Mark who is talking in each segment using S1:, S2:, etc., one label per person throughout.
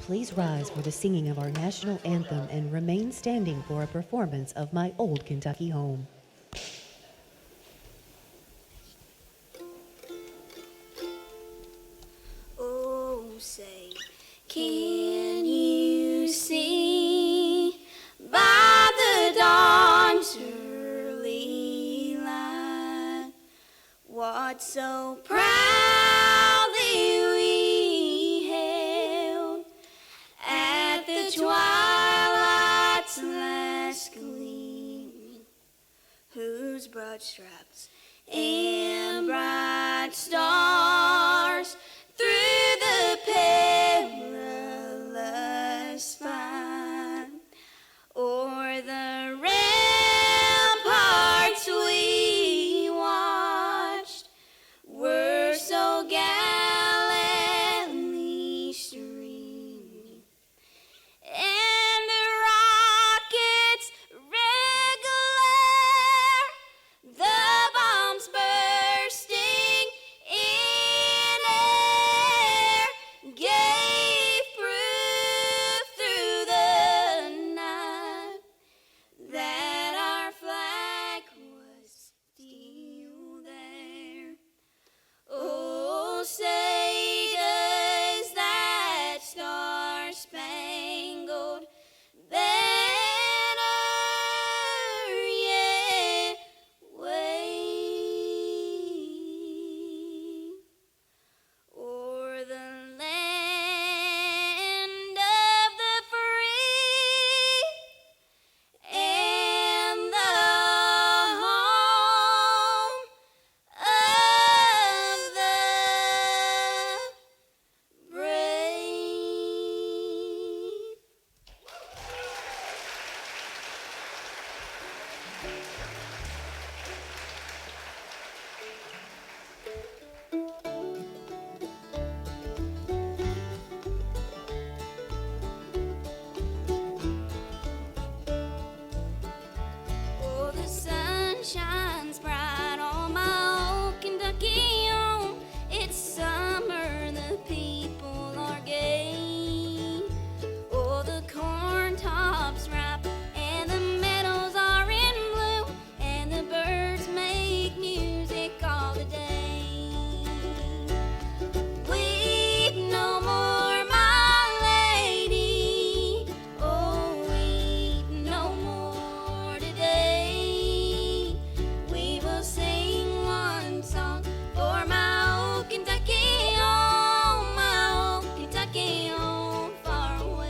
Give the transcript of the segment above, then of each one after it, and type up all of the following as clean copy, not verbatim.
S1: please rise for the singing of our national anthem and remain standing for a performance of My Old Kentucky Home.
S2: Oh, say, can you see by the dawn's early light what so proudly we hailed at the twilight's last gleaming, whose broad stripes and bright stars through the perilous fight o'er the ramparts we watched were so gallantly streaming, and the rockets' red glare, the bombs bursting in air, gave proof through the night that our flag was still there. Oh, say does that star-spangled banner yet wave o'er the land of the free and the home of the brave. Oh, the sun shines bright on my old Kentucky home. It's summer, the people are gay. Oh, the corn tops ripe and the meadows are in bloom, and the birds make music all the day. Weep no more, my lady. Oh, weep no more today. We will sing one song for my old Kentucky home, my old Kentucky home far away.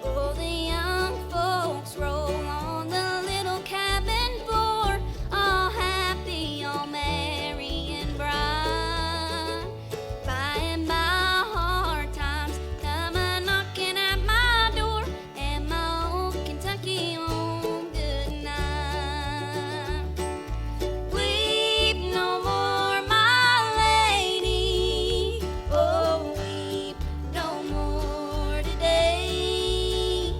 S2: Oh, the young folks roll on the little cabin floor, all happy, all merry and bright. By and by, hard times come a knocking at my door, and my old Kentucky home, good night. Weep no more, my lady. Oh, weep no more today.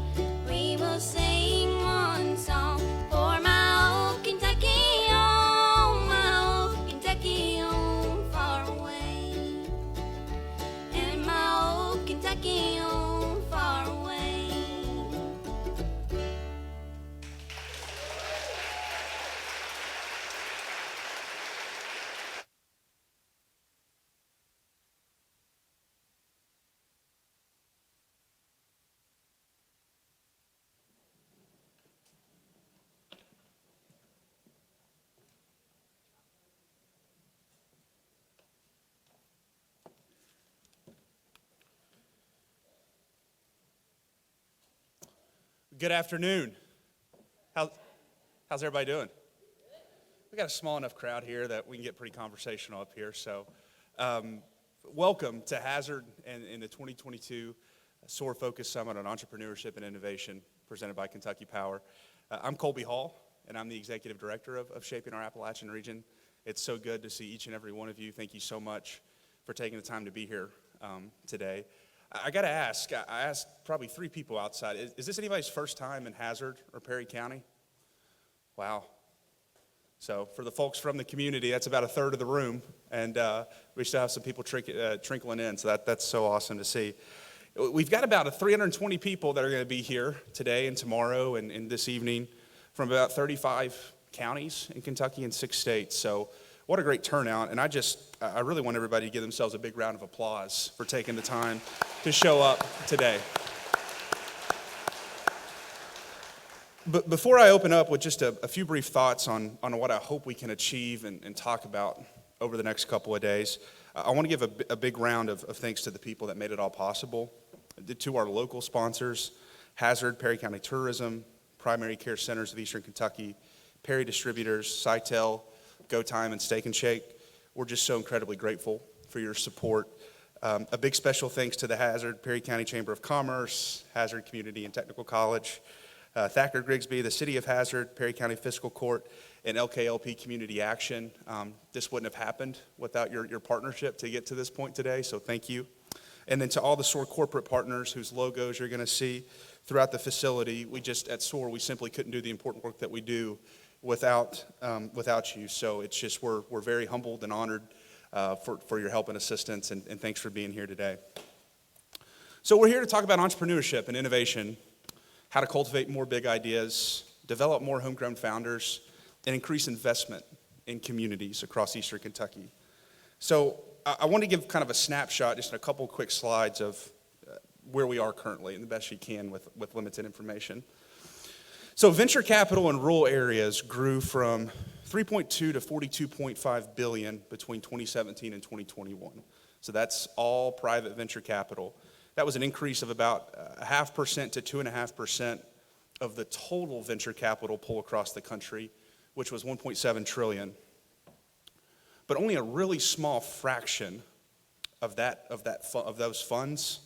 S2: We will sing one song for my old Kentucky home, my old Kentucky home far away, and my old Kentucky home far away.
S3: Good afternoon. How's everybody doing? We got a small enough crowd here that we can get pretty conversational up here. So welcome to Hazard and in the 2022 SOAR Focus Summit on Entrepreneurship and Innovation presented by Kentucky Power. I'm Colby Hall, and I'm the Executive Director of Shaping Our Appalachian Region. It's so good to see each and every one of you. Thank you so much for taking the time to be here today. I got to ask, I asked probably 3 people outside, is this anybody's first time in Hazard or Perry County? Wow. So for the folks from the community, that's about a third of the room, and we still have some people trickling in, so that's so awesome to see. We've got about 320 people that are going to be here today and tomorrow and this evening from about 35 counties in Kentucky and 6 states. So what a great turnout, and I really want everybody to give themselves a big round of applause for taking the time to show up today. But before I open up with just a few brief thoughts on what I hope we can achieve and talk about over the next couple of days, I want to give a big round of thanks to the people that made it all possible, to our local sponsors, Hazard, Perry County Tourism, Primary Care Centers of Eastern Kentucky, Perry Distributors, Sitel, Go Time, and Steak and Shake. We're just so incredibly grateful for your support. A big special thanks to the Hazard, Perry County Chamber of Commerce, Hazard Community and Technical College, Thacker Grigsby, the City of Hazard, Perry County Fiscal Court, and LKLP Community Action. This wouldn't have happened without your partnership to get to this point today, so thank you. And then to all the SOAR corporate partners whose logos you're going to see throughout the facility, at SOAR, we simply couldn't do the important work that we do without you. So it's just, we're very humbled and honored for your help and assistance, and thanks for being here today. So we're here to talk about entrepreneurship and innovation, how to cultivate more big ideas, develop more homegrown founders, and increase investment in communities across Eastern Kentucky. So I want to give kind of a snapshot, just in a couple quick slides of where we are currently, and the best you can with limited information. So venture capital in rural areas grew from 3.2 to 42.5 billion between 2017 and 2021. So that's all private venture capital. That was an increase of about 0.5% to 2.5% of the total venture capital pool across the country, which was 1.7 trillion. But only a really small fraction of those funds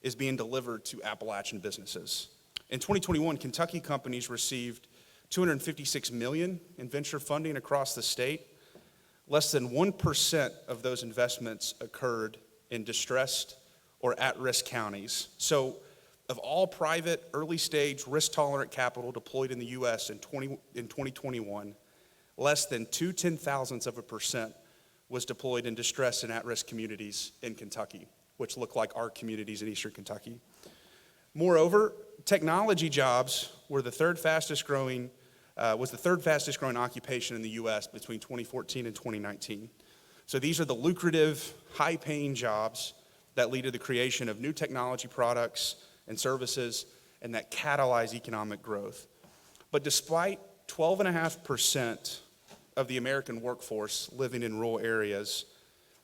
S3: is being delivered to Appalachian businesses. In 2021, Kentucky companies received $256 million in venture funding across the state. Less than 1% of those investments occurred in distressed or at-risk counties. So of all private, early-stage, risk-tolerant capital deployed in the U.S. in 2021, less than 0.2% was deployed in distressed and at-risk communities in Kentucky, which look like our communities in Eastern Kentucky. Moreover, technology jobs were the third fastest growing occupation in the U.S. between 2014 and 2019. So these are the lucrative, high-paying jobs that lead to the creation of new technology products and services and that catalyze economic growth. But despite 12.5% of the American workforce living in rural areas,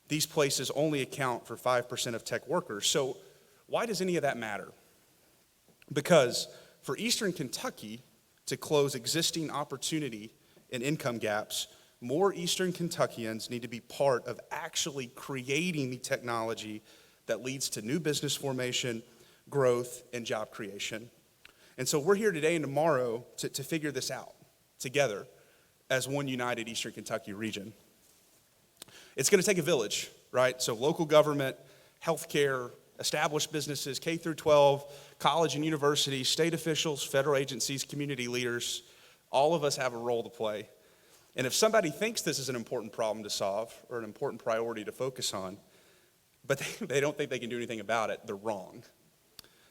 S3: these places only account for 5% of tech workers. So why does any of that matter? Because for Eastern Kentucky to close existing opportunity and income gaps, more Eastern Kentuckians need to be part of actually creating the technology that leads to new business formation, growth, and job creation. And so we're here today and tomorrow to figure this out together as one united Eastern Kentucky region. It's going to take a village, right? So local government, healthcare, established businesses, K through 12, college and university, state officials, federal agencies, community leaders, all of us have a role to play. And if somebody thinks this is an important problem to solve or an important priority to focus on, but they don't think they can do anything about it, they're wrong.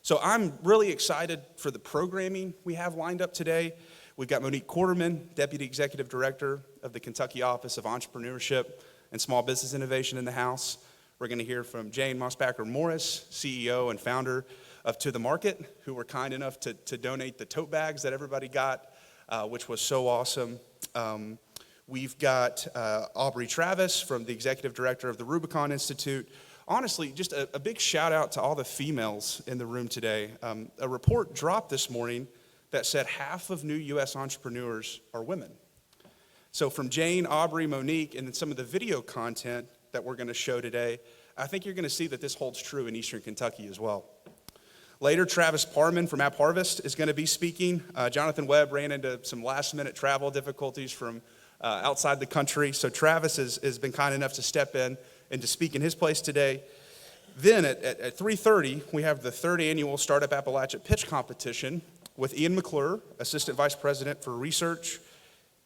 S3: So I'm really excited for the programming we have lined up today. We've got Monique Quarterman, Deputy Executive Director of the Kentucky Office of Entrepreneurship and Small Business Innovation in the House. We're going to hear from Jane Mossbacker Morris, CEO and founder of To The Market, who were kind enough to donate the tote bags that everybody got, which was so awesome. We've got Aubrey Travis from the Executive Director of the Rubicon Institute. Honestly, just a big shout out to all the females in the room today. A report dropped this morning that said half of new U.S. entrepreneurs are women. So from Jane, Aubrey, Monique, and then some of the video content that we're going to show today, I think you're going to see that this holds true in Eastern Kentucky as well. Later, Travis Parman from App Harvest is going to be speaking. Jonathan Webb ran into some last-minute travel difficulties from outside the country. So Travis has been kind enough to step in and to speak in his place today. Then at 3:30, we have the third annual Startup Appalachia Pitch Competition with Ian McClure, Assistant Vice President for Research,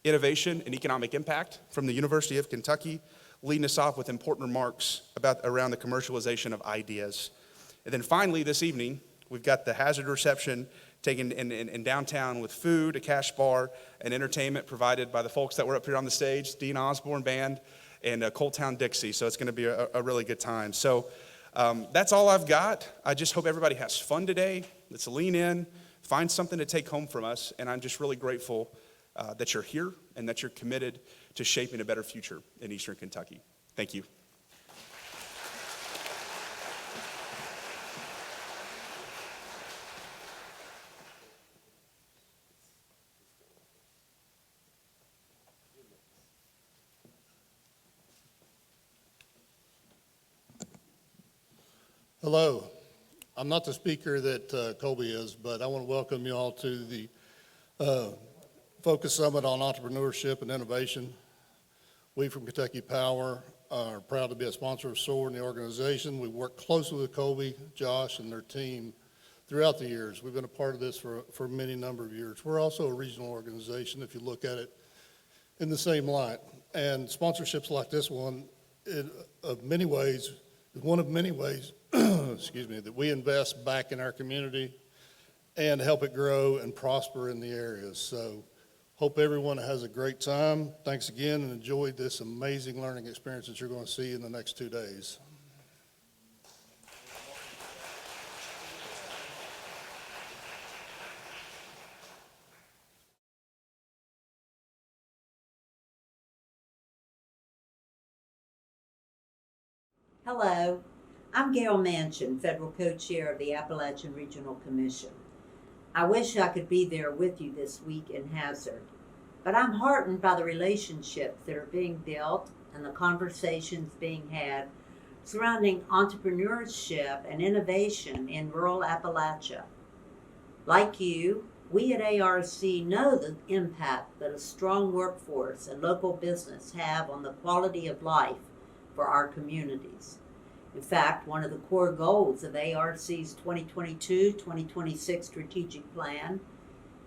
S3: Innovation, and Economic Impact from the University of Kentucky, leading us off with important remarks around the commercialization of ideas. And then finally this evening, we've got the hazard reception taken in downtown with food, a cash bar, and entertainment provided by the folks that were up here on the stage, Dean Osborne Band and Cold Town Dixie. So it's going to be a really good time. So that's all I've got. I just hope everybody has fun today. Let's lean in, find something to take home from us. And I'm just really grateful that you're here and that you're committed to shaping a better future in Eastern Kentucky. Thank you.
S4: Hello. I'm not the speaker that Colby is, but I want to welcome you all to the Focus Summit on Entrepreneurship and Innovation. We from Kentucky Power are proud to be a sponsor of SOAR in the organization. We work closely with Colby, Josh, and their team throughout the years. We've been a part of this for many number of years. We're also a regional organization if you look at it in the same light. And sponsorships like this one, one of many ways excuse me, that we invest back in our community and help it grow and prosper in the areas. So hope everyone has a great time. Thanks again, and enjoy this amazing learning experience that you're going to see in the next 2 days.
S5: Hello, I'm Gail Manchin, Federal Co-Chair of the Appalachian Regional Commission. I wish I could be there with you this week in Hazard, but I'm heartened by the relationships that are being built and the conversations being had surrounding entrepreneurship and innovation in rural Appalachia. Like you, we at ARC know the impact that a strong workforce and local business have on the quality of life for our communities. In fact, one of the core goals of ARC's 2022-2026 strategic plan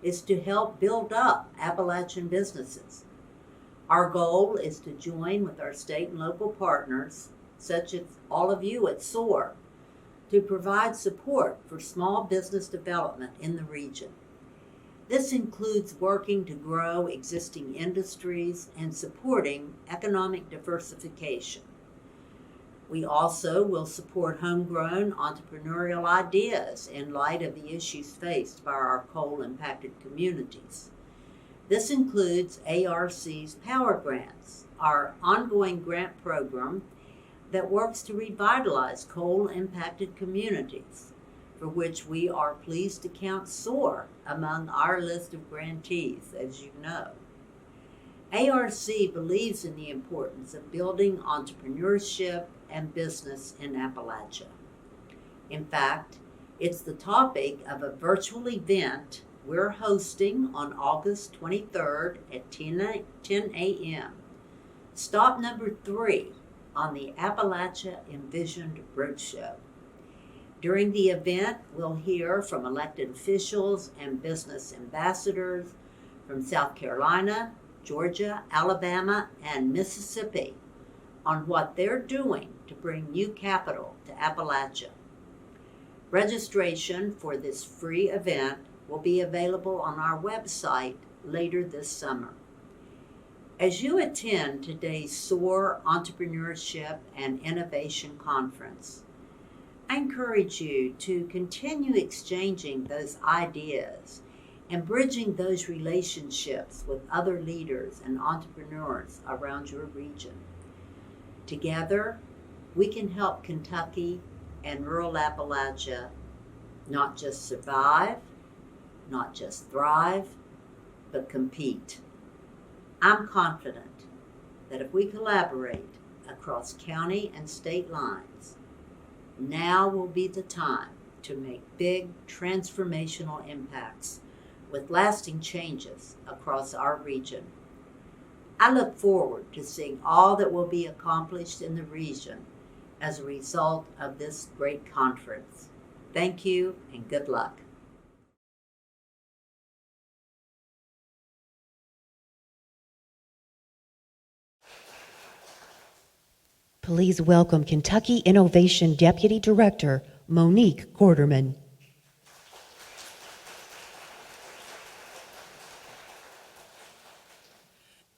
S5: is to help build up Appalachian businesses. Our goal is to join with our state and local partners, such as all of you at SOAR, to provide support for small business development in the region. This includes working to grow existing industries and supporting economic diversification. We also will support homegrown entrepreneurial ideas in light of the issues faced by our coal-impacted communities. This includes ARC's Power Grants, our ongoing grant program that works to revitalize coal-impacted communities, for which we are pleased to count SOAR among our list of grantees, as you know. ARC believes in the importance of building entrepreneurship and business in Appalachia. In fact, it's the topic of a virtual event we're hosting on August 23rd at 10 a.m. Stop number 3 on the Appalachia Envisioned Roadshow. During the event, we'll hear from elected officials and business ambassadors from South Carolina, Georgia, Alabama, and Mississippi on what they're doing to bring new capital to Appalachia. Registration for this free event will be available on our website later this summer. As you attend today's SOAR Entrepreneurship and Innovation Conference, I encourage you to continue exchanging those ideas and bridging those relationships with other leaders and entrepreneurs around your region. Together, we can help Kentucky and rural Appalachia not just survive, not just thrive, but compete. I'm confident that if we collaborate across county and state lines, now will be the time to make big transformational impacts with lasting changes across our region. I look forward to seeing all that will be accomplished in the region as a result of this great conference. Thank you and good luck.
S1: Please welcome Kentucky Innovation Deputy Director, Monique Quarterman.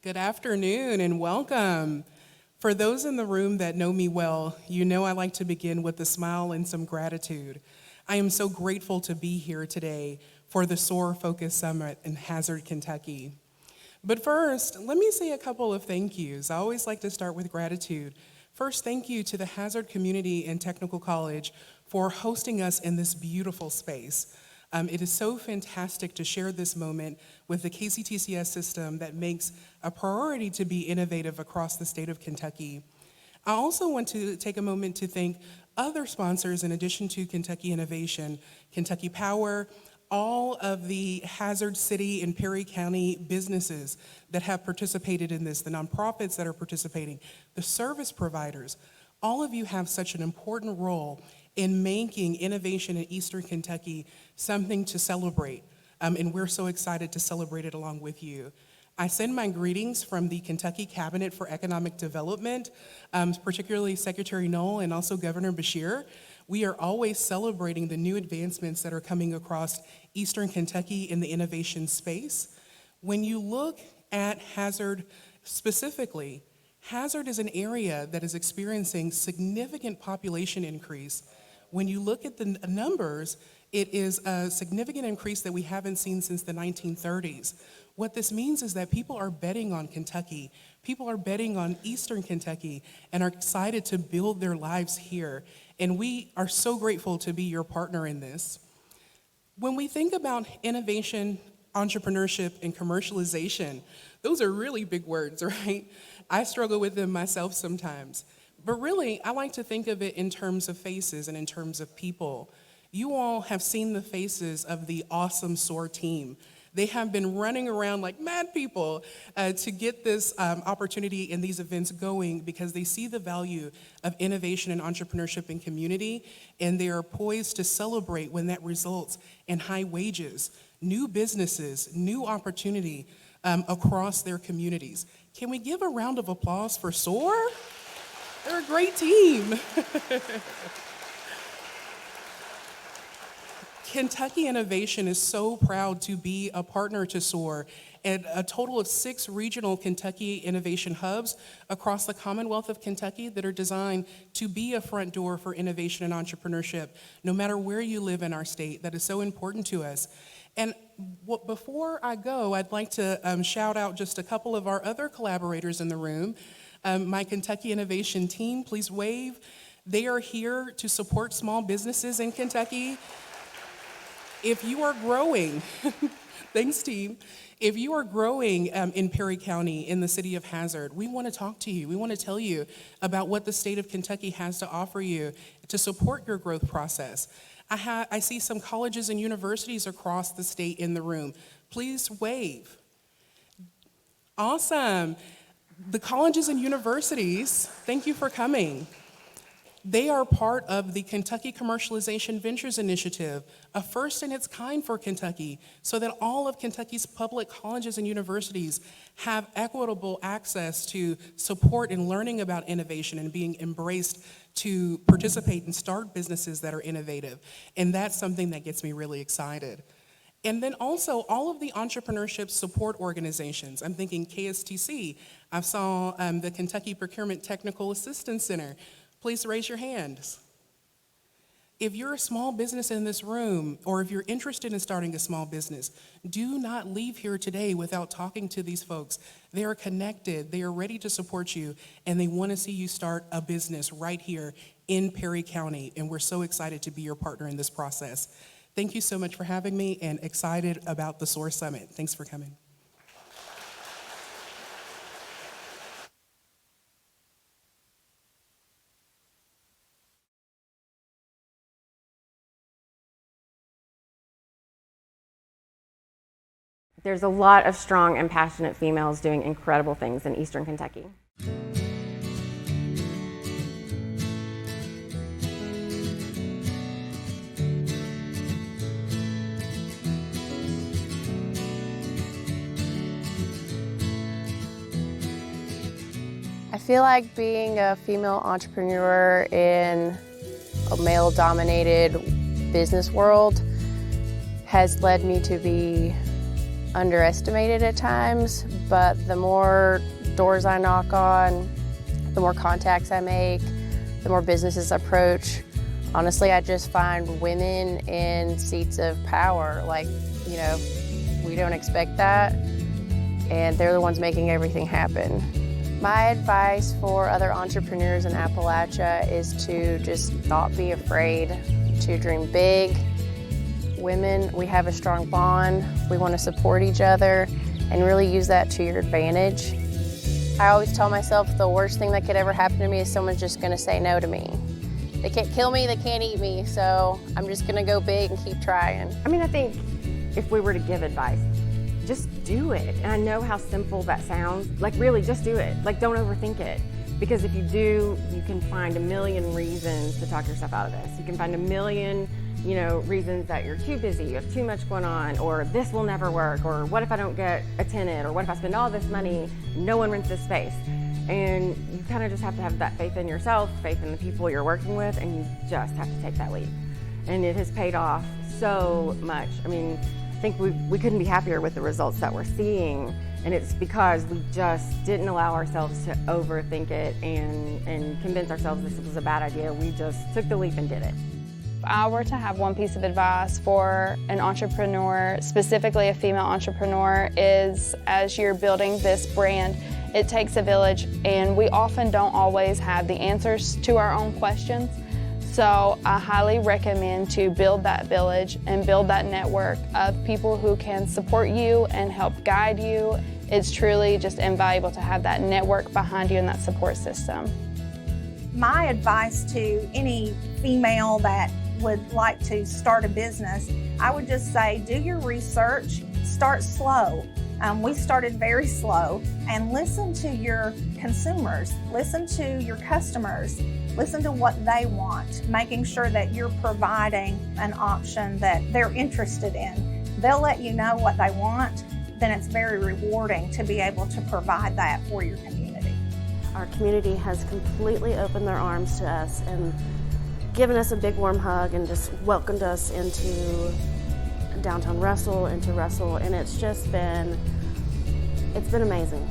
S6: Good afternoon and welcome. For those in the room that know me well, you know I like to begin with a smile and some gratitude. I am so grateful to be here today for the SOAR Focus Summit in Hazard, Kentucky. But first, let me say a couple of thank yous. I always like to start with gratitude. First, thank you to the Hazard Community and Technical College for hosting us in this beautiful space. It is so fantastic to share this moment with the KCTCS system that makes a priority to be innovative across the state of Kentucky. I also want to take a moment to thank other sponsors in addition to Kentucky Innovation, Kentucky Power, all of the Hazard City and Perry County businesses that have participated in this, the nonprofits that are participating, the service providers. All of you have such an important role in making innovation in Eastern Kentucky something to celebrate, and we're so excited to celebrate it along with you. I send my greetings from the Kentucky Cabinet for Economic Development, particularly Secretary Knoll and also Governor Beshear. We are always celebrating the new advancements that are coming across Eastern Kentucky in the innovation space. When you look at Hazard specifically, Hazard is an area that is experiencing significant population increase. When you look at the numbers, it is a significant increase that we haven't seen since the 1930s. What this means is that people are betting on Kentucky. People are betting on Eastern Kentucky and are excited to build their lives here. And we are so grateful to be your partner in this. When we think about innovation, entrepreneurship, and commercialization, those are really big words, right? I struggle with them myself sometimes. But really, I like to think of it in terms of faces and in terms of people. You all have seen the faces of the awesome SOAR team. They have been running around like mad people to get this opportunity and these events going because they see the value of innovation and entrepreneurship in community, and they are poised to celebrate when that results in high wages, new businesses, new opportunity across their communities. Can we give a round of applause for SOAR? They're a great team. Kentucky Innovation is so proud to be a partner to SOAR at a total of 6 regional Kentucky Innovation Hubs across the Commonwealth of Kentucky that are designed to be a front door for innovation and entrepreneurship, no matter where you live in our state. That is so important to us. And before I go, I'd like to shout out just a couple of our other collaborators in the room. My Kentucky Innovation team, please wave. They are here to support small businesses in Kentucky. If you are growing, thanks team. If you are growing in Perry County, in the city of Hazard, we want to talk to you. We want to tell you about what the state of Kentucky has to offer you to support your growth process. I see some colleges and universities across the state in the room. Please wave. Awesome. The colleges and universities, thank you for coming. They are part of the Kentucky Commercialization Ventures Initiative, a first in its kind for Kentucky, so that all of Kentucky's public colleges and universities have equitable access to support in learning about innovation and being embraced to participate and start businesses that are innovative. And that's something that gets me really excited. And then also all of the entrepreneurship support organizations. I'm thinking KSTC. I saw the Kentucky Procurement Technical Assistance Center. Please raise your hands. If you're a small business in this room, or if you're interested in starting a small business, do not leave here today without talking to these folks. They are connected, they are ready to support you, and they want to see you start a business right here in Perry County, and we're so excited to be your partner in this process. Thank you so much for having me, and excited about the SOAR Summit. Thanks for coming.
S7: There's a lot of strong and passionate females doing incredible things in Eastern Kentucky.
S8: I feel like being a female entrepreneur in a male-dominated business world has led me to be underestimated at times, but the more doors I knock on, the more contacts I make, the more businesses I approach. Honestly, I just find women in seats of power. Like, you know, we don't expect that, and they're the ones making everything happen. My advice for other entrepreneurs in Appalachia is to just not be afraid to dream big. Women, we have a strong bond. We want to support each other and really use that to your advantage. I always tell myself the worst thing that could ever happen to me is someone's just going to say no to me. They can't kill me, they can't eat me, so I'm just going to go big and keep trying.
S7: I mean, I think if we were to give advice, just do it. And I know how simple that sounds. Like, really, just do it. Like, don't overthink it. Because if you do, you can find a million reasons to talk yourself out of this. You can find a million, reasons that you're too busy, you have too much going on, or this will never work, or what if I don't get a tenant, or what if I spend all this money, no one rents this space. And you kind of just have to have that faith in yourself, faith in the people you're working with, and you just have to take that leap. And it has paid off so much. I mean, I think we couldn't be happier with the results that we're seeing, and it's because we just didn't allow ourselves to overthink it and convince ourselves this was a bad idea. We just took the leap and did it.
S9: If I were to have one piece of advice for an entrepreneur, specifically a female entrepreneur, is as you're building this brand, it takes a village, and we often don't always have the answers to our own questions. So I highly recommend to build that village and build that network of people who can support you and help guide you. It's truly just invaluable to have that network behind you and that support system.
S10: My advice to any female that would like to start a business, I would just say do your research, start slow. We started very slow, and listen to your consumers, listen to your customers, listen to what they want, making sure that you're providing an option that they're interested in. They'll let you know what they want, then it's very rewarding to be able to provide that for your community.
S8: Our community has completely opened their arms to us and given us a big warm hug and just welcomed us into downtown Russell, and it's been amazing.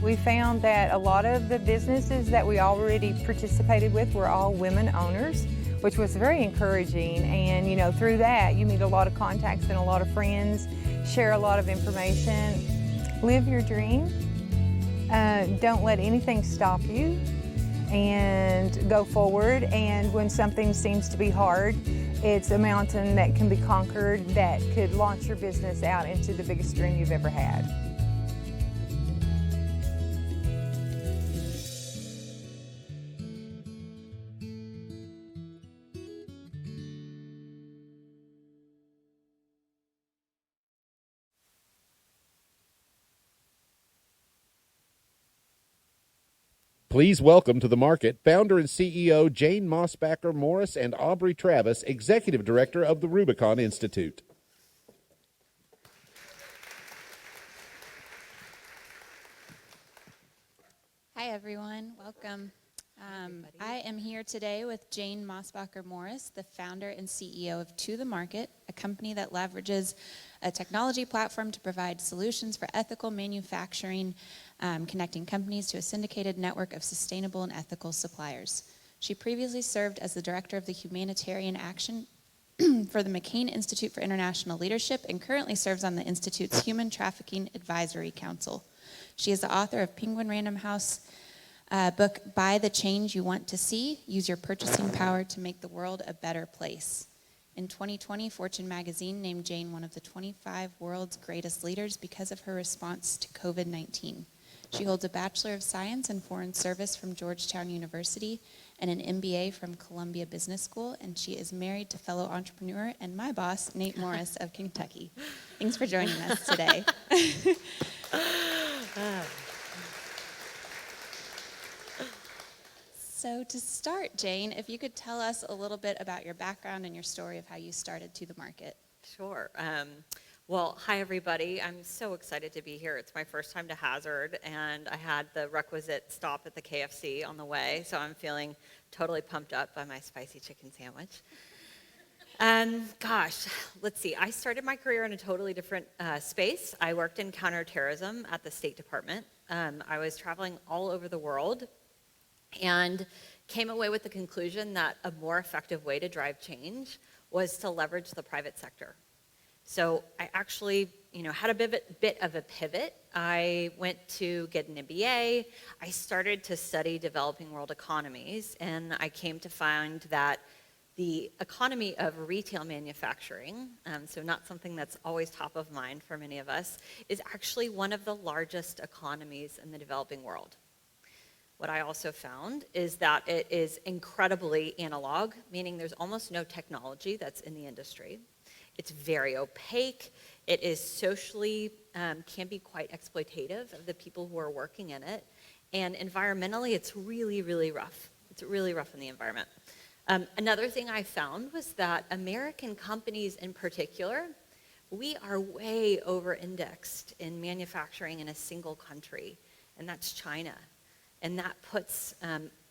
S11: We found that a lot of the businesses that we already participated with were all women owners, which was very encouraging. And through that you meet a lot of contacts and a lot of friends, share a lot of information. Live your dream. Don't let anything stop you, and go forward. And when something seems to be hard, it's a mountain that can be conquered that could launch your business out into the biggest dream you've ever had.
S12: Please welcome to the market founder and CEO Jane Mossbacker Morris and Aubrey Travis, Executive Director of the Rubicon Institute.
S13: Hi everyone, welcome. I am here today with Jane Mossbacker Morris, the founder and CEO of To The Market, a company that leverages a technology platform to provide solutions for ethical manufacturing, connecting companies to a syndicated network of sustainable and ethical suppliers. She previously served as the director of the humanitarian action for the McCain Institute for International Leadership and currently serves on the Institute's Human Trafficking Advisory Council. She is the author of Penguin Random House book, Buy the Change You Want to See, Use Your Purchasing Power to Make the World a Better Place. In 2020, Fortune magazine named Jane one of the 25 world's greatest leaders because of her response to COVID-19. She holds a Bachelor of Science in Foreign Service from Georgetown University and an MBA from Columbia Business School, and she is married to fellow entrepreneur and my boss, Nate Morris of Kentucky. Thanks for joining us today. So to start, Jane, if you could tell us a little bit about your background and your story of how you started To The Market.
S14: Sure. Well, hi, everybody. I'm so excited to be here. It's my first time to Hazard, and I had the requisite stop at the KFC on the way, so I'm feeling totally pumped up by my spicy chicken sandwich. Gosh, let's see. I started my career in a totally different space. I worked in counterterrorism at the State Department. I was traveling all over the world and came away with the conclusion that a more effective way to drive change was to leverage the private sector. So I actually, had a bit of a pivot. I went to get an MBA. I started to study developing world economies, and I came to find that the economy of retail manufacturing, so not something that's always top of mind for many of us, is actually one of the largest economies in the developing world. What I also found is that it is incredibly analog, meaning there's almost no technology that's in the industry. It's very opaque. It is socially, can be quite exploitative of the people who are working in it. And environmentally, it's really, really rough. It's really rough in the environment. Another thing I found was that American companies in particular, we are way over-indexed in manufacturing in a single country, and that's China. And that puts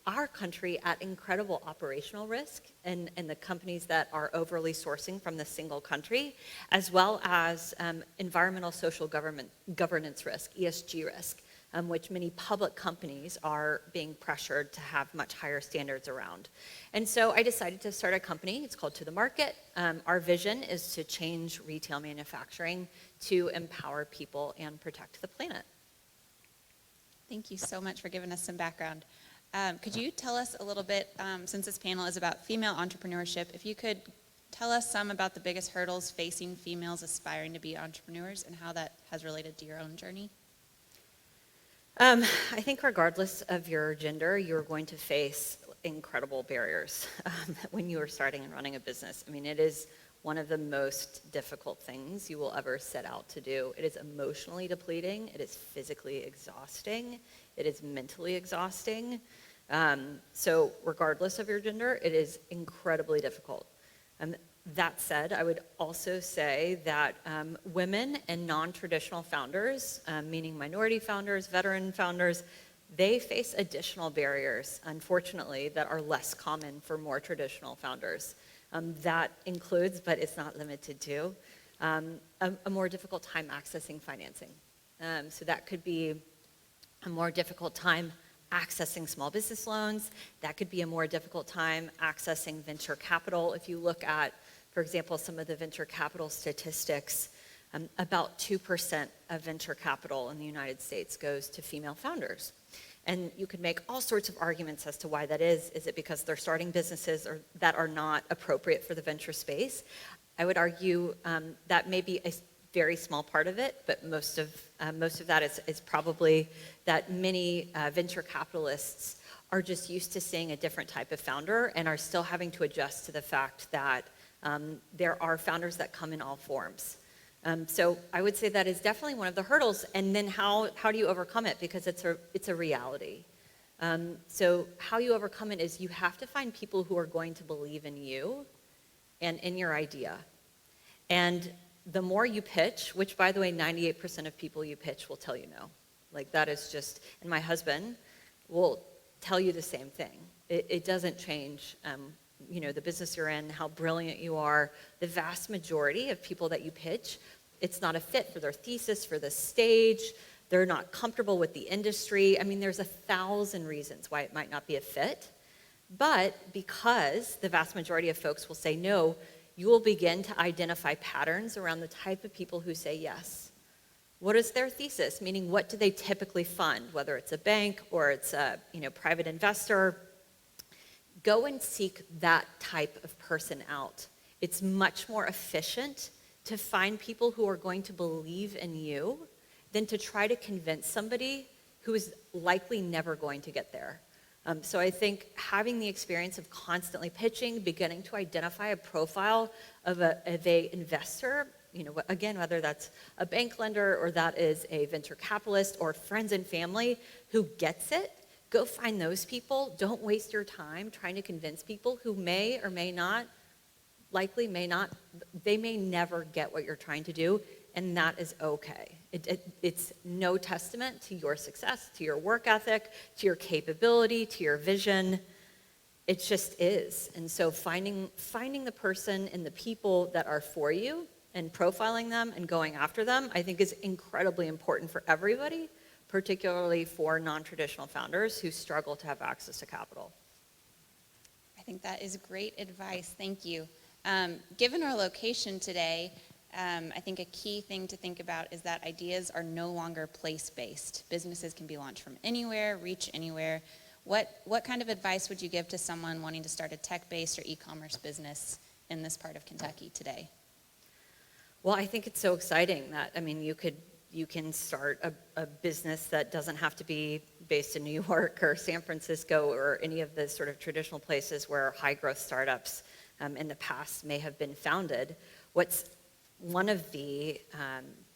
S14: our country at incredible operational risk, and the companies that are overly sourcing from the single country, as well as environmental social governance risk, ESG risk, which many public companies are being pressured to have much higher standards around. And so I decided to start a company. It's called To The Market. Our vision is to change retail manufacturing to empower people and protect the planet.
S13: Thank you so much for giving us some background. Could you tell us a little bit, since this panel is about female entrepreneurship, if you could tell us some about the biggest hurdles facing females aspiring to be entrepreneurs and how that has related to your own journey?
S14: I think regardless of your gender, you're going to face incredible barriers when you are starting and running a business. I mean, it is one of the most difficult things you will ever set out to do. It is emotionally depleting. It is physically exhausting. It is mentally exhausting. So regardless of your gender, it is incredibly difficult. That said, I would also say that women and non-traditional founders, meaning minority founders, veteran founders, they face additional barriers, unfortunately, that are less common for more traditional founders. That includes, but it's not limited to, a more difficult time accessing financing. So that could be a more difficult time accessing small business loans. That could be a more difficult time accessing venture capital. If you look at, for example, some of the venture capital statistics, about 2% of venture capital in the United States goes to female founders. And you could make all sorts of arguments as to why that is. Is it because they're starting businesses that are not appropriate for the venture space? I would argue that may be a very small part of it, but most of that is probably that many venture capitalists are just used to seeing a different type of founder and are still having to adjust to the fact that there are founders that come in all forms. So I would say that is definitely one of the hurdles. And then how do you overcome it? Because it's a reality. So how you overcome it is you have to find people who are going to believe in you and in your idea. And the more you pitch, which by the way, 98% of people you pitch will tell you no. Like that is just, and my husband will tell you the same thing. It doesn't change, the business you're in, how brilliant you are. The vast majority of people that you pitch, it's not a fit for their thesis, for the stage. They're not comfortable with the industry. I mean, there's 1,000 reasons why it might not be a fit. But because the vast majority of folks will say no, you will begin to identify patterns around the type of people who say yes. What is their thesis? Meaning, what do they typically fund? Whether it's a bank or it's a private investor. Go and seek that type of person out. It's much more efficient to find people who are going to believe in you than to try to convince somebody who is likely never going to get there. So I think having the experience of constantly pitching, beginning to identify a profile of a investor, again, whether that's a bank lender or that is a venture capitalist or friends and family who gets it, go find those people. Don't waste your time trying to convince people who may or may not, likely may not, they may never get what you're trying to do, and that is okay. It's no testament to your success, to your work ethic, to your capability, to your vision. It just is. And so finding the person and the people that are for you and profiling them and going after them, I think is incredibly important for everybody, particularly for non-traditional founders who struggle to have access to capital.
S13: I think that is great advice. Thank you. Given our location today, I think a key thing to think about is that ideas are no longer place-based. Businesses can be launched from anywhere, reach anywhere. What kind of advice would you give to someone wanting to start a tech-based or e-commerce business in this part of Kentucky today?
S14: Well, I think it's so exciting that, you can start a business that doesn't have to be based in New York or San Francisco or any of the sort of traditional places where high-growth startups in the past may have been founded. What's one of the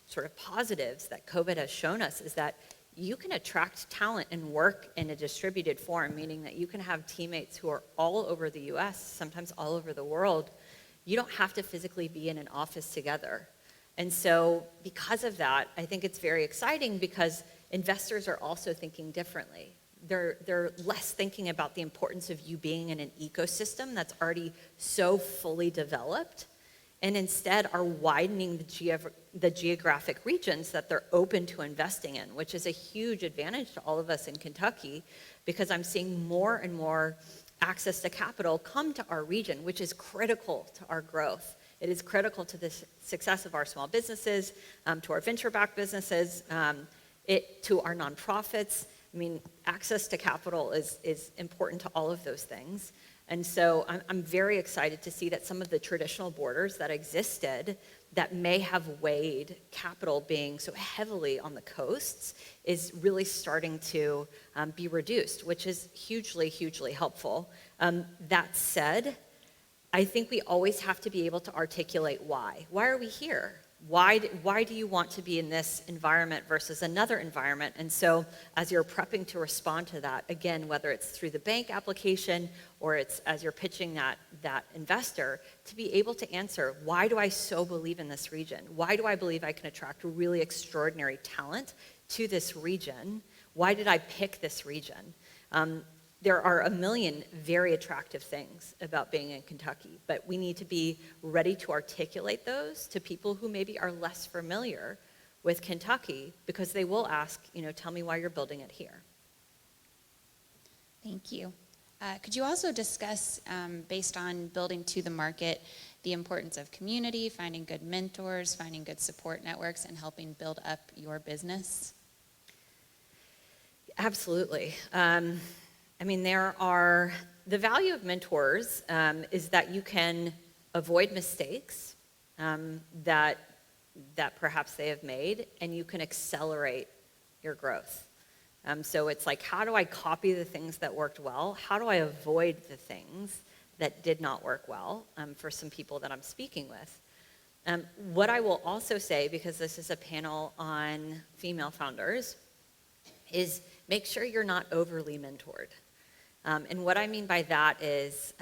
S14: sort of positives that COVID has shown us is that you can attract talent and work in a distributed form, meaning that you can have teammates who are all over the US, sometimes all over the world. You don't have to physically be in an office together. And so because of that, I think it's very exciting because investors are also thinking differently. They're less thinking about the importance of you being in an ecosystem that's already so fully developed, and instead are widening the geographic regions that they're open to investing in, which is a huge advantage to all of us in Kentucky, because I'm seeing more and more access to capital come to our region, which is critical to our growth. It is critical to the success of our small businesses, to our venture-backed businesses, to our nonprofits. Access to capital is important to all of those things. And so I'm very excited to see that some of the traditional borders that existed that may have weighed capital being so heavily on the coasts is really starting to be reduced, which is hugely, hugely helpful. That said, I think we always have to be able to articulate why. Why are we here? Why do you want to be in this environment versus another environment? And so as you're prepping to respond to that, again, whether it's through the bank application or it's as you're pitching that investor, to be able to answer, why do I so believe in this region? Why do I believe I can attract really extraordinary talent to this region? Why did I pick this region? There are a million very attractive things about being in Kentucky, but we need to be ready to articulate those to people who maybe are less familiar with Kentucky, because they will ask, tell me why you're building it here.
S13: Thank you. Could you also discuss, based on building to the market, the importance of community, finding good mentors, finding good support networks, and helping build up your business?
S14: Absolutely. The value of mentors is that you can avoid mistakes that perhaps they have made, and you can accelerate your growth. So it's like, how do I copy the things that worked well? How do I avoid the things that did not work well for some people that I'm speaking with? What I will also say, because this is a panel on female founders, is make sure you're not overly mentored. And what I mean by that is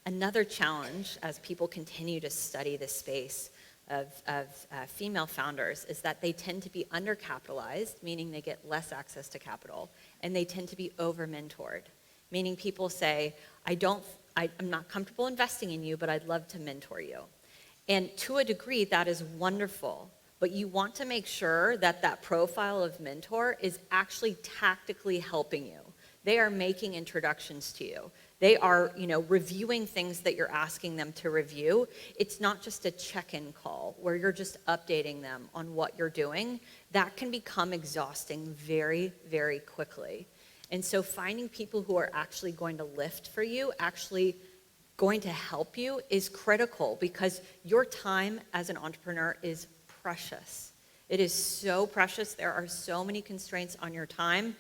S14: another challenge as people continue to study the space of female founders is that they tend to be undercapitalized, meaning they get less access to capital, and they tend to be over-mentored, meaning people say, I'm not comfortable investing in you, but I'd love to mentor you. And to a degree, that is wonderful, but you want to make sure that that profile of mentor is actually tactically helping you. They are making introductions to you. They are, reviewing things that you're asking them to review. It's not just a check-in call where you're just updating them on what you're doing. That can become exhausting very, very quickly. And so finding people who are actually going to lift for you, actually going to help you, is critical, because your time as an entrepreneur is precious. It is so precious. There are so many constraints on your time,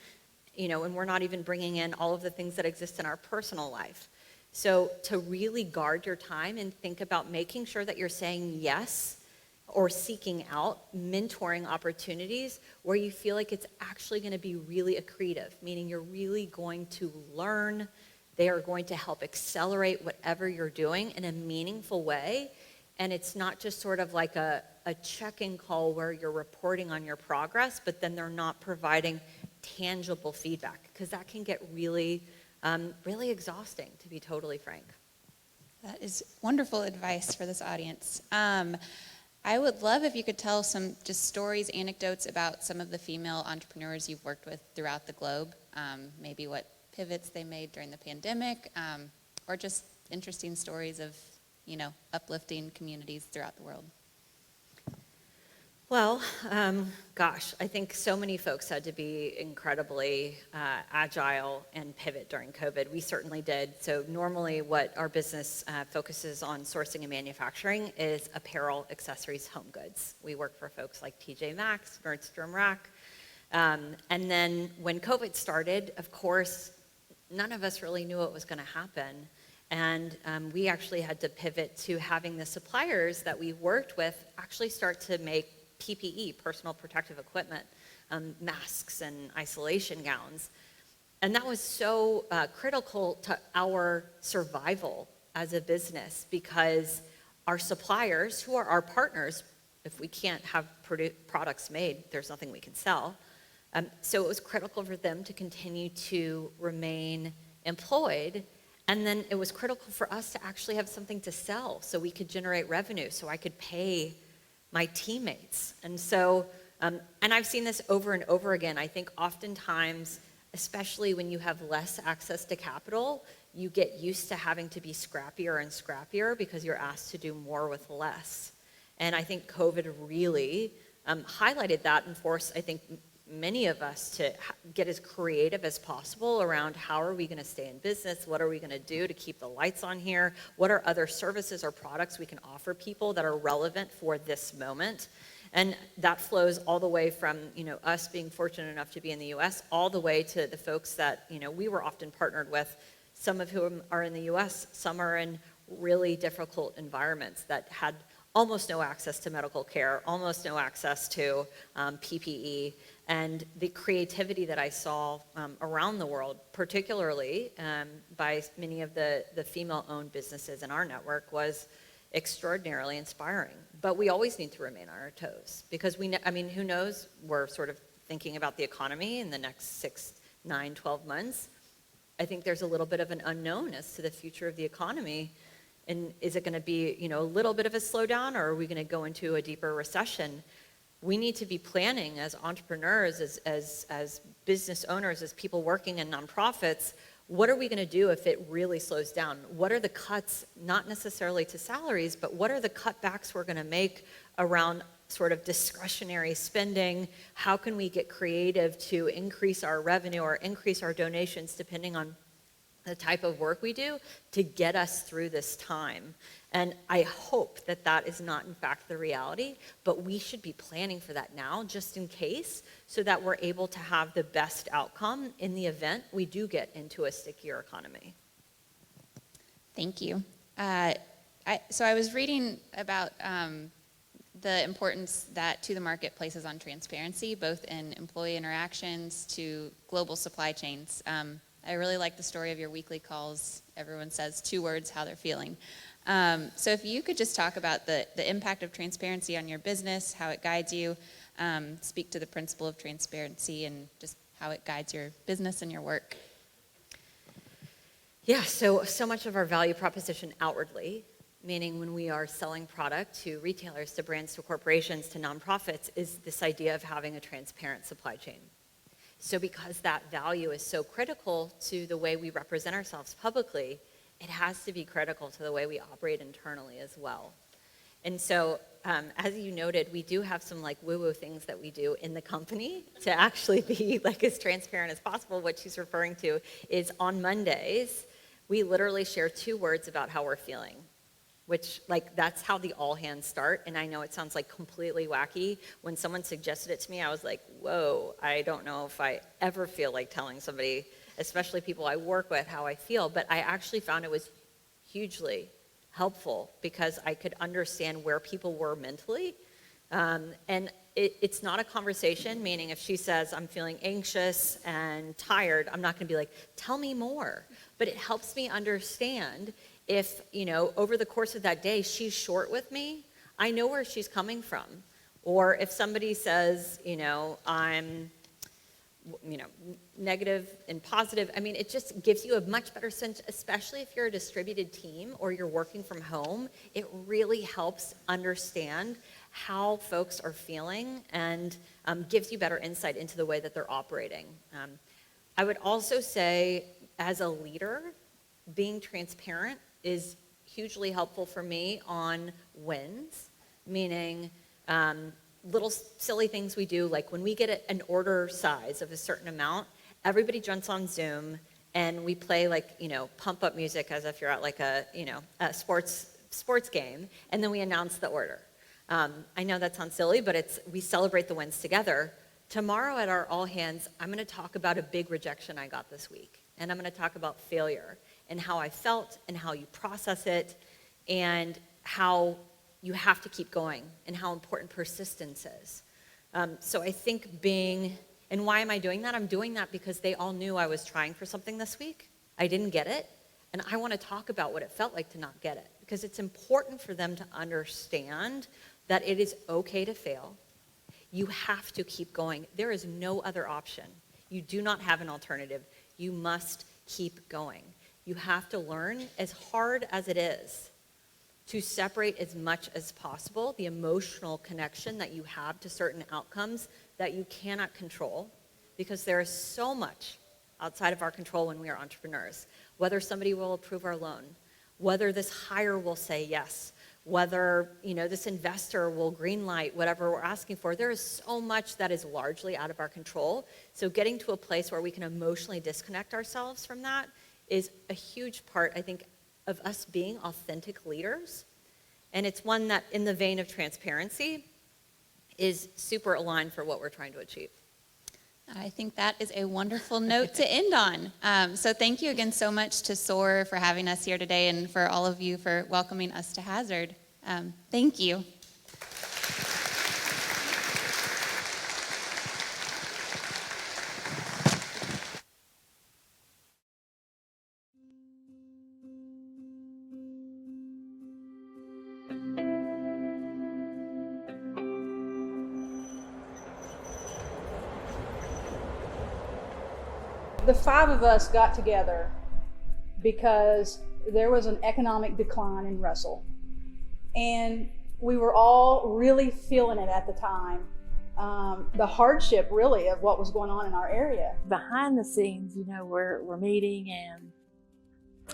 S14: and we're not even bringing in all of the things that exist in our personal life. So to really guard your time and think about making sure that you're saying yes or seeking out mentoring opportunities where you feel like it's actually going to be really accretive, meaning you're really going to learn. They are going to help accelerate whatever you're doing in a meaningful way. And it's not just sort of like a check-in call where you're reporting on your progress, but then they're not providing tangible feedback, because that can get really, really exhausting, to be totally frank.
S13: That is wonderful advice for this audience. I would love if you could tell some just stories, anecdotes about some of the female entrepreneurs you've worked with throughout the globe, maybe what pivots they made during the pandemic, or just interesting stories of, uplifting communities throughout the world.
S14: Well, gosh, I think so many folks had to be incredibly agile and pivot during COVID. We certainly did. So normally what our business focuses on sourcing and manufacturing is apparel, accessories, home goods. We work for folks like TJ Maxx, Nordstrom Rack. And then when COVID started, of course, none of us really knew what was going to happen. And we actually had to pivot to having the suppliers that we worked with actually start to make PPE, personal protective equipment, masks and isolation gowns. And that was so critical to our survival as a business, because our suppliers, who are our partners, if we can't have products made, there's nothing we can sell. So it was critical for them to continue to remain employed. And then it was critical for us to actually have something to sell so we could generate revenue, so I could pay my teammates. And so, and I've seen this over and over again. I think oftentimes, especially when you have less access to capital, you get used to having to be scrappier and scrappier because you're asked to do more with less. And I think COVID really highlighted that and forced, I think, many of us to get as creative as possible around how are we going to stay in business, what are we going to do to keep the lights on here, what are other services or products we can offer people that are relevant for this moment. And that flows all the way from, us being fortunate enough to be in the US, all the way to the folks that, we were often partnered with, some of whom are in the US, some are in really difficult environments that had almost no access to medical care, almost no access to PPE. And the creativity that I saw around the world, particularly by many of the female-owned businesses in our network, was extraordinarily inspiring. But we always need to remain on our toes, because who knows? We're sort of thinking about the economy in the next 6, 9, 12 months. I think there's a little bit of an unknown as to the future of the economy. And is it going to be, a little bit of a slowdown, or are we going to go into a deeper recession? We need to be planning as entrepreneurs, as business owners, as people working in nonprofits. What are we going to do if it really slows down? What are the cuts, not necessarily to salaries, but what are the cutbacks we're going to make around sort of discretionary spending? How can we get creative to increase our revenue or increase our donations, depending on the type of work we do, to get us through this time? And I hope that that is not in fact the reality, but we should be planning for that now, just in case, so that we're able to have the best outcome in the event we do get into a stickier economy.
S13: Thank you. So I was reading about the importance that To The Market places on transparency, both in employee interactions to global supply chains. I really like the story of your weekly calls. Everyone says 2 words, how they're feeling. So if you could just talk about the impact of transparency on your business, how it guides you, speak to the principle of transparency and just how it guides your business and your work.
S14: Yeah, so much of our value proposition outwardly, meaning when we are selling product to retailers, to brands, to corporations, to nonprofits, is this idea of having a transparent supply chain. So because that value is so critical to the way we represent ourselves publicly, it has to be critical to the way we operate internally as well. And so, as you noted, we do have some woo-woo things that we do in the company to actually be as transparent as possible. What she's referring to is on Mondays, we literally share 2 words about how we're feeling. which like that's how the all hands start. And I know it sounds like completely wacky. When someone suggested it to me, I was like, whoa, I don't know if I ever feel like telling somebody, especially people I work with, how I feel. But I actually found it was hugely helpful because I could understand where people were mentally. And it's not a conversation, meaning if she says, I'm feeling anxious and tired, I'm not going to be like, tell me more. But it helps me understand if, over the course of that day, she's short with me, I know where she's coming from. Or if somebody says, I'm, negative and positive, I mean, it just gives you a much better sense, especially if you're a distributed team or you're working from home. It really helps understand how folks are feeling and gives you better insight into the way that they're operating. I would also say, as a leader, being transparent is hugely helpful for me on wins, meaning little silly things we do, like when we get an order size of a certain amount, everybody jumps on Zoom and we play pump up music as if you're at like a sports game, and then we announce the order. I know that sounds silly, but we celebrate the wins together. Tomorrow at our all hands, I'm going to talk about a big rejection I got this week, and I'm going to talk about failure and how I felt and how you process it and how you have to keep going and how important persistence is. So I think and why am I doing that? I'm doing that because they all knew I was trying for something this week. I didn't get it, and I want to talk about what it felt like to not get it, because it's important for them to understand that it is okay to fail. You have to keep going. There is no other option. You do not have an alternative. You must keep going. You have to learn, as hard as it is, to separate as much as possible the emotional connection that you have to certain outcomes that you cannot control, because there is so much outside of our control when we are entrepreneurs. Whether somebody will approve our loan, whether this hire will say yes, whether this investor will greenlight whatever we're asking for. There is so much that is largely out of our control. So getting to a place where we can emotionally disconnect ourselves from that is a huge part, I think, of us being authentic leaders. And it's one that, in the vein of transparency, is super aligned for what we're trying to achieve.
S13: I think that is a wonderful note to end on. So thank you again so much to SOAR for having us here today, and for all of you for welcoming us to Hazard. Thank you.
S15: The five of us got together because there was an economic decline in Russell, and we were all really feeling it at the time. The hardship, really, of what was going on in our area.
S16: Behind the scenes, we're meeting and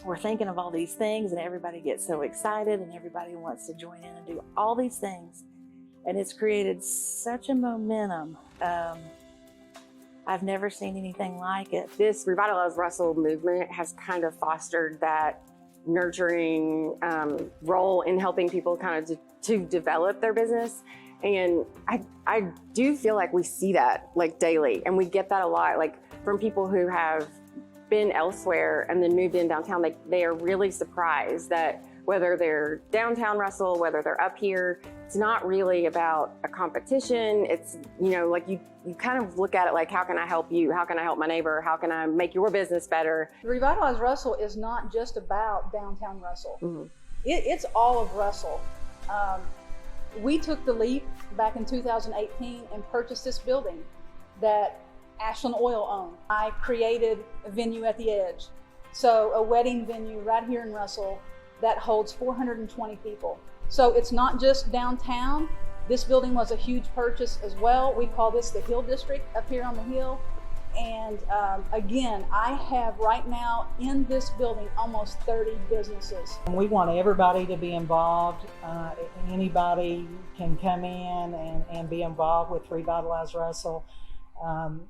S16: we're thinking of all these things, and everybody gets so excited and everybody wants to join in and do all these things, and it's created such a momentum. I've never seen anything like it.
S7: This Revitalize Russell movement has kind of fostered that nurturing role in helping people kind of to develop their business. And I do feel like we see that like daily, and we get that a lot, like from people who have been elsewhere and then moved in downtown. They are really surprised that whether they're downtown Russell, whether they're up here, it's not really about a competition. It's, like you kind of look at it like, how can I help you? How can I help my neighbor? How can I make your business better?
S15: Revitalize Russell is not just about downtown Russell.
S7: Mm-hmm.
S15: It's all of Russell. We took the leap back in 2018 and purchased this building that Ashland Oil owned. I created a venue at the Edge. So a wedding venue right here in Russell that holds 420 people. So it's not just downtown. This building was a huge purchase as well. We call this the Hill District up here on the hill. And again, I have right now in this building almost 30 businesses.
S17: We want everybody to be involved. Anybody can come in and be involved with Revitalize Russell.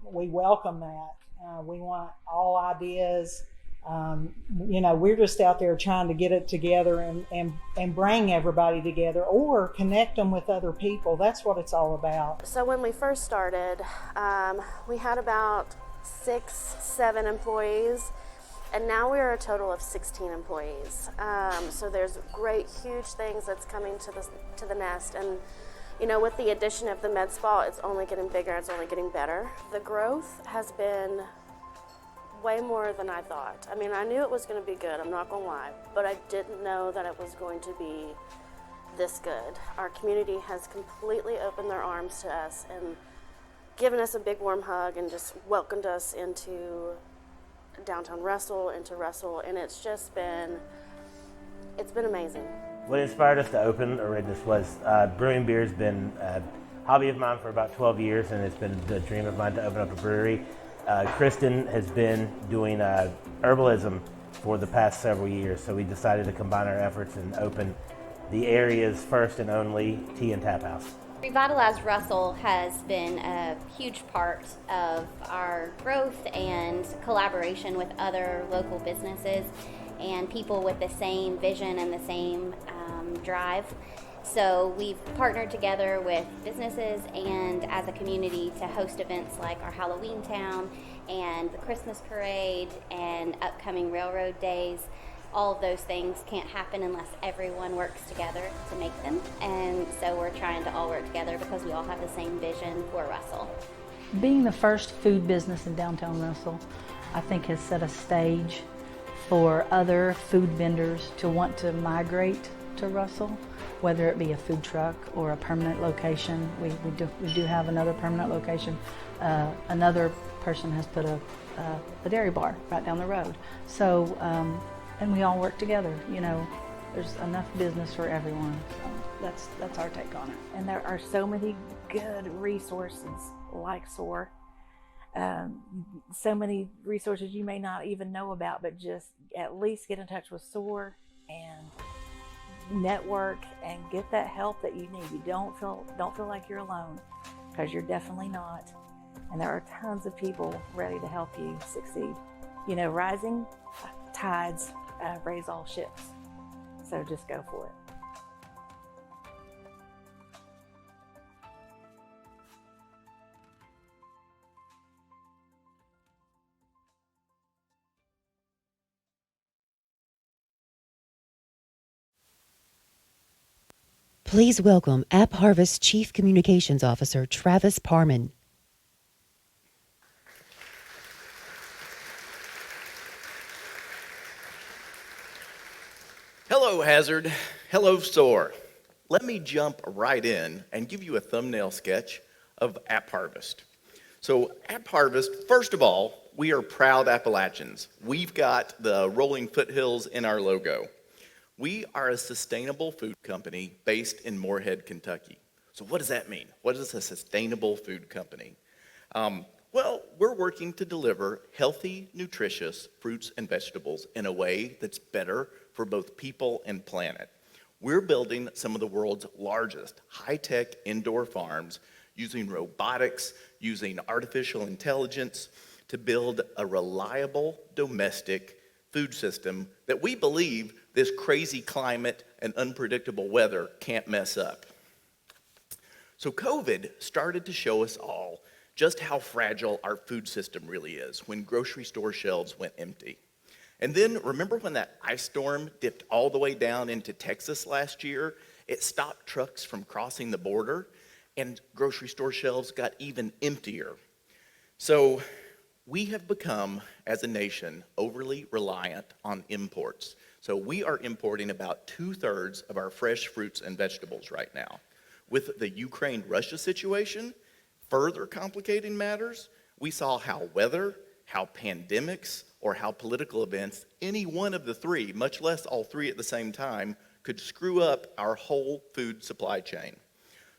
S17: We welcome that. We want all ideas We're just out there trying to get it together and bring everybody together or connect them with other people. That's what it's all about.
S8: So when we first started, we had about 6-7 employees, and now we're a total of 16 employees. So there's great, huge things that's coming to the nest, and with the addition of the med spa, it's only getting bigger, it's only getting better. The growth has been way more than I thought. I mean, I knew it was going to be good, I'm not going to lie, but I didn't know that it was going to be this good. Our community has completely opened their arms to us and given us a big warm hug and just welcomed us into downtown Russell, and it's been amazing.
S18: What inspired us to open Oridus was brewing beer has been a hobby of mine for about 12 years, and it's been the dream of mine to open up a brewery. Kristen has been doing herbalism for the past several years, so we decided to combine our efforts and open the area's first and only tea and tap house.
S19: Revitalize Russell has been a huge part of our growth and collaboration with other local businesses and people with the same vision and the same drive. So we've partnered together with businesses and as a community to host events like our Halloween Town and the Christmas Parade and upcoming Railroad Days. All of those things can't happen unless everyone works together to make them. And so we're trying to all work together because we all have the same vision for Russell.
S15: Being the first food business in downtown Russell, I think has set a stage for other food vendors to want to migrate to Russell, whether it be a food truck or a permanent location. We do have another permanent location. Another person has put a dairy bar right down the road. So, and we all work together. There's enough business for everyone. So that's our take on it.
S16: And there are so many good resources like SOAR. So many resources you may not even know about, but just at least get in touch with SOAR and network and get that help that you need. You don't feel like you're alone, because you're definitely not. And there are tons of people ready to help you succeed. Rising tides raise all ships. So just go for it.
S1: Please welcome App Harvest Chief Communications Officer Travis Parman.
S20: Hello, Hazard. Hello, SOAR. Let me jump right in and give you a thumbnail sketch of App Harvest. So App Harvest, first of all, we are proud Appalachians. We've got the rolling foothills in our logo. We are a sustainable food company based in Moorhead, Kentucky. So what does that mean? What is a sustainable food company? Well, we're working to deliver healthy, nutritious fruits and vegetables in a way that's better for both people and planet. We're building some of the world's largest high-tech indoor farms using robotics, using artificial intelligence to build a reliable domestic food system that we believe this crazy climate and unpredictable weather can't mess up. So COVID started to show us all just how fragile our food system really is when grocery store shelves went empty. And then remember when that ice storm dipped all the way down into Texas last year? It stopped trucks from crossing the border and grocery store shelves got even emptier. So we have become, as a nation, overly reliant on imports. So we are importing about 2/3 of our fresh fruits and vegetables right now. With the Ukraine-Russia situation further complicating matters, we saw how weather, how pandemics, or how political events, any one of the three, much less all three at the same time, could screw up our whole food supply chain.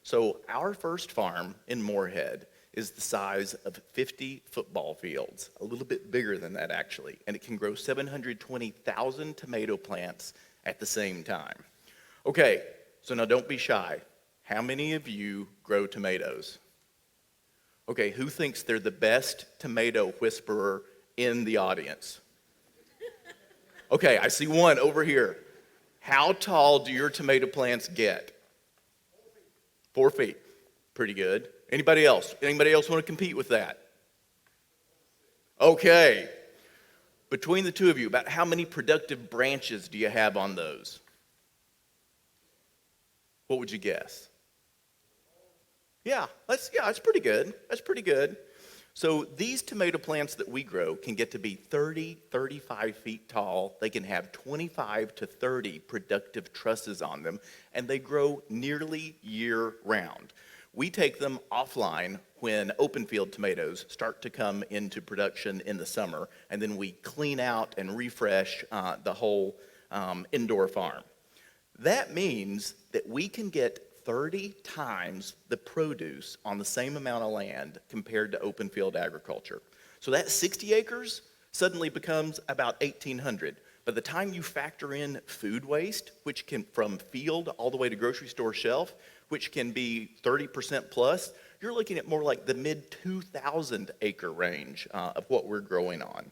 S20: So our first farm in Moorhead is the size of 50 football fields, a little bit bigger than that actually, and it can grow 720,000 tomato plants at the same time. Okay, so now don't be shy. How many of you grow tomatoes? Okay, who thinks they're the best tomato whisperer in the audience? Okay, I see one over here. How tall do your tomato plants get? 4 feet. Pretty good. Anybody else? Anybody else want to compete with that? Okay. Between the two of you, about how many productive branches do you have on those? What would you guess? Yeah, that's pretty good. That's pretty good. So these tomato plants that we grow can get to be 30, 35 feet tall. They can have 25 to 30 productive trusses on them, and they grow nearly year-round. We take them offline when open field tomatoes start to come into production in the summer, and then we clean out and refresh the whole indoor farm. That means that we can get 30 times the produce on the same amount of land compared to open field agriculture. So that 60 acres suddenly becomes about 1,800. By the time you factor in food waste, which can, from field all the way to grocery store shelf, which can be 30% plus, you're looking at more like the mid 2,000 acre range of what we're growing on.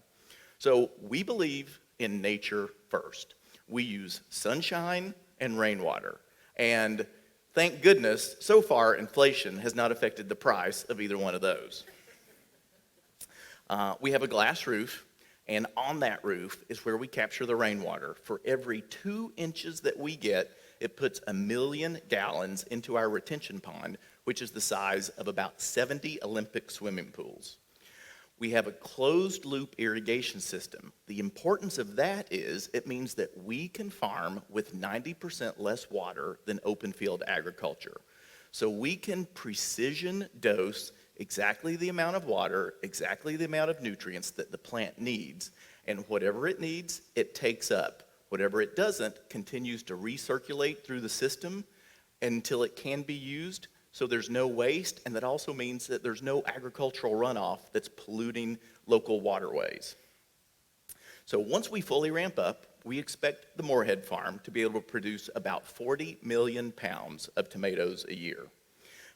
S20: So we believe in nature first. We use sunshine and rainwater. And thank goodness, so far, inflation has not affected the price of either one of those. We have a glass roof, and on that roof is where we capture the rainwater. For every 2 inches that we get, it puts 1 million gallons into our retention pond, which is the size of about 70 Olympic swimming pools. We have a closed-loop irrigation system. The importance of that is it means that we can farm with 90% less water than open field agriculture. So we can precision dose exactly the amount of water, exactly the amount of nutrients that the plant needs, and whatever it needs, it takes up. Whatever it doesn't continues to recirculate through the system until it can be used. So there's no waste, and that also means that there's no agricultural runoff that's polluting local waterways. So once we fully ramp up, we expect the Moorhead farm to be able to produce about 40 million pounds of tomatoes a year.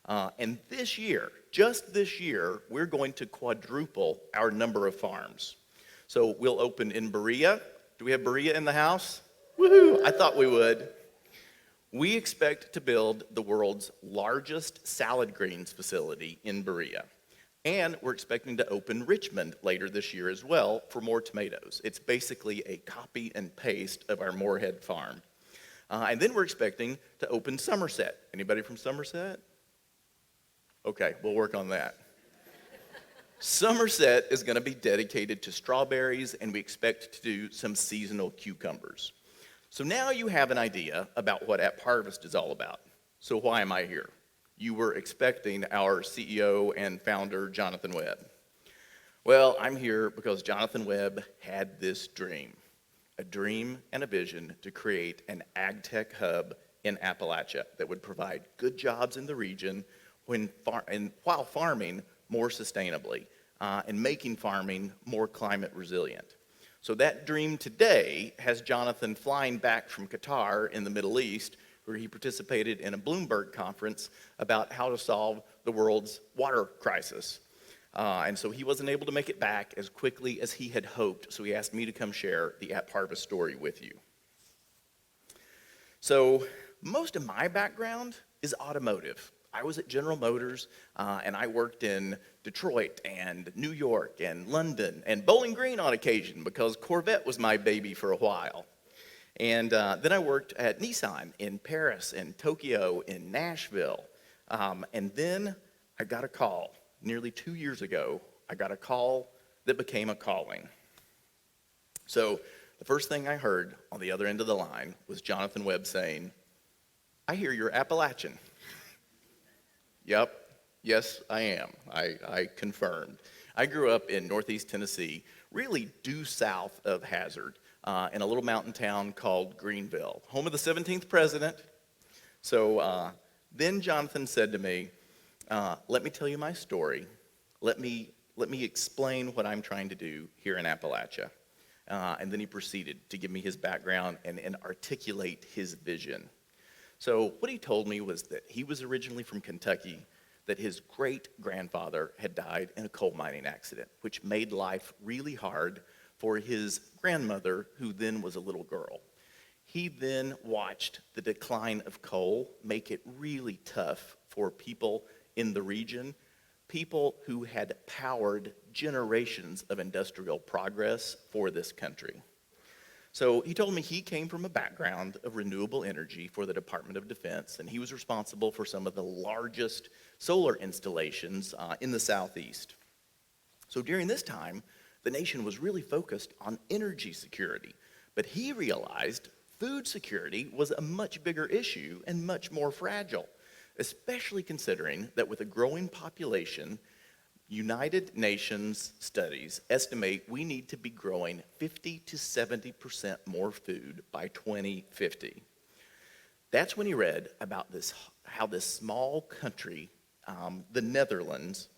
S20: And this year, just this year, we're going to quadruple our number of farms. So we'll open in Berea. Do we have Berea in the house? Woohoo! I thought we would. We expect to build the world's largest salad greens facility in Berea. And we're expecting to open Richmond later this year as well for more tomatoes. It's basically a copy and paste of our Moorhead farm. And then we're expecting to open Somerset. Anybody from Somerset? Okay, we'll work on that. Somerset is going to be dedicated to strawberries, and we expect to do some seasonal cucumbers. So now you have an idea about what AppHarvest is all about. So why am I here? You were expecting our CEO and founder, Jonathan Webb. Well, I'm here because Jonathan Webb had this dream, a dream and a vision to create an ag tech hub in Appalachia that would provide good jobs in the region while farming more sustainably and making farming more climate resilient. So that dream today has Jonathan flying back from Qatar in the Middle East, where he participated in a Bloomberg conference about how to solve the world's water crisis. And so he wasn't able to make it back as quickly as he had hoped, so he asked me to come share the AppHarvest story with you. So most of my background is automotive. I was at General Motors, and I worked in Detroit and New York and London and Bowling Green on occasion because Corvette was my baby for a while. And then I worked at Nissan in Paris and Tokyo in Nashville. And then I got a call. Nearly 2 years ago, I got a call that became a calling. So the first thing I heard on the other end of the line was Jonathan Webb saying, "I hear you're Appalachian." Yep, yes, I am. I confirmed. I grew up in Northeast Tennessee, really due south of Hazard, in a little mountain town called Greenville, home of the 17th president. So then Jonathan said to me, let me tell you my story. Let me explain what I'm trying to do here in Appalachia. And then he proceeded to give me his background and articulate his vision. So what he told me was that he was originally from Kentucky, that his great-grandfather had died in a coal mining accident, which made life really hard for his grandmother, who then was a little girl. He then watched the decline of coal make it really tough for people in the region, people who had powered generations of industrial progress for this country. So he told me he came from a background of renewable energy for the Department of Defense, and he was responsible for some of the largest solar installations in the Southeast. So during this time, the nation was really focused on energy security, but he realized food security was a much bigger issue and much more fragile, especially considering that with a growing population, United Nations studies estimate we need to be growing 50 to 70% more food by 2050. That's when he read about how this small country, the Netherlands,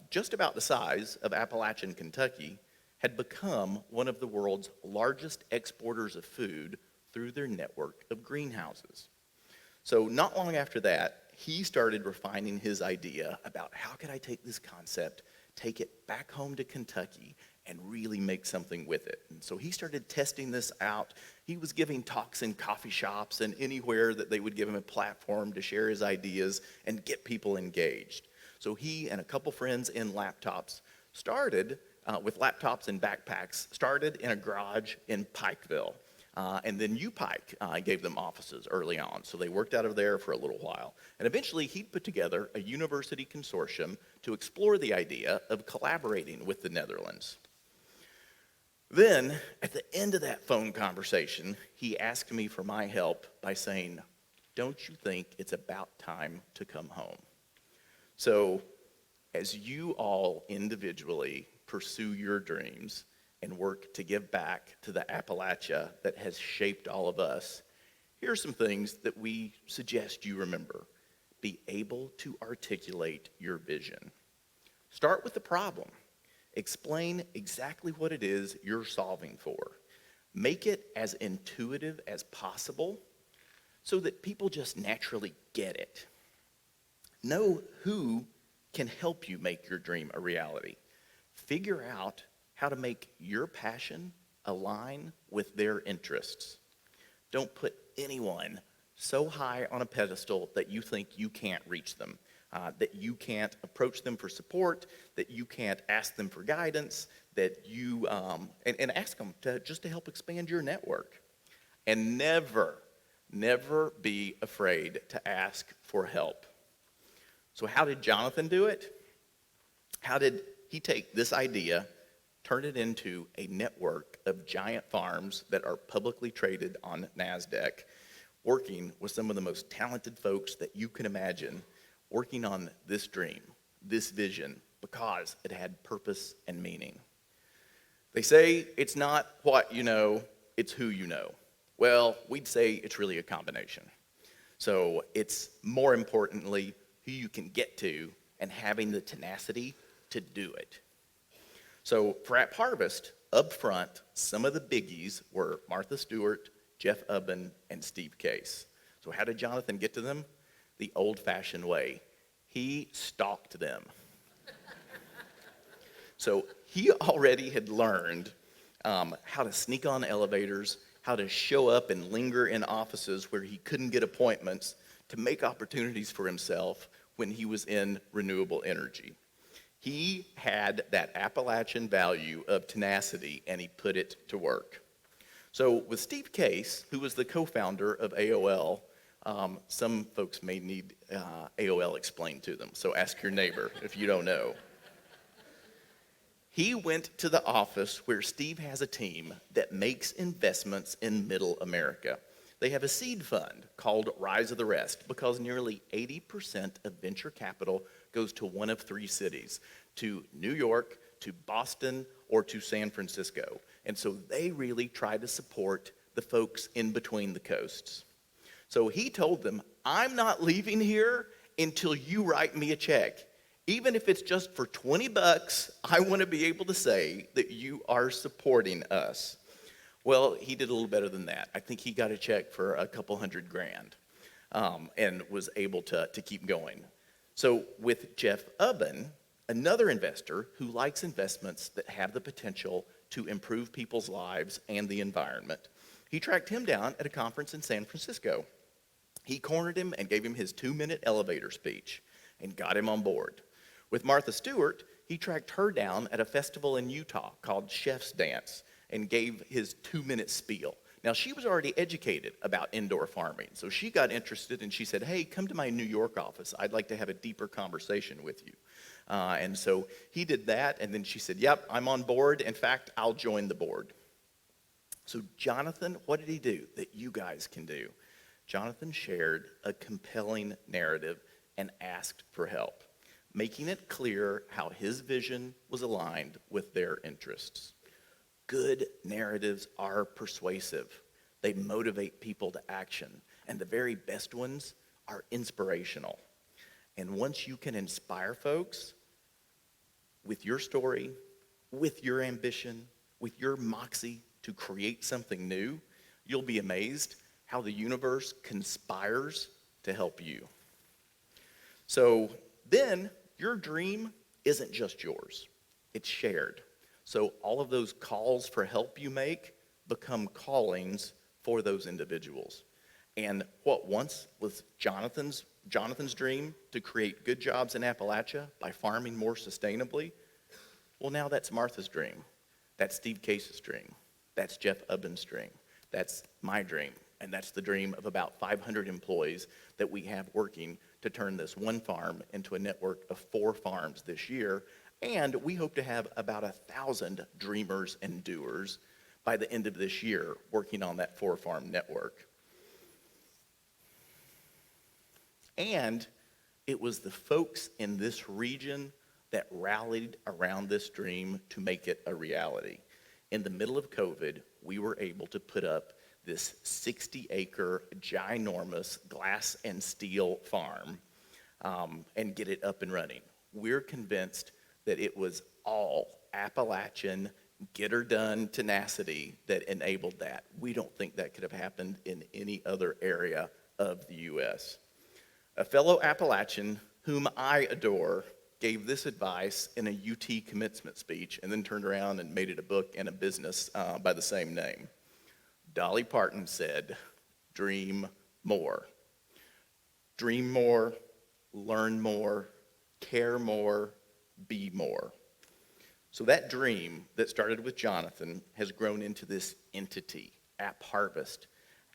S20: just about the size of Appalachian Kentucky, had become one of the world's largest exporters of food through their network of greenhouses. So not long after that, he started refining his idea about how could I take this concept, take it back home to Kentucky, and really make something with it. And so he started testing this out. He was giving talks in coffee shops and anywhere that they would give him a platform to share his ideas and get people engaged. So he and a couple friends in laptops started with laptops and backpacks, started in a garage in Pikeville. And then UPike gave them offices early on, so they worked out of there for a little while. And eventually he put together a university consortium to explore the idea of collaborating with the Netherlands. Then, at the end of that phone conversation, he asked me for my help by saying, "Don't you think it's about time to come home?" So, as you all individually pursue your dreams and work to give back to the Appalachia that has shaped all of us, here are some things that we suggest you remember. Be able to articulate your vision. Start with the problem. Explain exactly what it is you're solving for. Make it as intuitive as possible so that people just naturally get it. Know who can help you make your dream a reality. Figure out how to make your passion align with their interests. Don't put anyone so high on a pedestal that you think you can't reach them, that you can't approach them for support, that you can't ask them for guidance, that you, and ask them just to help expand your network. And never be afraid to ask for help. So how did Jonathan do it? How did he take this idea, turn it into a network of giant farms that are publicly traded on NASDAQ, working with some of the most talented folks that you can imagine, working on this dream, this vision, because it had purpose and meaning. They say it's not what you know, it's who you know. Well, we'd say it's really a combination. So it's more importantly who you can get to and having the tenacity to do it. So for App Harvest, up front, some of the biggies were Martha Stewart, Jeff Ubben, and Steve Case. So how did Jonathan get to them? The old-fashioned way. He stalked them. So he already had learned how to sneak on elevators, how to show up and linger in offices where he couldn't get appointments, to make opportunities for himself when he was in renewable energy. He had that Appalachian value of tenacity, and he put it to work. So with Steve Case, who was the co-founder of AOL, some folks may need AOL explained to them, so ask your neighbor if you don't know. He went to the office where Steve has a team that makes investments in middle America. They have a seed fund called Rise of the Rest because nearly 80% of venture capital goes to one of three cities, to New York, to Boston, or to San Francisco. And so they really try to support the folks in between the coasts. So he told them, I'm not leaving here until you write me a check. Even if it's just for $20, I want to be able to say that you are supporting us. Well, he did a little better than that. I think he got a check for a couple $100,000 and was able to keep going. So with Jeff Ubben, another investor who likes investments that have the potential to improve people's lives and the environment. He tracked him down at a conference in San Francisco. He cornered him and gave him his 2-minute elevator speech and got him on board. With Martha Stewart, he tracked her down at a festival in Utah called Chef's Dance and gave his 2-minute spiel. Now, she was already educated about indoor farming, so she got interested and she said, hey, come to my New York office. I'd like to have a deeper conversation with you. And so he did that, and then she said, yep, I'm on board. In fact, I'll join the board. So Jonathan, what did he do that you guys can do? Jonathan shared a compelling narrative and asked for help, making it clear how his vision was aligned with their interests. Good narratives are persuasive. They motivate people to action, and the very best ones are inspirational. And once you can inspire folks with your story, with your ambition, with your moxie to create something new, you'll be amazed how the universe conspires to help you. So then, your dream isn't just yours, it's shared. So all of those calls for help you make become callings for those individuals. And what once was Jonathan's dream to create good jobs in Appalachia by farming more sustainably, well, now that's Martha's dream. That's Steve Case's dream. That's Jeff Ubben's dream. That's my dream. And that's the dream of about 500 employees that we have working to turn this one farm into a network of 4 farms this year. And we hope to have about 1,000 dreamers and doers by the end of this year working on that 4-farm network. And it was the folks in this region that rallied around this dream to make it a reality. In the middle of COVID, we were able to put up this 60-acre, ginormous glass and steel farm and get it up and running. We're convinced that it was all Appalachian, get-her-done tenacity that enabled that. We don't think that could have happened in any other area of the U.S. A fellow Appalachian whom I adore gave this advice in a UT commencement speech and then turned around and made it a book and a business by the same name. Dolly Parton said, dream more. Dream more, learn more, care more, be more. So that dream that started with Jonathan has grown into this entity, App Harvest,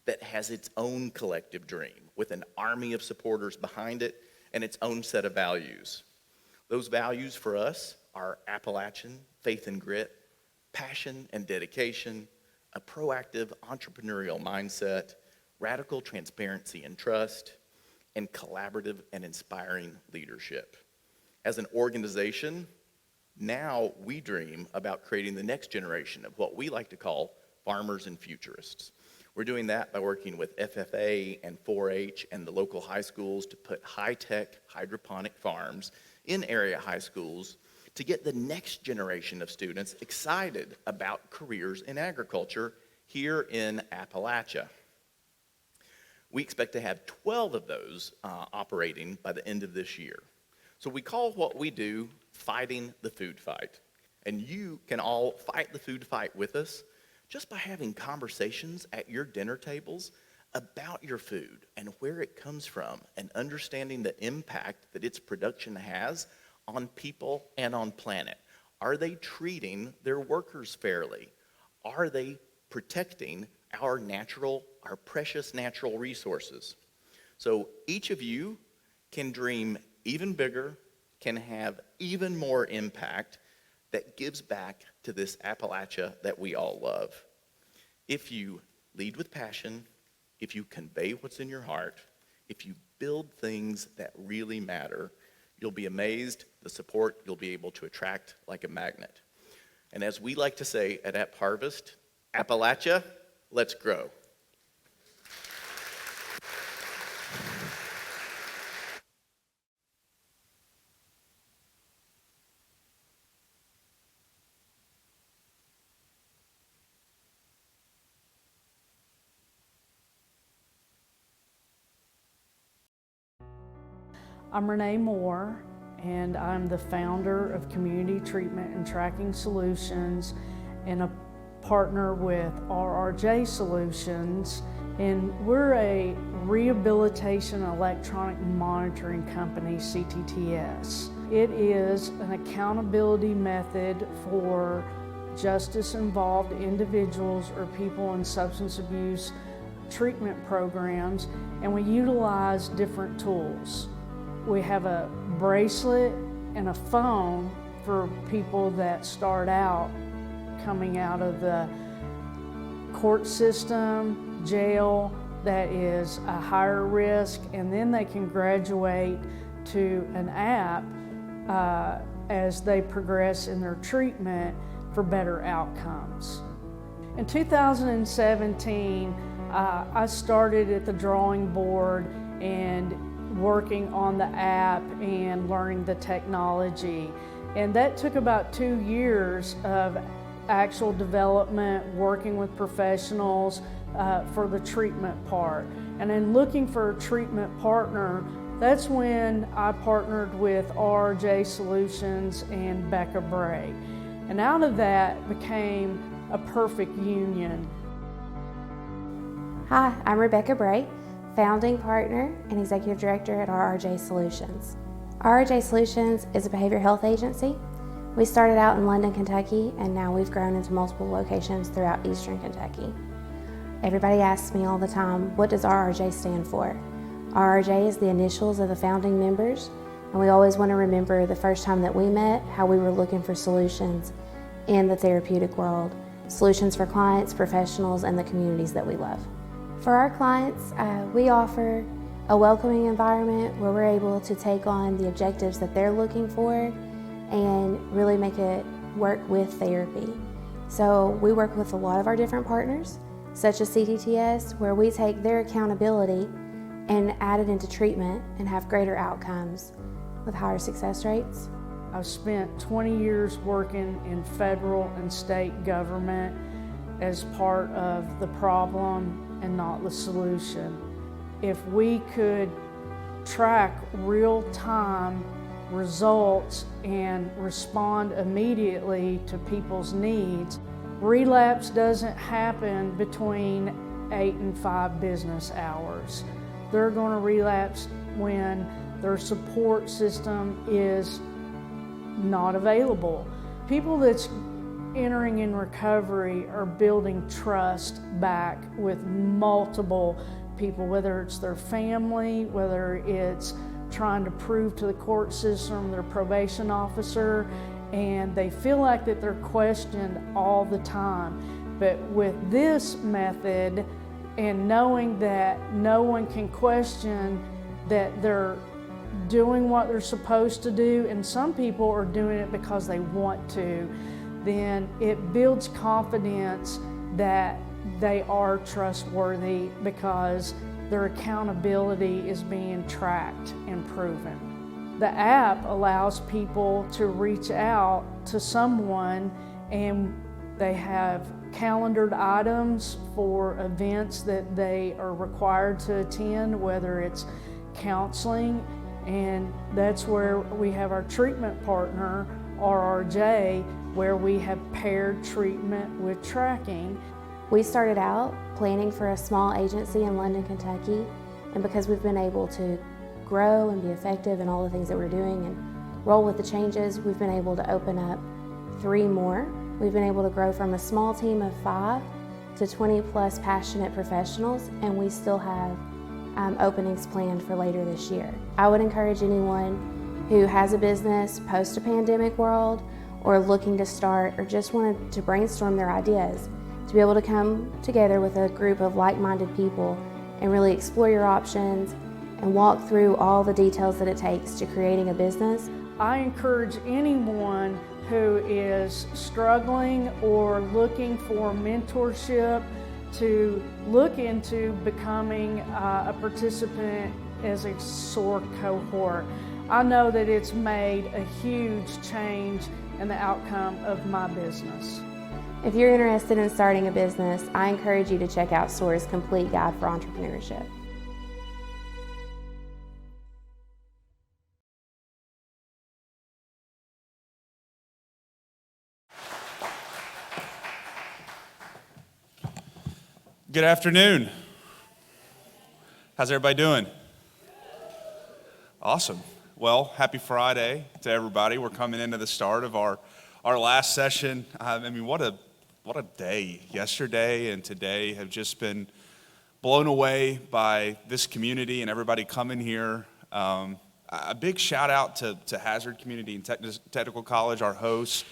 S20: that has its own collective dream with an army of supporters behind it and its own set of values. Those values for us are Appalachian, faith and grit, passion and dedication, a proactive entrepreneurial mindset, radical transparency and trust, and collaborative and inspiring leadership. As an organization, now we dream about creating the next generation of what we like to call farmers and futurists. We're doing that by working with FFA and 4-H and the local high schools to put high-tech hydroponic farms in area high schools to get the next generation of students excited about careers in agriculture here in Appalachia. We expect to have 12 of those operating by the end of this year. So we call what we do fighting the food fight. And you can all fight the food fight with us just by having conversations at your dinner tables about your food and where it comes from and understanding the impact that its production has on people and on planet. Are they treating their workers fairly? Are they protecting our precious natural resources? So each of you can dream even bigger, can have even more impact that gives back to this Appalachia that we all love. If you lead with passion, if you convey what's in your heart, if you build things that really matter, you'll be amazed the support you'll be able to attract like a magnet. And as we like to say at App Harvest, Appalachia, let's grow.
S21: I'm Renee Moore, and I'm the founder of Community Treatment and Tracking Solutions, and a partner with RRJ Solutions, and we're a rehabilitation electronic monitoring company, CTTS. It is an accountability method for justice-involved individuals or people in substance abuse treatment programs, and we utilize different tools. We have a bracelet and a phone for people that start out coming out of the court system, jail, that is a higher risk, and then they can graduate to an app as they progress in their treatment for better outcomes. In 2017, I started at the drawing board and working on the app and learning the technology. And that took about 2 years of actual development, working with professionals for the treatment part. And then looking for a treatment partner, that's when I partnered with RJ Solutions and Becca Bray. And out of that became a perfect union.
S2: Hi, I'm Rebecca Bray, founding partner and executive director at RRJ Solutions. RRJ Solutions is a behavioral health agency. We started out in London, Kentucky, and now we've grown into multiple locations throughout Eastern Kentucky. Everybody asks me all the time, what does RRJ stand for? RRJ is the initials of the founding members, and we always want to remember the first time that we met, how we were looking for solutions in the therapeutic world. Solutions for clients, professionals, and the communities that we love. For our clients, we offer a welcoming environment where we're able to take on the objectives that they're looking for and really make it work with therapy. So we work with a lot of our different partners, such as CTTS, where we take their accountability and add it into treatment and have greater outcomes with higher success rates.
S21: I've spent 20 years working in federal and state government as part of the problem and not the solution. If we could track real-time results and respond immediately to people's needs, relapse doesn't happen between 8 and 5 business hours. They're going to relapse when their support system is not available. People that's entering in recovery are building trust back with multiple people, whether it's their family, whether it's trying to prove to the court system, their probation officer, and they feel like that they're questioned all the time. But with this method, and knowing that no one can question that they're doing what they're supposed to do, and some people are doing it because they want to, then it builds confidence that they are trustworthy because their accountability is being tracked and proven. The app allows people to reach out to someone, and they have calendared items for events that they are required to attend, whether it's counseling, and that's where we have our treatment partner, RRJ, where we have paired treatment with tracking.
S2: We started out planning for a small agency in London, Kentucky, and because we've been able to grow and be effective in all the things that we're doing and roll with the changes, we've been able to open up 3 more. We've been able to grow from a small team of 5 to 20 plus passionate professionals, and we still have openings planned for later this year. I would encourage anyone who has a business post a pandemic world or looking to start or just wanted to brainstorm their ideas to be able to come together with a group of like-minded people and really explore your options and walk through all the details that it takes to creating a business.
S21: I encourage anyone who is struggling or looking for mentorship to look into becoming a participant as a SOAR cohort. I know that it's made a huge change in the outcome of my business.
S2: If you're interested in starting a business, I encourage you to check out SOAR's complete guide for entrepreneurship.
S3: Good afternoon. How's everybody doing? Awesome. Well, happy Friday to everybody. We're coming into the start of our last session. I mean, what a day. Yesterday and today have just been blown away by this community and everybody coming here. A big shout out to Hazard Community and Technical College, our hosts.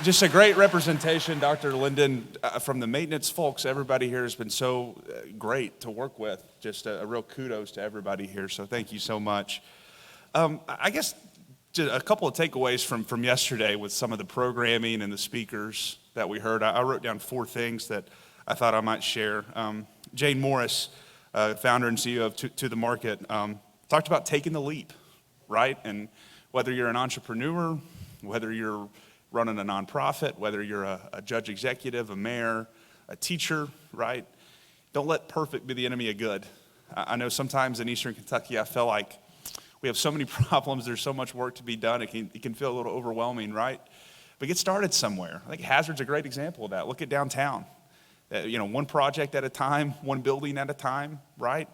S3: Just a great representation, Dr. Linden, from the maintenance folks. Everybody here has been so great to work with. Just a real kudos to everybody here. So thank you so much. I guess just a couple of takeaways from yesterday with some of the programming and the speakers that we heard. I wrote down 4 things that I thought I might share. Jane Morris, founder and CEO of To the Market, talked about taking the leap, right? And whether you're an entrepreneur, whether you're running a nonprofit, whether you're a judge executive, a mayor, a teacher, right? Don't let perfect be the enemy of good. I know sometimes in Eastern Kentucky, I feel like we have so many problems, there's so much work to be done, it can feel a little overwhelming, right? But get started somewhere. I think Hazard's a great example of that. Look at downtown. One project at a time, one building at a time, right?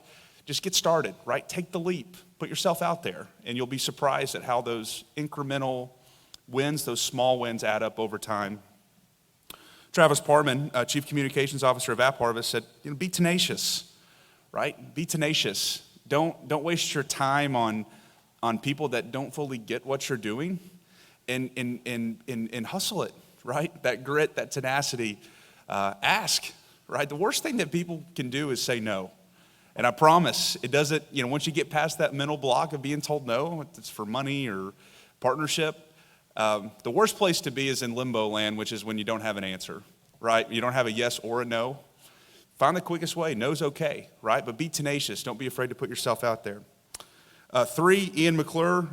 S3: Just get started, right? Take the leap. Put yourself out there, and you'll be surprised at how those incremental wins, those small wins add up over time. Travis Parman, Chief Communications Officer of AppHarvest, said, be tenacious, right? Be tenacious. Don't waste your time on people that don't fully get what you're doing, and hustle it, right? That grit, that tenacity. Ask, right? The worst thing that people can do is say no. And I promise, it doesn't, once you get past that mental block of being told no, it's for money or partnership, the worst place to be is in limbo land, which is when you don't have an answer, right? You don't have a yes or a no. Find the quickest way. No's okay, right? But be tenacious. Don't be afraid to put yourself out there. 3, Ian McClure.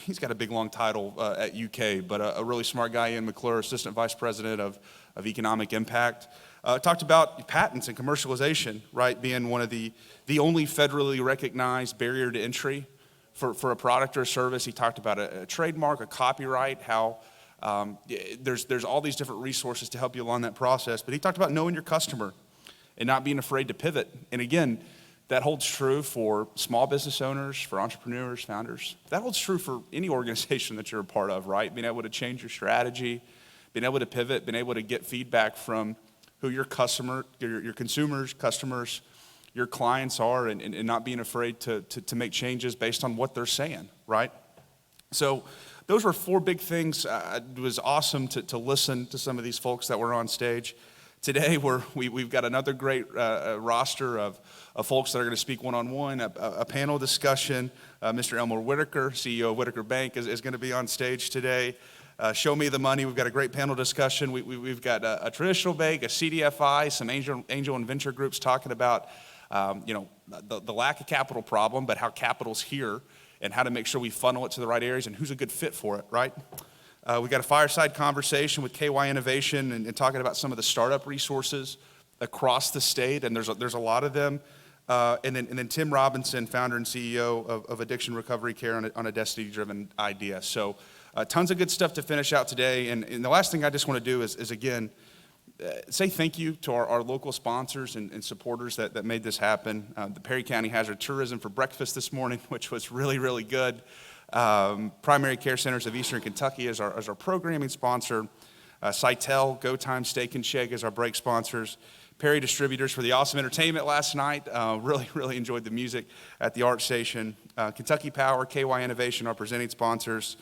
S3: He's got a big, long title at UK, but a really smart guy, Ian McClure, Assistant Vice President of Economic Impact. Talked about patents and commercialization, right, being one of the only federally recognized barrier to entry for a product or a service. He talked about a trademark, a copyright, how there's all these different resources to help you along that process. But he talked about knowing your customer and not being afraid to pivot. And again, that holds true for small business owners, for entrepreneurs, founders. That holds true for any organization that you're a part of, right? Being able to change your strategy, being able to pivot, being able to get feedback from who your consumers, customers, your clients are, and not being afraid to make changes based on what they're saying, right? So those were 4 big things. It was awesome to listen to some of these folks that were on stage. Today, we've got another great roster of folks that are going to speak one-on-one, a panel discussion. Mr. Elmer Whitaker, CEO of Whitaker Bank, is going to be on stage today. Show Me the Money. We've got a great panel discussion. We've got a traditional bank, a CDFI, some angel and venture groups talking about the lack of capital problem, but how capital's here and how to make sure we funnel it to the right areas and who's a good fit for it, right? We got a fireside conversation with KY Innovation and talking about some of the startup resources across the state, and there's a lot of them. And then Tim Robinson, founder and CEO of Addiction Recovery Care on a destiny-driven idea. So tons of good stuff to finish out today. And the last thing I just want to do is again, say thank you to our local sponsors and supporters that made this happen. The Perry County Hazard Tourism for breakfast this morning, which was really, really good. Primary Care Centers of Eastern Kentucky as our programming sponsor. Sitel, Go Time Steak and Shake as our break sponsors. Perry Distributors for the awesome entertainment last night. Really, really enjoyed the music at the Art Station. Kentucky Power, KY Innovation, our presenting sponsors.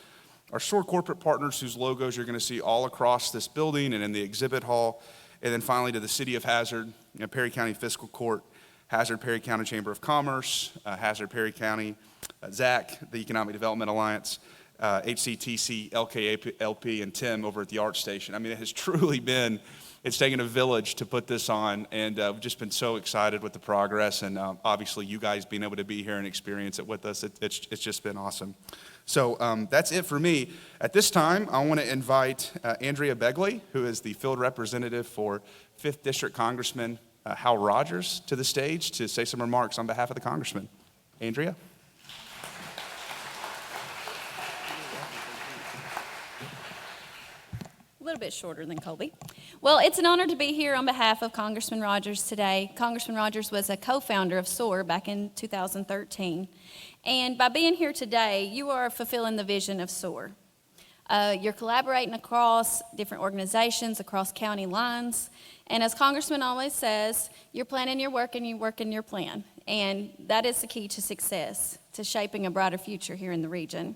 S3: Our SOAR corporate partners whose logos you're going to see all across this building and in the exhibit hall. And then finally to the City of Hazard, Perry County Fiscal Court, Hazard Perry County Chamber of Commerce, Hazard Perry County, ZAC, the Economic Development Alliance, HCTC, LKLP, and Tim over at the Art Station. I mean, it has truly been, it's taken a village to put this on, and we've just been so excited with the progress, and obviously you guys being able to be here and experience it with us, it's just been awesome. So that's it for me. At this time, I want to invite Andrea Begley, who is the field representative for 5th District Congressman Hal Rogers, to the stage to say some remarks on behalf of the Congressman. Andrea?
S4: A little bit shorter than Colby. Well, it's an honor to be here on behalf of Congressman Rogers today. Congressman Rogers was a co-founder of SOAR back in 2013. And by being here today, you are fulfilling the vision of SOAR. You're collaborating across different organizations, across county lines. And as Congressman always says, you're planning your work and you're working your plan. And that is the key to success, to shaping a brighter future here in the region.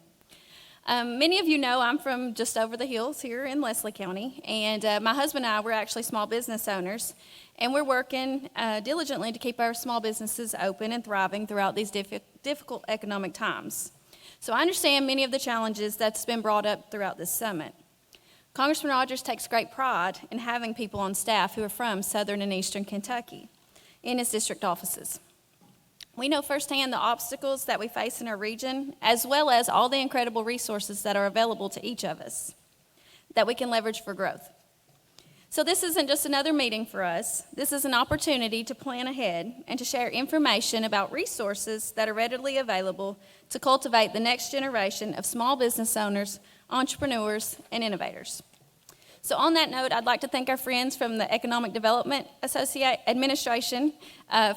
S4: Many of you know I'm from just over the hills here in Leslie County, and my husband and I, we're actually small business owners, and we're working diligently to keep our small businesses open and thriving throughout these difficult economic times. So I understand many of the challenges that's been brought up throughout this summit. Congressman Rogers takes great pride in having people on staff who are from southern and eastern Kentucky in his district offices. We know firsthand the obstacles that we face in our region, as well as all the incredible resources that are available to each of us that we can leverage for growth. So this isn't just another meeting for us. This is an opportunity to plan ahead and to share information about resources that are readily available to cultivate the next generation of small business owners, entrepreneurs, and innovators. So on that note, I'd like to thank our friends from the Economic Development Administration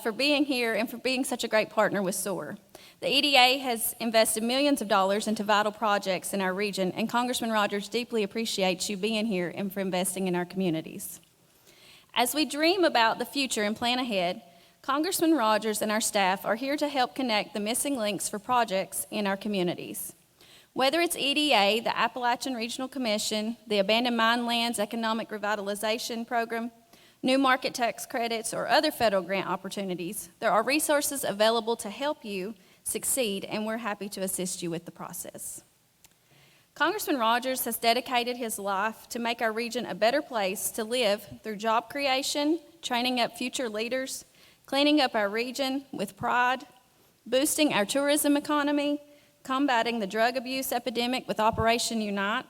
S4: for being here and for being such a great partner with SOAR. The EDA has invested millions of dollars into vital projects in our region, and Congressman Rogers deeply appreciates you being here and for investing in our communities. As we dream about the future and plan ahead, Congressman Rogers and our staff are here to help connect the missing links for projects in our communities. Whether it's EDA, the Appalachian Regional Commission, the Abandoned Mine Lands Economic Revitalization Program, new market tax credits, or other federal grant opportunities, there are resources available to help you succeed, and we're happy to assist you with the process. Congressman Rogers has dedicated his life to make our region a better place to live through job creation, training up future leaders, cleaning up our region with pride, boosting our tourism economy, combating the drug abuse epidemic with Operation Unite,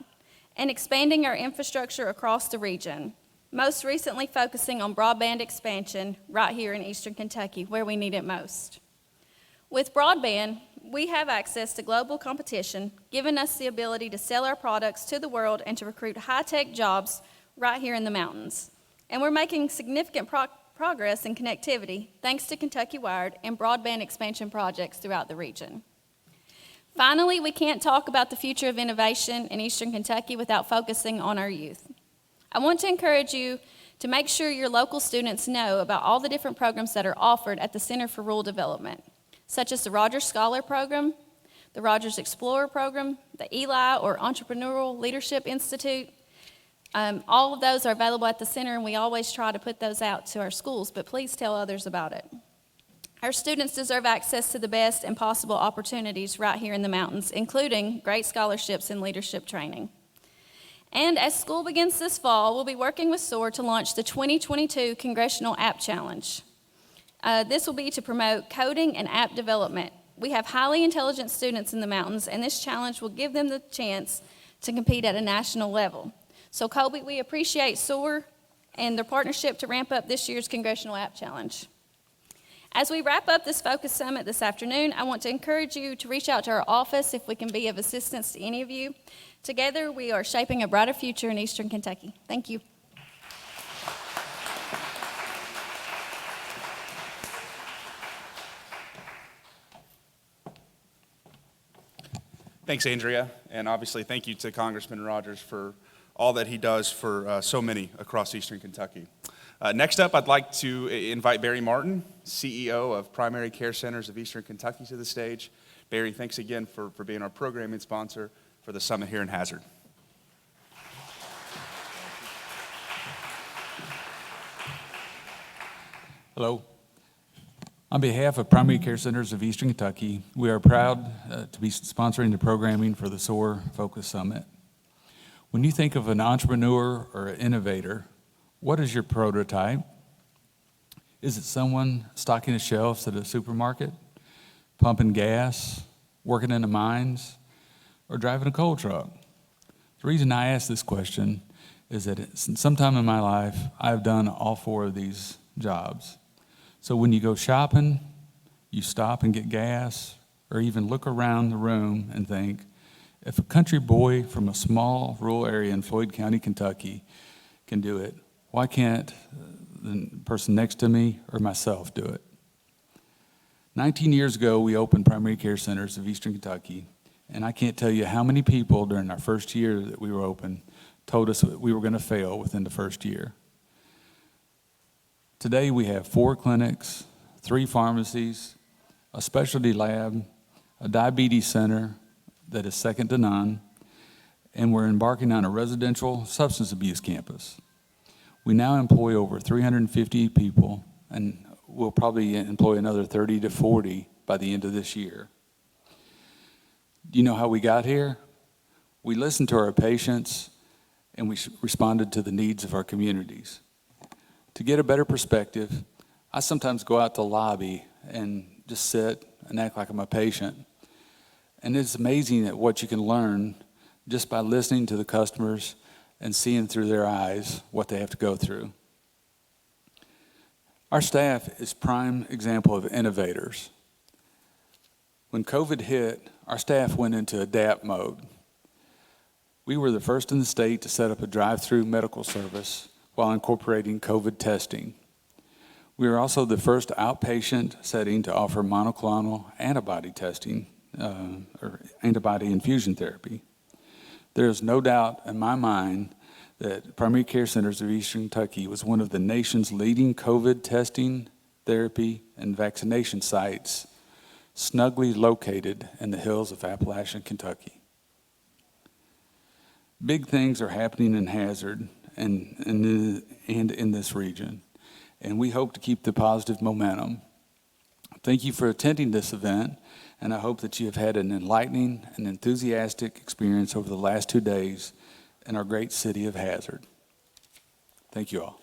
S4: and expanding our infrastructure across the region, most recently focusing on broadband expansion right here in eastern Kentucky, where we need it most. With broadband, we have access to global competition, giving us the ability to sell our products to the world and to recruit high-tech jobs right here in the mountains. And we're making significant progress in connectivity thanks to Kentucky Wired and broadband expansion projects throughout the region. Finally, we can't talk about the future of innovation in eastern Kentucky without focusing on our youth. I want to encourage you to make sure your local students know about all the different programs that are offered at the Center for Rural Development, such as the Rogers Scholar Program, the Rogers Explorer Program, the ELI or Entrepreneurial Leadership Institute. All of those are available at the center, and we always try to put those out to our schools, but please tell others about it. Our students deserve access to the best and possible opportunities right here in the mountains, including great scholarships and leadership training. And as school begins this fall, we'll be working with SOAR to launch the 2022 Congressional App Challenge. This will be to promote coding and app development. We have highly intelligent students in the mountains, and this challenge will give them the chance to compete at a national level. So Colby, we appreciate SOAR and their partnership to ramp up this year's Congressional App Challenge. As we wrap up this Focus Summit this afternoon, I want to encourage you to reach out to our office if we can be of assistance to any of you. Together, we are shaping a brighter future in eastern Kentucky. Thank you.
S3: Thanks, Andrea, and obviously thank you to Congressman Rogers for all that he does for so many across eastern Kentucky. Next up, I'd like to invite Barry Martin, CEO of Primary Care Centers of Eastern Kentucky, to the stage. Barry, thanks again for being our programming sponsor for the summit here in Hazard.
S22: Hello. On behalf of Primary Care Centers of Eastern Kentucky, we are proud to be sponsoring the programming for the SOAR Focus Summit. When you think of an entrepreneur or an innovator, what is your prototype? Is it someone stocking the shelves at a supermarket, pumping gas, working in the mines, or driving a coal truck? The reason I ask this question is that sometime in my life, I've done all four of these jobs. So when you go shopping, you stop and get gas, or even look around the room and think, If a country boy from a small rural area in Floyd County, Kentucky can do it, why can't the person next to me or myself do it? 19 years ago, we opened primary care centers of Eastern Kentucky, and I can't tell you how many people during our first year that we were open told us that we were going to fail within the first year. Today, we have 4 clinics, 3 pharmacies, a specialty lab, a diabetes center that is second to none, and we're embarking on a residential substance abuse campus. We now employ over 350 people, and we'll probably employ another 30 to 40 by the end of this year. Do you know how we got here? We listened to our patients, and we responded to the needs of our communities. To get a better perspective, I sometimes go out to the lobby and just sit and act like I'm a patient. And it's amazing at what you can learn just by listening to the customers and seeing through their eyes what they have to go through. Our staff is prime example of innovators. When COVID hit, our staff went into adapt mode. We were the first in the state to set up a drive-through medical service while incorporating COVID testing. We are also the first outpatient setting to offer monoclonal antibody testing, or antibody infusion therapy. There is no doubt in my mind that Primary Care Centers of Eastern Kentucky was one of the nation's leading COVID testing, therapy, and vaccination sites, snugly located in the hills of Appalachian, Kentucky. Big things are happening in Hazard and in this region, and we hope to keep the positive momentum. Thank you for attending this event, and I hope that you have had an enlightening and enthusiastic experience over the last 2 days in our great city of Hazard. Thank you all.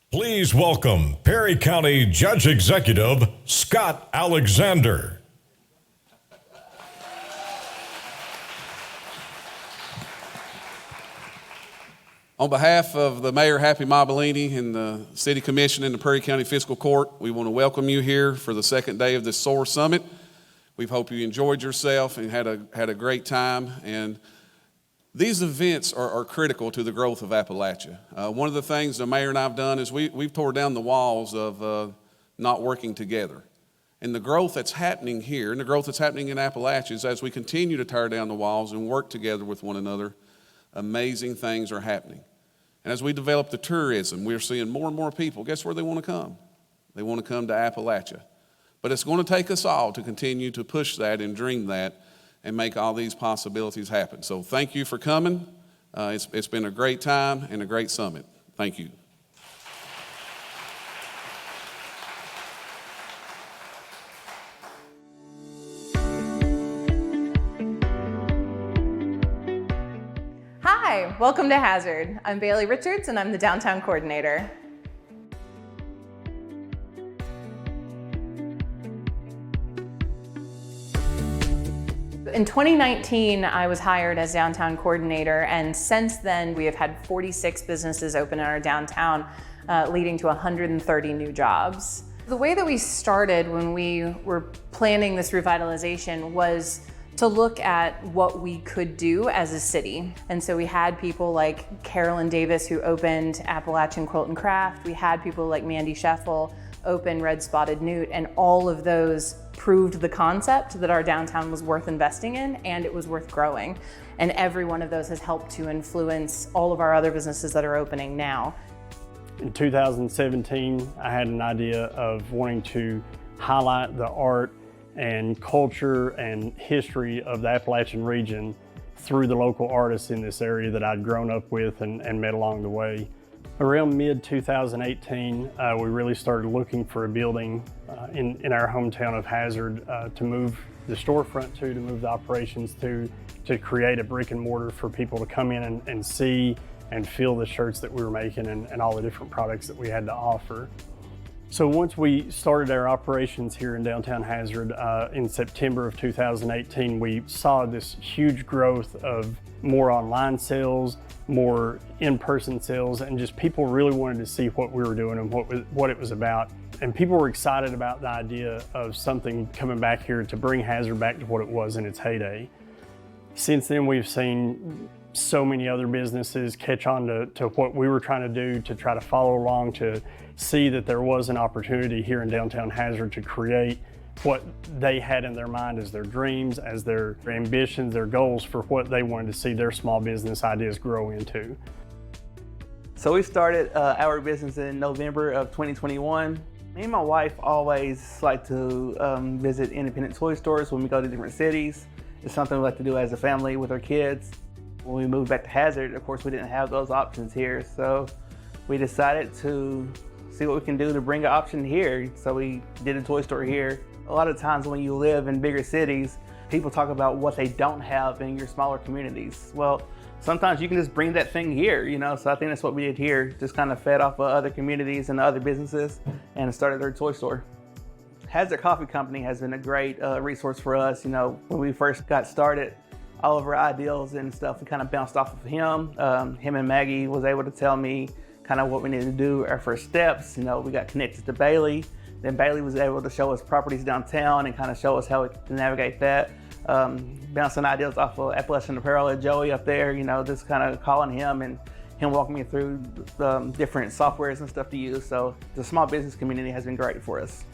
S5: Please welcome Perry County Judge Executive Scott Alexander.
S6: On behalf of the Mayor, Happy Mobilini, and the City Commission and the Perry County Fiscal Court, we want to welcome you here for the second day of the SOAR Summit. We hope you enjoyed yourself and had a great time. And these events are critical to the growth of Appalachia. One of the things the Mayor and I have done is we've tore down the walls of not working together. And the growth that's happening here and the growth that's happening in Appalachia is as we continue to tear down the walls and work together with one another, amazing things are happening. And as we develop the tourism, we're seeing more and more people. Guess where they want to come? They want to come to Appalachia. But it's going to take us all to continue to push that and dream that and make all these possibilities happen. So thank you for coming. It's been a great time and a great summit. Thank you.
S23: Hi, welcome to Hazard. I'm Bailey Richards and I'm the Downtown Coordinator. In 2019, I was hired as Downtown Coordinator, and since then we have had 46 businesses open in our downtown, leading to 130 new jobs. The way that we started when we were planning this revitalization was to look at what we could do as a city. And so we had people like Carolyn Davis, who opened Appalachian Quilt and Craft. We had people like Mandy Sheffel open Red Spotted Newt, and all of those proved the concept that our downtown was worth investing in and it was worth growing. And every one of those has helped to influence all of our other businesses that are opening now.
S24: In 2017, I had an idea of wanting to highlight the art and culture and history of the Appalachian region through the local artists in this area that I'd grown up with and met along the way. Around mid-2018, we really started looking for a building in our hometown of Hazard to move the storefront to move the operations to create a brick and mortar for people to come in and see and feel the shirts that we were making and all the different products that we had to offer. So once we started our operations here in downtown Hazard in September of 2018, we saw this huge growth of more online sales, more in-person sales, and just people really wanted to see what we were doing and what it was about. And people were excited about the idea of something coming back here to bring Hazard back to what it was in its heyday. Since then, we've seen so many other businesses catch on to what we were trying to do, to try to follow along, to see that there was an opportunity here in downtown Hazard to create what they had in their mind as their dreams, as their ambitions, their goals for what they wanted to see their small business ideas grow into.
S9: So we started our business in November of 2021. Me and my wife always like to visit independent toy stores when we go to different cities. It's something we like to do as a family with our kids. When we moved back to Hazard, of course, we didn't have those options here. So we decided to see what we can do to bring an option here. So we did a toy store here. A lot of times when you live in bigger cities, people talk about what they don't have in your smaller communities. Well, sometimes you can just bring that thing here, you know? So I think that's what we did here. Just kind of fed off of other communities and other businesses and started our toy store. Hazard Coffee Company has been a great resource for us. You know, when we first got started, all of our ideas and stuff, we kind of bounced off of him. Him and Maggie was able to tell me kind of what we needed to do, our first steps. You know, we got connected to Bailey. Then Bailey was able to show us properties downtown and kind of show us how we can navigate that. Bouncing ideas off of Appalachian Apparel at Joey up there, you know, just kind of calling him and him walking me through different softwares and stuff to use. So the small business community has been great for us.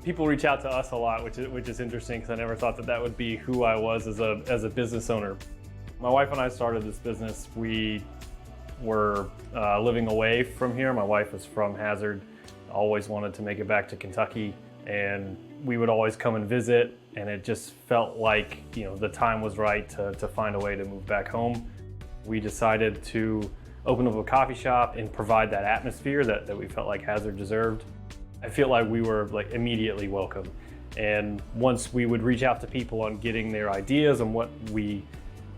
S10: People reach out to us a lot, which is interesting because I never thought that would be who I was as a business owner. My wife and I started this business. We were living away from here. My wife is from Hazard. Always wanted to make it back to Kentucky, and we would always come and visit, and it just felt like, you know, the time was right to find a way to move back home. We decided to open up a coffee shop and provide that atmosphere that we felt like Hazard deserved. I feel like we were like immediately welcome, and once we would reach out to people on getting their ideas on what we,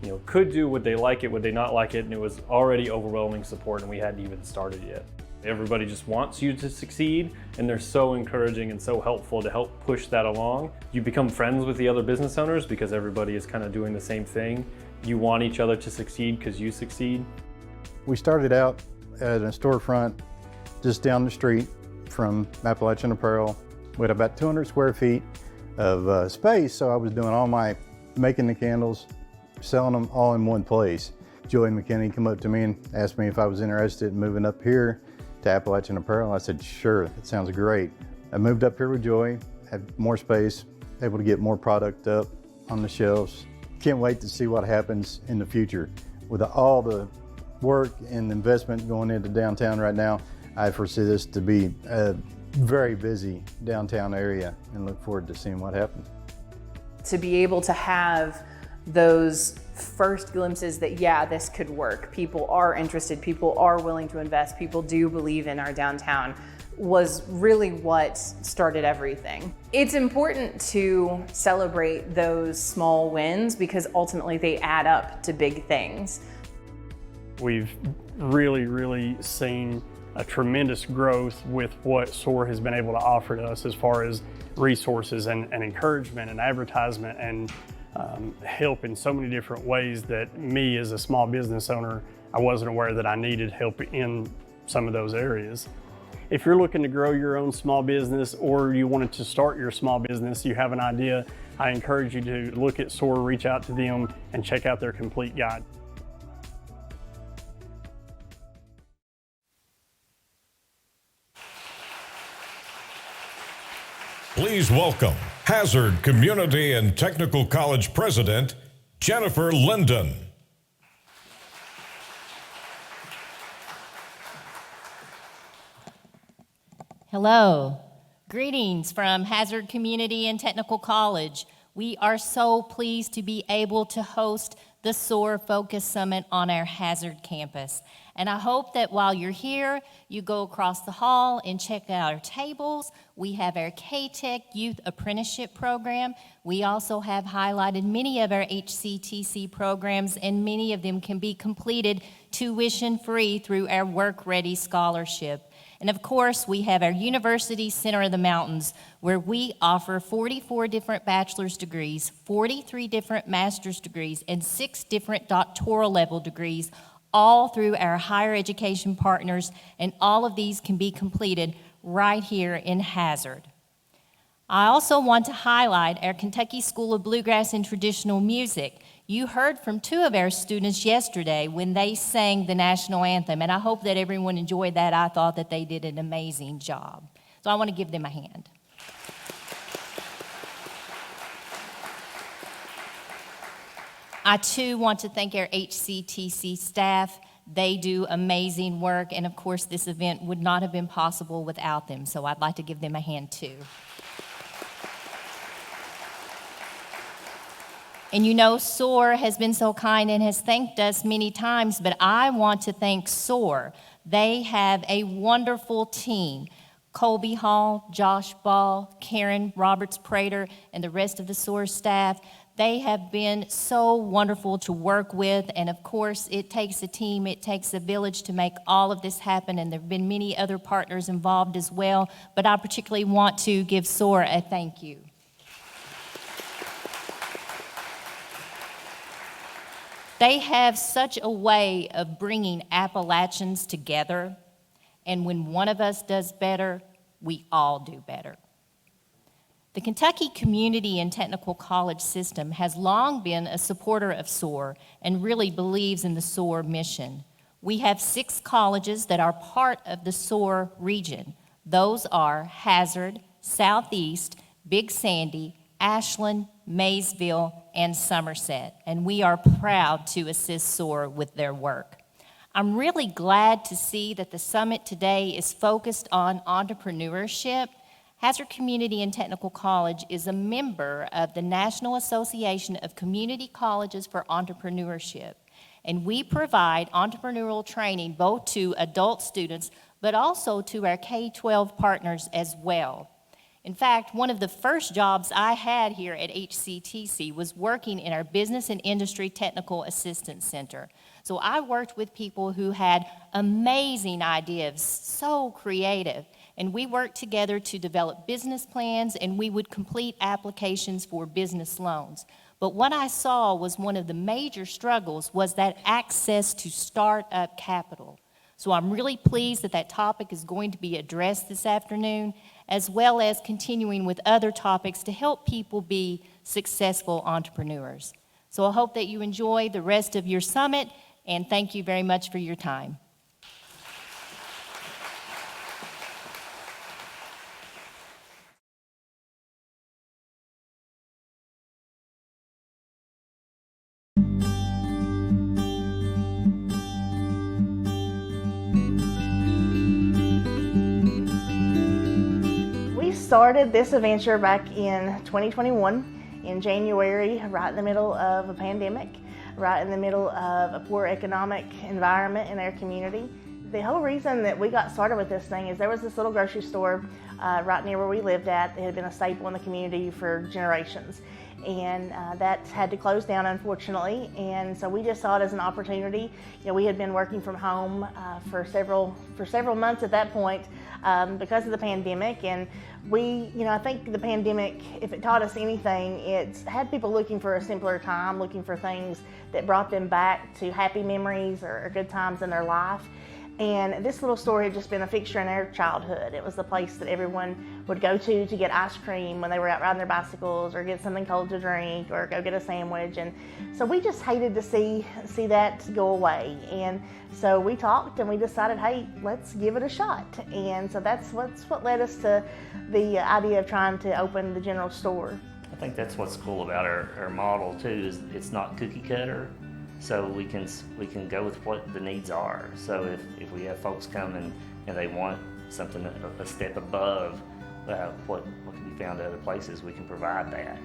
S10: you know, could do, would they like it, would they not like it, and it was already overwhelming support, and we hadn't even started yet. Everybody just wants you to succeed, and they're so encouraging and so helpful to help push that along. You become friends with the other business owners because everybody is kind of doing the same thing. You want each other to succeed because you succeed.
S11: We started out at a storefront just down the street from Appalachian Apparel with about 200 square feet of space, so I was doing all my making the candles, selling them all in one place. Joey McKinney came up to me and asked me if I was interested in moving up here to Appalachian Apparel. I said, sure, that sounds great. I moved up here with Joey, had more space, able to get more product up on the shelves. Can't wait to see what happens in the future. With all the work and investment going into downtown right now, I foresee this to be a very busy downtown area and look forward to seeing what happens.
S23: To be able to have those first glimpses that, yeah, this could work. People are interested, people are willing to invest, people do believe in our downtown, was really what started everything. It's important to celebrate those small wins because ultimately they add up to big things.
S24: We've really seen a tremendous growth with what SOAR has been able to offer to us as far as resources and encouragement and advertisement and help in so many different ways that me as a small business owner, I wasn't aware that I needed help in some of those areas. If you're looking to grow your own small business or you wanted to start your small business, you have an idea, I encourage you to look at SOAR, reach out to them, and check out their complete guide.
S5: Please welcome Hazard Community and Technical College President, Jennifer Linden.
S12: Hello. Greetings from Hazard Community and Technical College. We are so pleased to be able to host the SOAR Focus Summit on our Hazard campus. And I hope that while you're here, you go across the hall and check out our tables. We have our K-Tech Youth Apprenticeship Program. We also have highlighted many of our HCTC programs, and many of them can be completed tuition-free through our Work Ready Scholarship. And of course, we have our University Center of the Mountains, where we offer 44 different bachelor's degrees, 43 different master's degrees, and 6 different doctoral level degrees, all through our higher education partners, and all of these can be completed right here in Hazard. I also want to highlight our Kentucky School of Bluegrass and Traditional Music. You heard from two of our students yesterday when they sang the national anthem, and I hope that everyone enjoyed that. I thought that they did an amazing job. So I want to give them a hand. I too want to thank our HCTC staff. They do amazing work, and of course this event would not have been possible without them, so I'd like to give them a hand too. And you know, SOAR has been so kind and has thanked us many times, but I want to thank SOAR. They have a wonderful team. Colby Hall, Josh Ball, Karen Roberts-Prater, and the rest of the SOAR staff. They have been so wonderful to work with, and of course, it takes a team, it takes a village to make all of this happen, and there have been many other partners involved as well, but I particularly want to give SOAR a thank you. They have such a way of bringing Appalachians together, and when one of us does better, we all do better. The Kentucky Community and Technical College system has long been a supporter of SOAR and really believes in the SOAR mission. We have 6 colleges that are part of the SOAR region. Those are Hazard, Southeast, Big Sandy, Ashland, Maysville, and Somerset, and we are proud to assist SOAR with their work. I'm really glad to see that the summit today is focused on entrepreneurship. Hazard Community and Technical College is a member of the National Association of Community Colleges for Entrepreneurship, and we provide entrepreneurial training both to adult students but also to our K-12 partners as well. In fact, one of the first jobs I had here at HCTC was working in our Business and Industry Technical Assistance Center. So I worked with people who had amazing ideas, so creative, and we worked together to develop business plans, and we would complete applications for business loans. But what I saw was one of the major struggles was that access to start-up capital. So I'm really pleased that that topic is going to be addressed this afternoon, as well as continuing with other topics to help people be successful entrepreneurs. So I hope that you enjoy the rest of your summit, and thank you very much for your time.
S7: We started this adventure back in 2021 in January, right in the middle of a pandemic, right in the middle of a poor economic environment in our community. The whole reason that we got started with this thing is there was this little grocery store right near where we lived at. It had been a staple in the community for generations, and that had to close down, unfortunately. And so we just saw it as an opportunity. You know, we had been working from home for several months at that point because of the pandemic, and I think the pandemic, if it taught us anything, it's had people looking for a simpler time, looking for things that brought them back to happy memories or good times in their life. And this little store had just been a fixture in our childhood. It was the place that everyone would go to get ice cream when they were out riding their bicycles, or get something cold to drink, or go get a sandwich. And so we just hated to see that go away. And so we talked and we decided, hey, let's give it a shot. And so that's what led us to the idea of trying to open the general store.
S13: I think that's what's cool about our model too, is it's not cookie cutter. So we can go with what the needs are. So if we have folks come and they want something a step above what can be found at other places, we can provide that.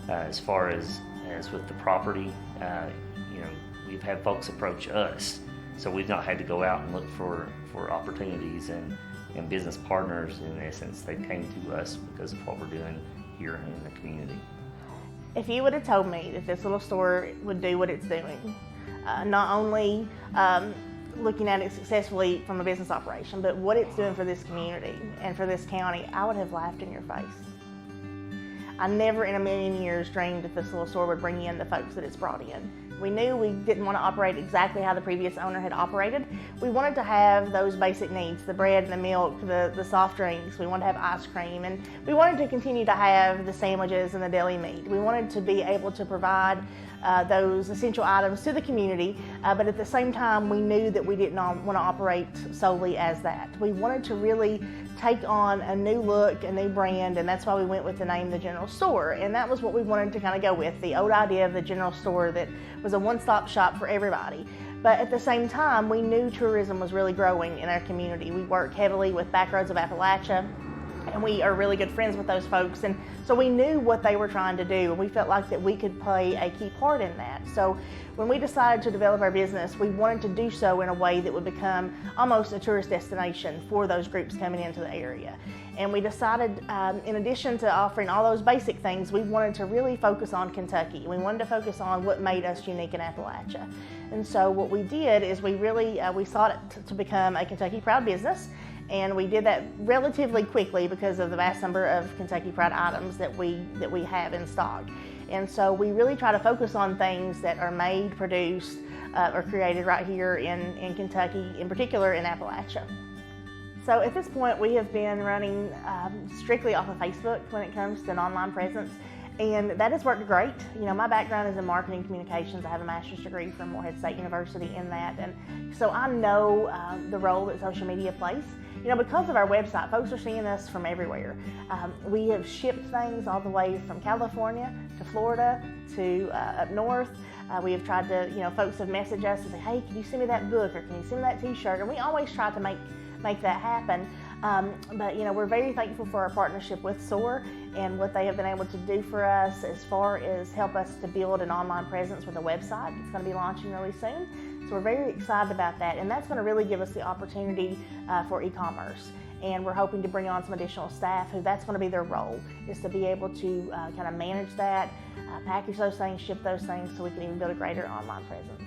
S13: As far as with the property, we've had folks approach us, so we've not had to go out and look for opportunities and business partners. In essence, they came to us because of what we're doing here in the community.
S7: If you would have told me that this little store would do what it's doing, not only looking at it successfully from a business operation, but what it's doing for this community and for this county, I would have laughed in your face. I never in a million years dreamed that this little store would bring in the folks that it's brought in. We knew we didn't want to operate exactly how the previous owner had operated. We wanted to have those basic needs, the bread and the milk, the soft drinks. We wanted to have ice cream, and we wanted to continue to have the sandwiches and the deli meat. We wanted to be able to provide those essential items to the community, but at the same time, we knew that we didn't want to operate solely as that. We wanted to really take on a new look, a new brand, and that's why we went with the name The General Store. And that was what we wanted to kind of go with, the old idea of the general store that was a one-stop shop for everybody. But at the same time, we knew tourism was really growing in our community. We work heavily with Backroads of Appalachia, and we are really good friends with those folks, and so we knew what they were trying to do, and we felt like that we could play a key part in that. So when we decided to develop our business, we wanted to do so in a way that would become almost a tourist destination for those groups coming into the area. And we decided, in addition to offering all those basic things, we wanted to really focus on Kentucky. We wanted to focus on what made us unique in Appalachia. And so what we did is we really, we sought to become a Kentucky Proud business. And we did that relatively quickly because of the vast number of Kentucky Proud items that we have in stock. And so we really try to focus on things that are made, produced, or created right here in Kentucky, in particular in Appalachia. So at this point, we have been running strictly off of Facebook when it comes to an online presence. And that has worked great. You know, my background is in marketing communications. I have a master's degree from Morehead State University in that. And so I know the role that social media plays. You know, because of our website, folks are seeing us from everywhere. We have shipped things all the way from California to Florida to up north. We have tried to, you know, folks have messaged us and say, hey, can you send me that book, or can you send me that t-shirt? And we always try to make that happen. But you know, we're very thankful for our partnership with SOAR and what they have been able to do for us as far as help us to build an online presence with a website. It's going to be launching really soon. So we're very excited about that, and that's going to really give us the opportunity for e-commerce. And we're hoping to bring on some additional staff who that's going to be their role, is to be able to kind of manage that, package those things, ship those things, so we can even build a greater online presence.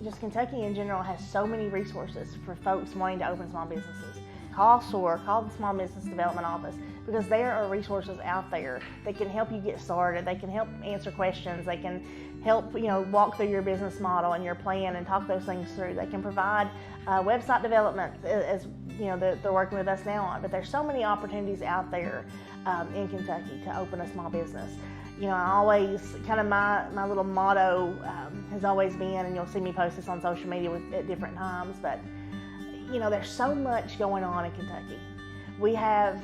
S7: Just Kentucky in general has so many resources for folks wanting to open small businesses. Call SOAR, call the Small Business Development Office, because there are resources out there that can help you get started. They can help answer questions. They can help, you know, walk through your business model and your plan and talk those things through. They can provide website development, as you know, they're working with us now on. But there's so many opportunities out there in Kentucky to open a small business. You know, I always, kind of my little motto has always been, and you'll see me post this on social media at different times, but you know, there's so much going on in Kentucky. We have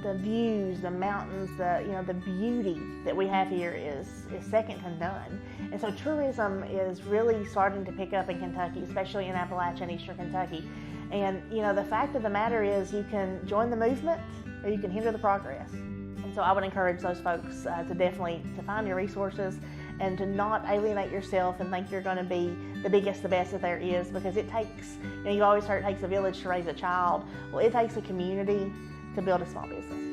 S7: the views, the mountains, the beauty that we have here is second to none. And so tourism is really starting to pick up in Kentucky, especially in Appalachia and Eastern Kentucky. And you know, the fact of the matter is, you can join the movement or you can hinder the progress. And so I would encourage those folks to definitely find your resources and to not alienate yourself and think you're going to be the biggest, the best that there is, because it takes, you know, you always heard it takes a village to raise a child. Well, it takes a community to build a small business.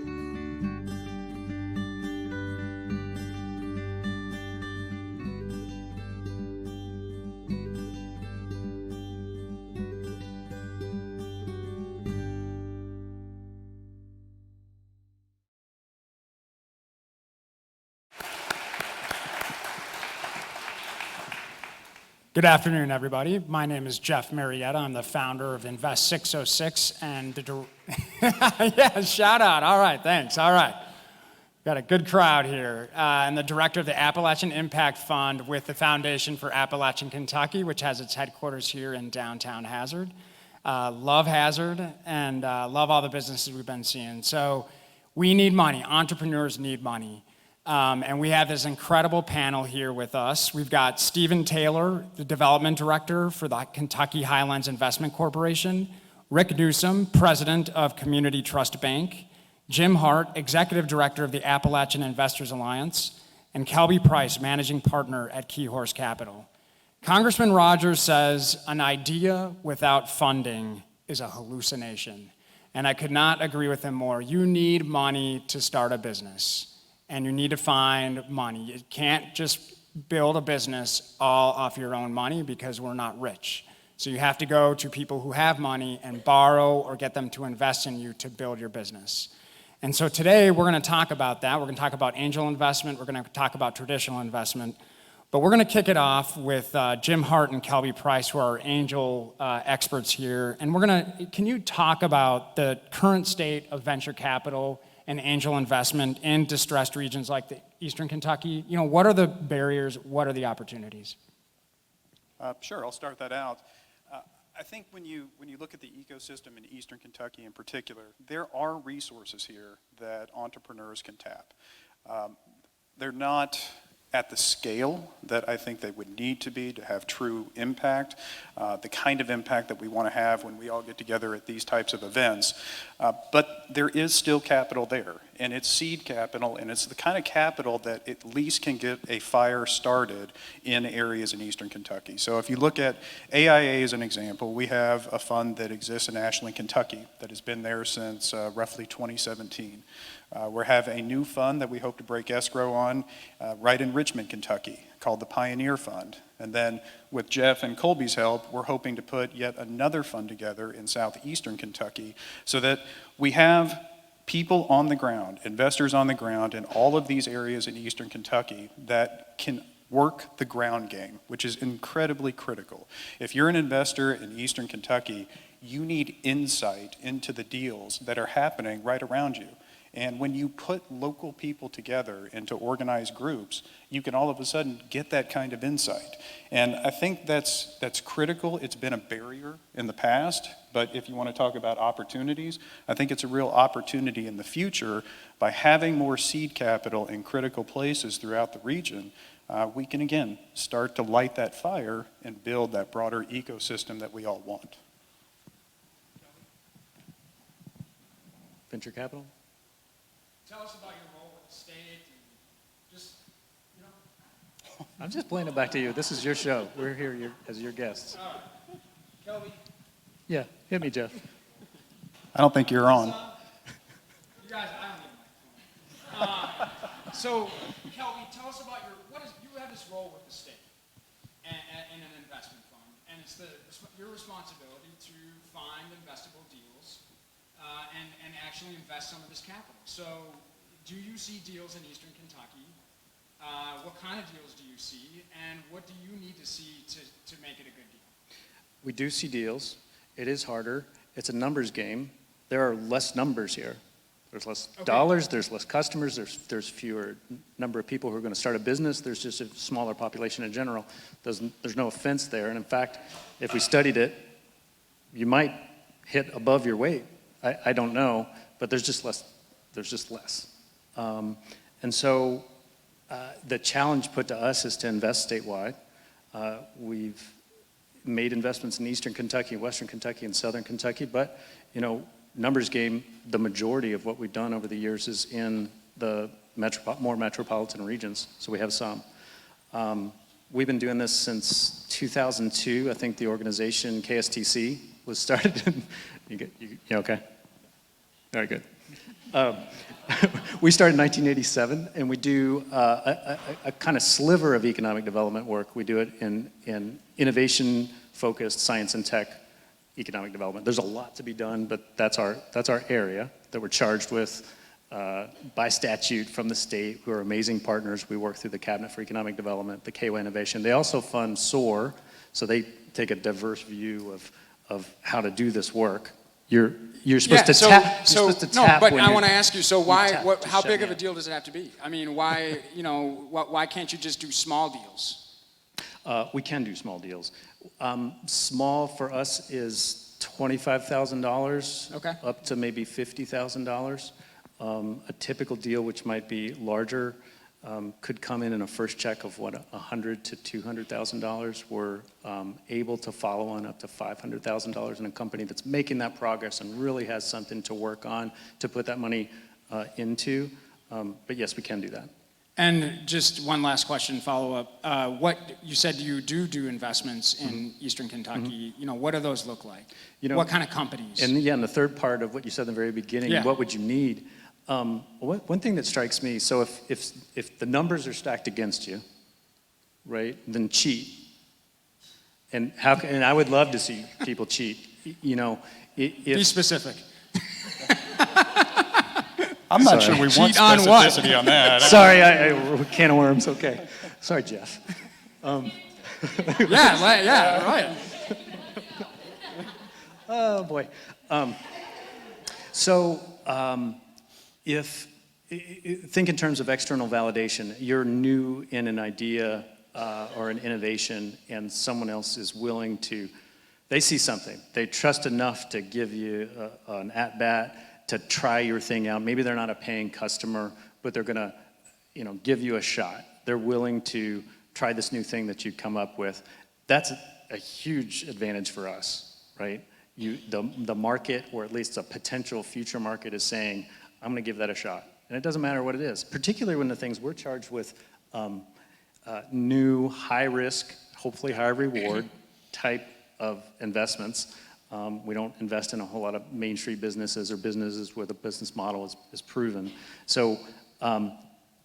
S8: Good afternoon, everybody. My name is Jeff Marietta. I'm the founder of Invest 606 and yeah, shout out. All right, thanks. All right. Got a good crowd here. I'm the director of the Appalachian Impact Fund with the Foundation for Appalachian Kentucky, which has its headquarters here in downtown Hazard. Love Hazard and love all the businesses we've been seeing. So we need money. Entrepreneurs need money. And we have this incredible panel here with us. We've got Stephen Taylor, the development director for the Kentucky Highlands Investment Corporation, Rick Newsom, president of Community Trust Bank, Jim Hart, executive director of the Appalachian Investors Alliance, and Kelby Price, managing partner at Key Horse Capital. Congressman Rogers says an idea without funding is a hallucination. And I could not agree with him more. You need money to start a business. And you need to find money. You can't just build a business all off your own money, because we're not rich. So you have to go to people who have money and borrow or get them to invest in you to build your business. And so today we're going to talk about that. We're going to talk about angel investment. We're going to talk about traditional investment. But we're going to kick it off with Jim Hart and Kelby Price, who are our angel experts here. And can you talk about the current state of venture capital and angel investment in distressed regions like the Eastern Kentucky? What are the barriers? What are the opportunities?
S14: Sure, I'll start that out. I think when you look at the ecosystem in Eastern Kentucky in particular, there are resources here that entrepreneurs can tap. They're not at the scale that I think they would need to be to have true impact, the kind of impact that we want to have when we all get together at these types of events. But there is still capital there, and it's seed capital, and it's the kind of capital that at least can get a fire started in areas in Eastern Kentucky. So if you look at AIA as an example, we have a fund that exists in Ashland, Kentucky that has been there since roughly 2017. We have a new fund that we hope to break escrow on right in Richmond, Kentucky, called the Pioneer Fund. And then with Jeff and Colby's help, we're hoping to put yet another fund together in southeastern Kentucky so that we have people on the ground, investors on the ground in all of these areas in eastern Kentucky that can work the ground game, which is incredibly critical. If you're an investor in eastern Kentucky, you need insight into the deals that are happening right around you. And when you put local people together into organized groups, you can all of a sudden get that kind of insight. And I think that's critical. It's been a barrier in the past, but if you want to talk about opportunities, I think it's a real opportunity in the future. By having more seed capital in critical places throughout the region, we can again start to light that fire and build that broader ecosystem that we all want.
S17: Venture capital?
S8: Tell us about your role with the state.
S17: I'm just playing it back to you. This is your show. We're here as your guests.
S8: All right. Kelby.
S17: Yeah, hit me, Jeff.
S14: I don't think you're on.
S8: You guys, I don't need a microphone. So, Kelby, tell us about you have this role with the state in an investment fund, and it's your responsibility to find investable deals and actually invest some of this capital. So, do you see deals in Eastern Kentucky? What kind of deals do you see, and what do you need to see to make it a good deal?
S17: We do see deals. It is harder. It's a numbers game. There are less numbers here. There's less dollars, there's less customers, there's fewer number of people who are going to start a business. There's just a smaller population in general. There's no offense there. And in fact, if we studied it, you might hit above your weight. I don't know, but there's just less. And so the challenge put to us is to invest statewide. We've made investments in Eastern Kentucky, Western Kentucky, and Southern Kentucky, but numbers game, the majority of what we've done over the years is in the more metropolitan regions, so we have some. We've been doing this since 2002. I think the organization KSTC was started. You okay? Very good. We started in 1987, and we do a kind of sliver of economic development work. We do it in innovation-focused science and tech economic development. There's a lot to be done, but that's our area that we're charged with by statute from the state, who are amazing partners. We work through the Cabinet for Economic Development, the KY Innovation. They also fund SOAR, so they take a diverse view of how to do this work. You're supposed to tap.
S8: No, but I want to ask you. So how big of a deal does it have to be? I mean, why can't you just do small deals?
S17: We can do small deals. Small for us is $25,000 up to maybe $50,000. A typical deal, which might be larger, could come in a first check of $100,000 to $200,000. We're able to follow on up to $500,000 in a company that's making that progress and really has something to work on to put that money into. But yes, we can do that.
S8: And just one last question, follow up. What you said you do investments in Eastern Kentucky. Mm-hmm. What do those look like? What kind of companies?
S17: And the third part of what you said in the very beginning, what would you need? One thing that strikes me, so if the numbers are stacked against you, right, then cheat. And I would love to see people cheat.
S8: Be specific.
S14: I'm not sure we want specificity on that.
S17: Sorry, can of worms. Okay. Sorry, Jeff.
S8: Yeah, right.
S17: Oh boy. If think in terms of external validation, you're new in an idea or an innovation, and someone else is willing to. They see something. They trust enough to give you an at-bat to try your thing out. Maybe they're not a paying customer, but they're going to, give you a shot. They're willing to try this new thing that you come up with. That's a huge advantage for us, right? The market, or at least a potential future market, is saying, I'm going to give that a shot. And it doesn't matter what it is, particularly when the things we're charged with, new, high-risk, hopefully high-reward type of investments. We don't invest in a whole lot of Main Street businesses or businesses where the business model is proven. So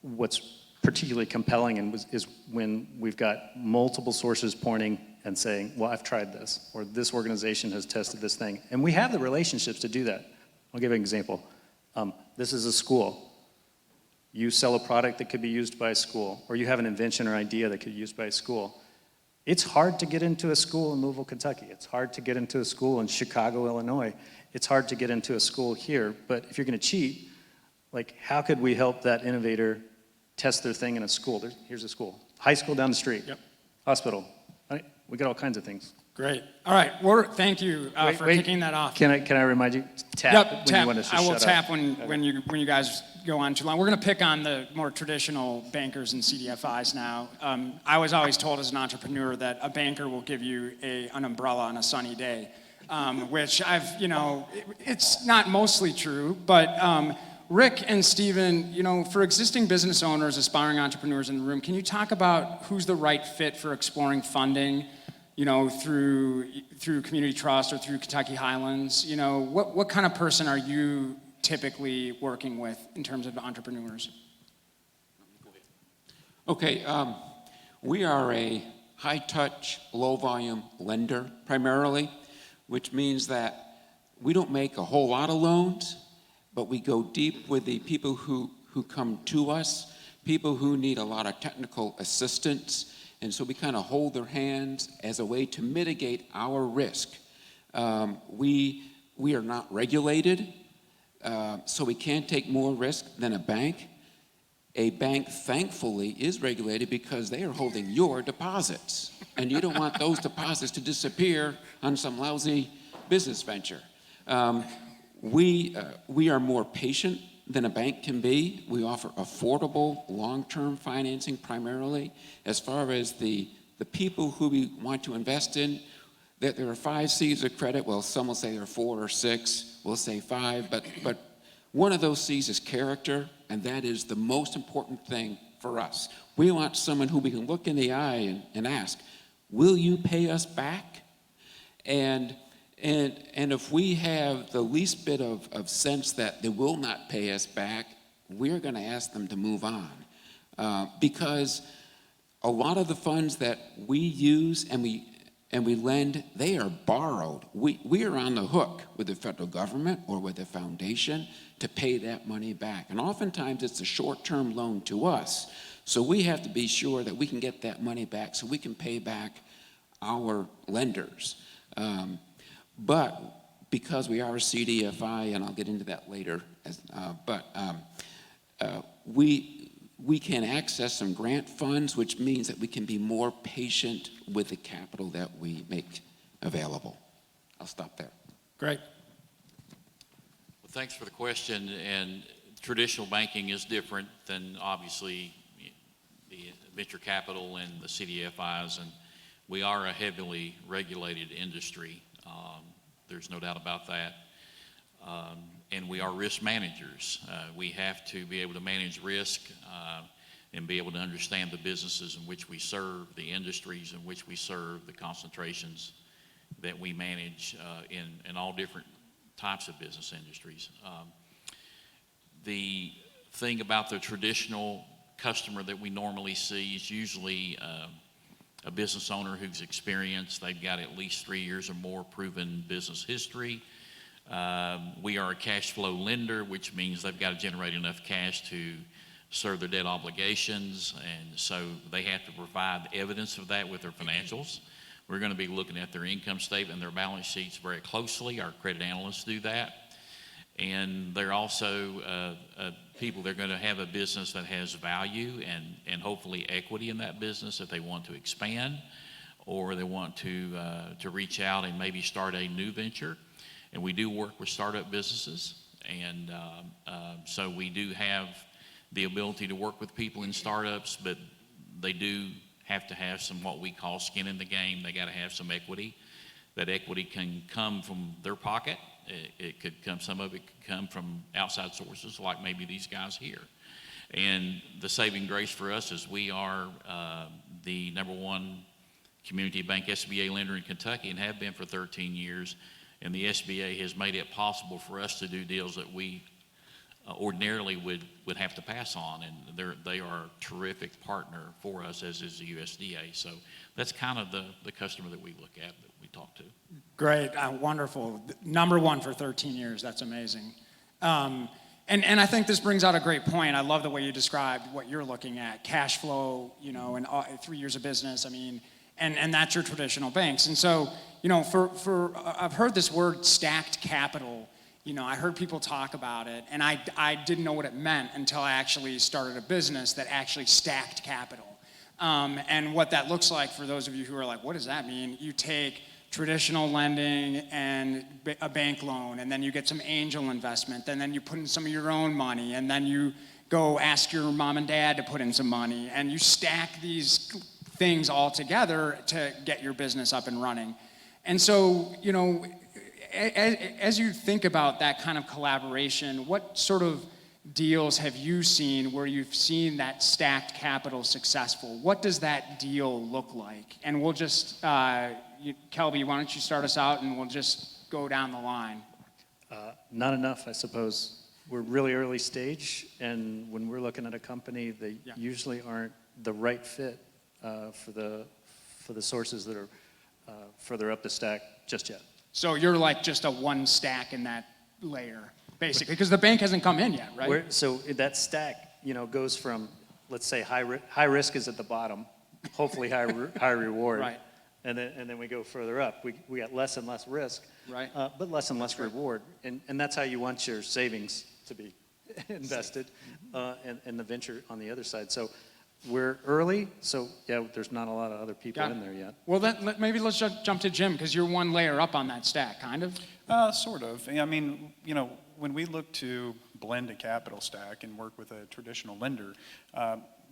S17: what's particularly compelling is when we've got multiple sources pointing and saying, well, I've tried this, or this organization has tested this thing. And we have the relationships to do that. I'll give you an example. This is a school. You sell a product that could be used by a school, or you have an invention or idea that could be used by a school. It's hard to get into a school in Louisville, Kentucky. It's hard to get into a school in Chicago, Illinois. It's hard to get into a school here. But if you're going to cheat, like, how could we help that innovator test their thing in a school? Here's a school. High school down the street.
S8: Yep.
S17: Hospital. Right? We got all kinds of things.
S8: Great. All right. Thank you for kicking that off.
S17: Can I remind you? Tap when you want us to
S8: I will
S17: shut
S8: tap
S17: up.
S8: when you guys go on too long. We're going to pick on the more traditional bankers and CDFIs now. I was always told as an entrepreneur that a banker will give you an umbrella on a sunny day, which it's not mostly true, but Rick and Steven, for existing business owners, aspiring entrepreneurs in the room, can you talk about who's the right fit for exploring funding? Through Community Trust or through Kentucky Highlands, what kind of person are you typically working with in terms of entrepreneurs?
S15: Okay, we are a high-touch, low-volume lender primarily, which means that we don't make a whole lot of loans, but we go deep with the people who come to us, people who need a lot of technical assistance. And so we kind of hold their hands as a way to mitigate our risk. We are not regulated, so we can't take more risk than a bank. A bank, thankfully, is regulated because they are holding your deposits. And you don't want those deposits to disappear on some lousy business venture. We are more patient than a bank can be. We offer affordable, long-term financing primarily. As far as the people who we want to invest in, that there are 5 C's of credit. Well, some will say there are 4 or 6. We'll say 5. But one of those C's is character, and that is the most important thing for us. We want someone who we can look in the eye and ask, will you pay us back? And if we have the least bit of sense that they will not pay us back, we're going to ask them to move on. Because a lot of the funds that we use and we lend, they are borrowed. We are on the hook with the federal government or with the foundation to pay that money back. And oftentimes it's a short-term loan to us. So we have to be sure that we can get that money back so we can pay back our lenders. But because we are a CDFI, and I'll get into that later, we can access some grant funds, which means that we can be more patient with the capital that we make available. I'll stop there.
S8: Great.
S16: Well, thanks for the question. And traditional banking is different than obviously the venture capital and the CDFIs, and we are a heavily regulated industry. There's no doubt about that. And we are risk managers. We have to be able to manage risk and be able to understand the businesses in which we serve, the industries in which we serve, the concentrations that we manage in all different types of business industries. The thing about the traditional customer that we normally see is usually a business owner who's experienced. They've got at least 3 years or more proven business history. We are a cash flow lender, which means they've got to generate enough cash to serve their debt obligations, and so they have to provide evidence of that with their financials. We're going to be looking at their income statement and their balance sheets very closely. Our credit analysts do that. And they're also people, they're going to have a business that has value and hopefully equity in that business if they want to expand, or they want to reach out and maybe start a new venture. And we do work with startup businesses. And so we do have the ability to work with people in startups, but they do have to have some what we call skin in the game. They got to have some equity. That equity can come from their pocket. It could come, some of it could come from outside sources like maybe these guys here. And the saving grace for us is we are the #1 community bank SBA lender in Kentucky and have been for 13 years. And the SBA has made it possible for us to do deals that we ordinarily would have to pass on, and they are a terrific partner for us, as is the USDA. So that's kind of the customer that we look at, that we talk to.
S8: Great, wonderful. #1 for 13 years, that's amazing. And I think this brings out a great point. I love the way you described what you're looking at, cash flow, you know, and 3 years of business, I mean, and that's your traditional banks. And so, you know, I've heard this word stacked capital. You know, I heard people talk about it, and I didn't know what it meant until I actually started a business that actually stacked capital. And what that looks like for those of you who are like, what does that mean? You take traditional lending and a bank loan, and then you get some angel investment, and then you put in some of your own money, and then you go ask your mom and dad to put in some money, and you stack these things all together to get your business up and running. And so, you know, as you think about that kind of collaboration, what sort of deals have you seen where you've seen that stacked capital successful? What does that deal look like? And we'll just, Kelby, why don't you start us out, and we'll just go down the line.
S17: Not enough, I suppose. We're really early stage, and when we're looking at a company, they usually aren't the right fit for the sources that are further up the stack just yet.
S8: So you're like just a one stack in that layer, basically, because the bank hasn't come in yet, right?
S17: So that stack, you know, goes from, let's say, high risk is at the bottom, hopefully high reward,
S8: right?
S17: And then we go further up. We got less and less risk,
S8: right?
S17: But less and less reward, and that's how you want your savings to be invested, and the venture on the other side. So we're early, so yeah, there's not a lot of other people in there yet.
S8: Well, maybe let's just jump to Jim, because you're one layer up on that stack, kind of.
S14: Sort of. I mean, you know, when we look to blend a capital stack and work with a traditional lender,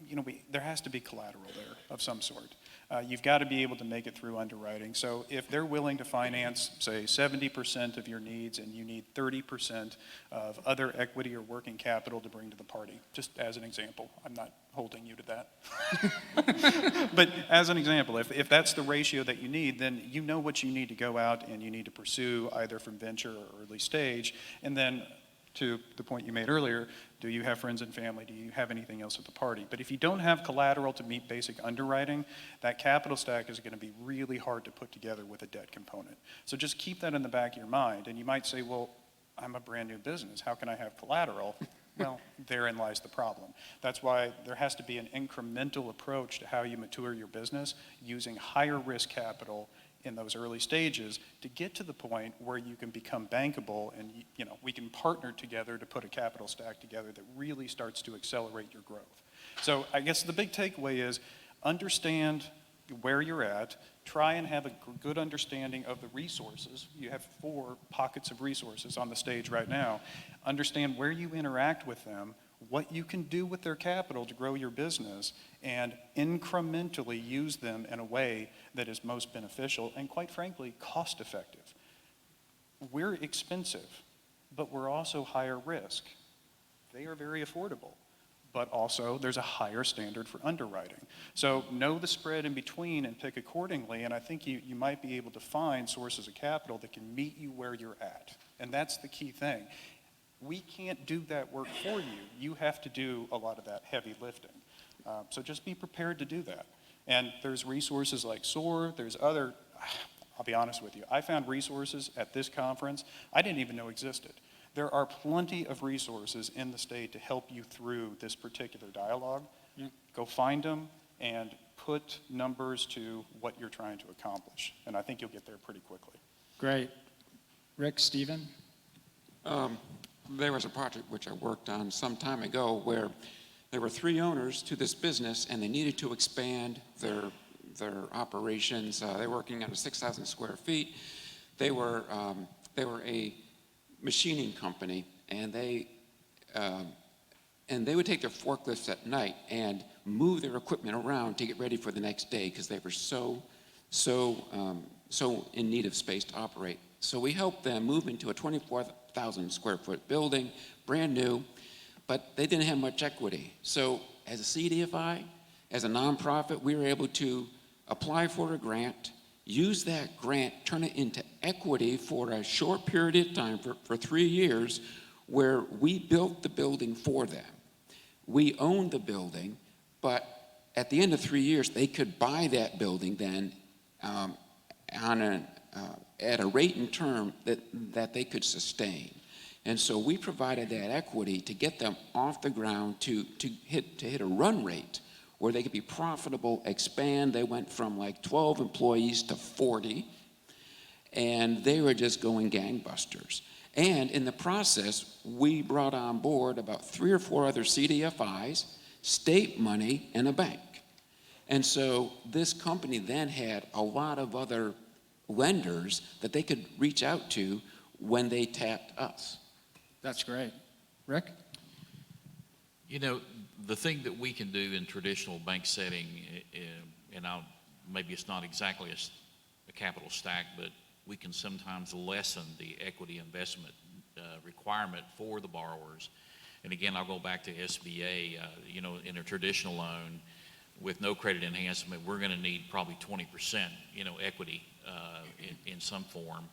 S14: you know, there has to be collateral there of some sort. You've got to be able to make it through underwriting. So if they're willing to finance, say, 70% of your needs, and you need 30% of other equity or working capital to bring to the party, just as an example. I'm not holding you to that. But as an example, if that's the ratio that you need, then you know what you need to go out and you need to pursue, either from venture or early stage. And then, to the point you made earlier, do you have friends and family? Do you have anything else at the party? But if you don't have collateral to meet basic underwriting, that capital stack is going to be really hard to put together with a debt component. So just keep that in the back of your mind. And you might say, well, I'm a brand new business. How can I have collateral? Well, therein lies the problem. That's why there has to be an incremental approach to how you mature your business using higher risk capital in those early stages to get to the point where you can become bankable, and you know, we can partner together to put a capital stack together that really starts to accelerate your growth. So I guess the big takeaway is understand where you're at, try and have a good understanding of the resources. You have 4 pockets of resources on the stage right now. Understand where you interact with them, what you can do with their capital to grow your business, and incrementally use them in a way that is most beneficial and, quite frankly, cost effective. We're expensive, but we're also higher risk. They are very affordable, but also there's a higher standard for underwriting. So know the spread in between and pick accordingly, and I think you might be able to find sources of capital that can meet you where you're at. And that's the key thing. We can't do that work for you. You have to do a lot of that heavy lifting. So just be prepared to do that. And there's resources like SOAR, there's other, I'll be honest with you, I found resources at this conference I didn't even know existed. There are plenty of resources in the state to help you through this particular dialogue. Go find them and put numbers to what you're trying to accomplish. And I think you'll get there pretty quickly.
S8: Great. Rick, Stephen?
S15: There was a project which I worked on some time ago where there were 3 owners to this business and they needed to expand their operations. They were working on 6,000 square feet. They were a machining company, and they would take their forklifts at night and move their equipment around to get ready for the next day because they were so in need of space to operate. So we helped them move into a 24,000 square foot building, brand new, but they didn't have much equity. So as a CDFI, as a nonprofit, we were able to apply for a grant, use that grant, turn it into equity for a short period of time, for 3 years, where we built the building for them. We owned the building, but at the end of 3 years, they could buy that building then at a rate and term that they could sustain. And so we provided that equity to get them off the ground to hit a run rate where they could be profitable, expand. They went from like 12 employees to 40, and they were just going gangbusters. And in the process, we brought on board about 3 or 4 other CDFIs, state money, and a bank. And so this company then had a lot of other lenders that they could reach out to when they tapped us.
S8: That's great. Rick?
S16: You know, the thing that we can do in traditional bank setting, and maybe it's not exactly a capital stack, but we can sometimes lessen the equity investment requirement for the borrowers. And again, I'll go back to SBA. You know, in a traditional loan with no credit enhancement, we're going to need probably 20%, equity in some form.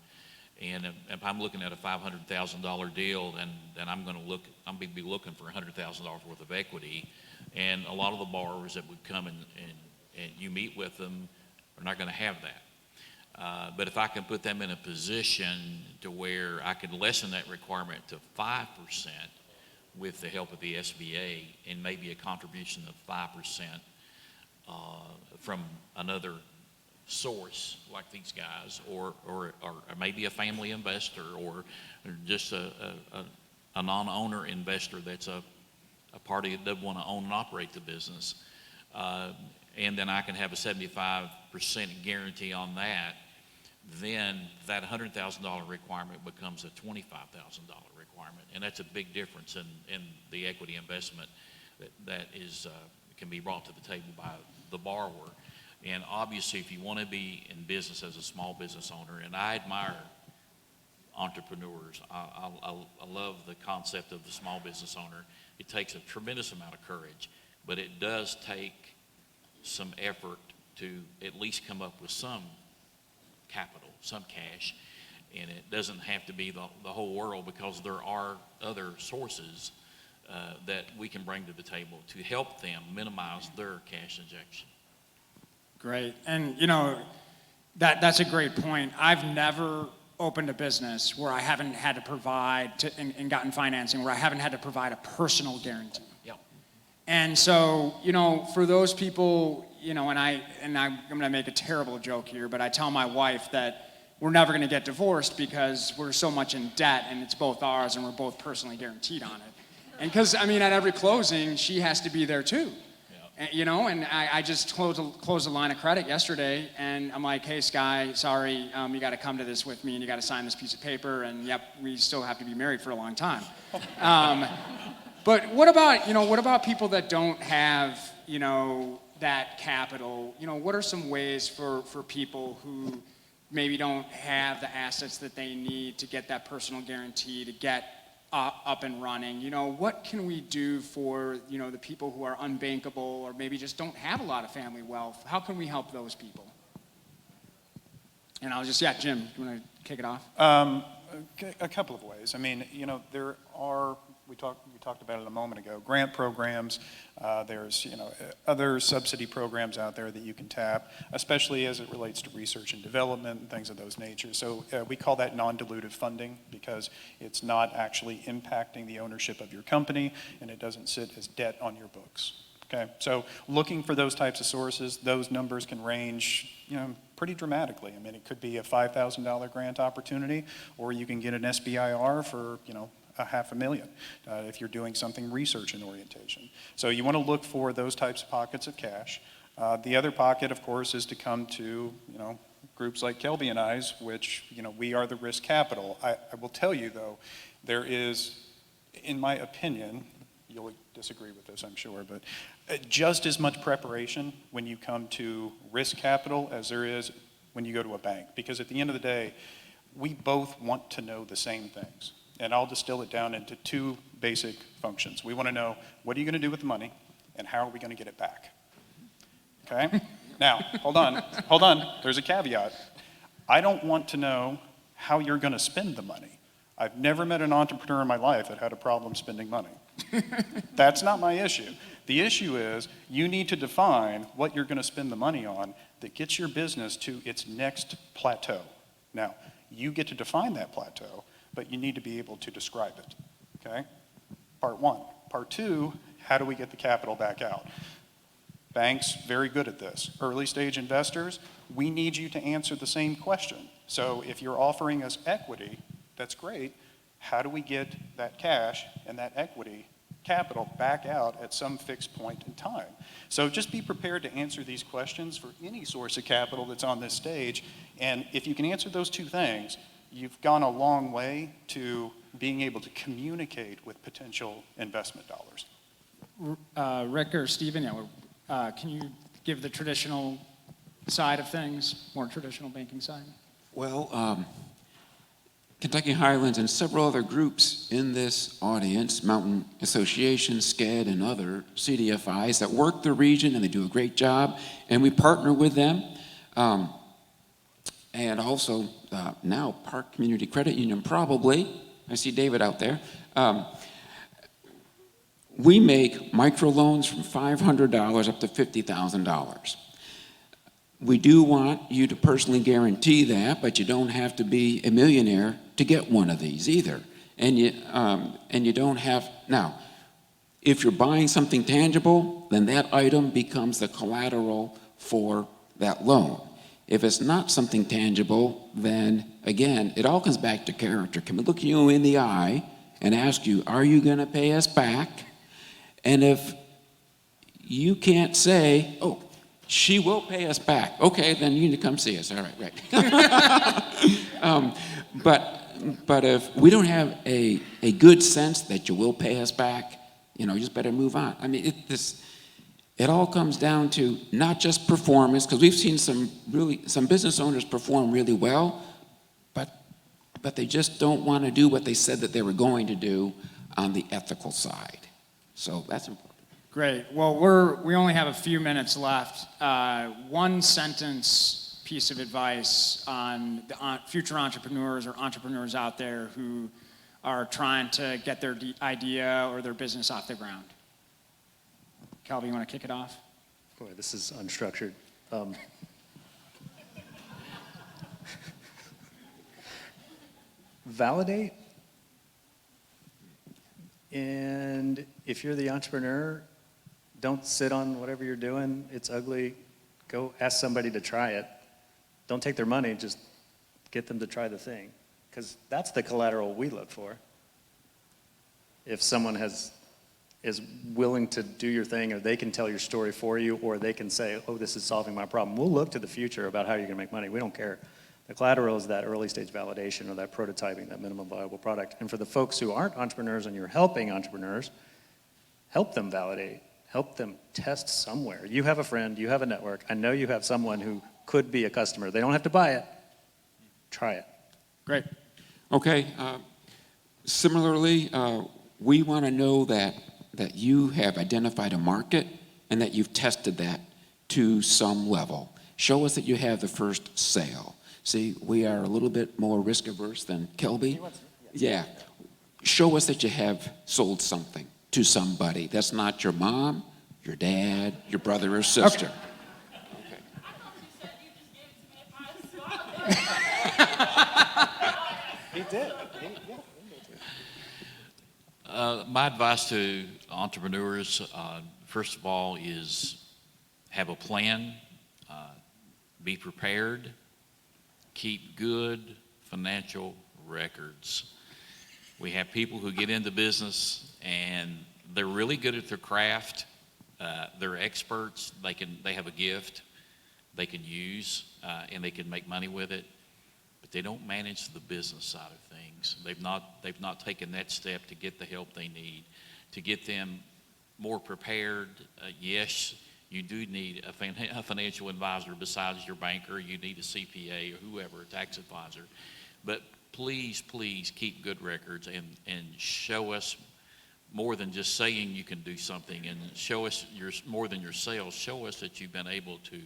S16: And if I'm looking at a $500,000 deal, then I'm going to be looking for $100,000 worth of equity. And a lot of the borrowers that would come and you meet with them are not going to have that. But if I can put them in a position to where I could lessen that requirement to 5% with the help of the SBA and maybe a contribution of 5% from another source like these guys, or maybe a family investor, or just a non-owner investor that's a party that doesn't want to own and operate the business. And then I can have a 75% guarantee on that. Then that $100,000 requirement becomes a $25,000 requirement. And that's a big difference in the equity investment that can be brought to the table by the borrower. And obviously, if you want to be in business as a small business owner, and I admire entrepreneurs, I love the concept of the small business owner. It takes a tremendous amount of courage, but it does take some effort to at least come up with some capital, some cash, and it doesn't have to be the whole world, because there are other sources that we can bring to the table to help them minimize their cash injection.
S8: Great. And, that's a great point. I've never opened a business where I haven't had to provide and gotten financing where I haven't had to provide a personal guarantee.
S16: Yep.
S8: And so, for those people, and I'm going to make a terrible joke here, but I tell my wife that we're never going to get divorced because we're so much in debt and it's both ours and we're both personally guaranteed on it. And because, at every closing, she has to be there too. And I just closed a line of credit yesterday, and I'm like, hey, Sky, sorry, you got to come to this with me, and you got to sign this piece of paper, and yep, we still have to be married for a long time. But what about people that don't have, that capital? What are some ways for people who maybe don't have the assets that they need to get that personal guarantee, to get up and running? What can we do for, the people who are unbankable or maybe just don't have a lot of family wealth? How can we help those people? And Jim, you want to kick it off?
S14: A couple of ways. There are we talked about it a moment ago. Grant programs, there's other subsidy programs out there that you can tap, especially as it relates to research and development and things of those nature. So we call that non-dilutive funding because it's not actually impacting the ownership of your company and it doesn't sit as debt on your books. Okay, so looking for those types of sources, those numbers can range, pretty dramatically. I mean, it could be a $5,000 grant opportunity, or you can get an SBIR for, $500,000 if you're doing something research and orientation. So you want to look for those types of pockets of cash. The other pocket, of course, is to come to, groups like Kelby and I's, which, we are the risk capital. I will tell you, though, there is, in my opinion, you'll disagree with this, I'm sure, but just as much preparation when you come to risk capital as there is when you go to a bank. Because at the end of the day, we both want to know the same things. And I'll distill it down into two basic functions. We want to know, what are you going to do with the money, and how are we going to get it back? Okay? Now, hold on. There's a caveat. I don't want to know how you're going to spend the money. I've never met an entrepreneur in my life that had a problem spending money. That's not my issue. The issue is you need to define what you're going to spend the money on that gets your business to its next plateau. Now, you get to define that plateau, but you need to be able to describe it. Okay? Part one. Part two, how do we get the capital back out? Banks, very good at this. Early stage investors, we need you to answer the same question. So if you're offering us equity, that's great. How do we get that cash and that equity capital back out at some fixed point in time? So just be prepared to answer these questions for any source of capital that's on this stage. And if you can answer those two things, you've gone a long way to being able to communicate with potential investment dollars.
S8: Rick or Stephen, can you give the traditional side of things, more traditional banking side?
S15: Well, Kentucky Highlands and several other groups in this audience, Mountain Association, SCED, and other CDFIs that work the region, and they do a great job, and we partner with them. And also now Park Community Credit Union, probably. I see David out there. We make microloans from $500 up to $50,000. We do want you to personally guarantee that, but you don't have to be a millionaire to get one of these either. And you don't have, now, if you're buying something tangible, then that item becomes the collateral for that loan. If it's not something tangible, then again, it all comes back to character. Can we look you in the eye and ask you, are you going to pay us back? And if you can't say, oh, she will pay us back. Okay, then you need to come see us. All right, right. But if we don't have a good sense that you will pay us back, you just better move on. I mean, it all comes down to not just performance, because we've seen some business owners perform really well, but they just don't want to do what they said that they were going to do on the ethical side. So that's important.
S8: Great. Well, we only have a few minutes left. One sentence piece of advice on the future entrepreneurs or entrepreneurs out there who are trying to get their idea or their business off the ground. Calvin, you want to kick it off?
S17: Boy, this is unstructured. Validate. And if you're the entrepreneur, don't sit on whatever you're doing. It's ugly. Go ask somebody to try it. Don't take their money, just get them to try the thing. Because that's the collateral we look for. If someone is willing to do your thing, or they can tell your story for you, or they can say, oh, this is solving my problem. We'll look to the future about how you're going to make money. We don't care. The collateral is that early stage validation or that prototyping, that minimum viable product. And for the folks who aren't entrepreneurs and you're helping entrepreneurs, help them validate. Help them test somewhere. You have a friend, you have a network. I know you have someone who could be a customer. They don't have to buy it. Try it.
S8: Great.
S15: Okay. Similarly, we want to know that you have identified a market and that you've tested that to some level. Show us that you have the first sale. See, we are a little bit more risk averse than Kelby. Yeah. show us that you have sold something to somebody. That's not your mom, your dad, your brother or sister.
S14: He did.
S16: My advice to entrepreneurs, first of all, is have a plan, be prepared, keep good financial records. We have people who get into business and they're really good at their craft. They're experts. They have a gift they can use and they can make money with it, but they don't manage the business side of things. They've not taken that step to get the help they need, to get them more prepared. Yes, you do need a financial advisor besides your banker. You need a CPA or whoever, a tax advisor. But please, please keep good records and show us more than just saying you can do something, and show us more than your sales. Show us that you've been able to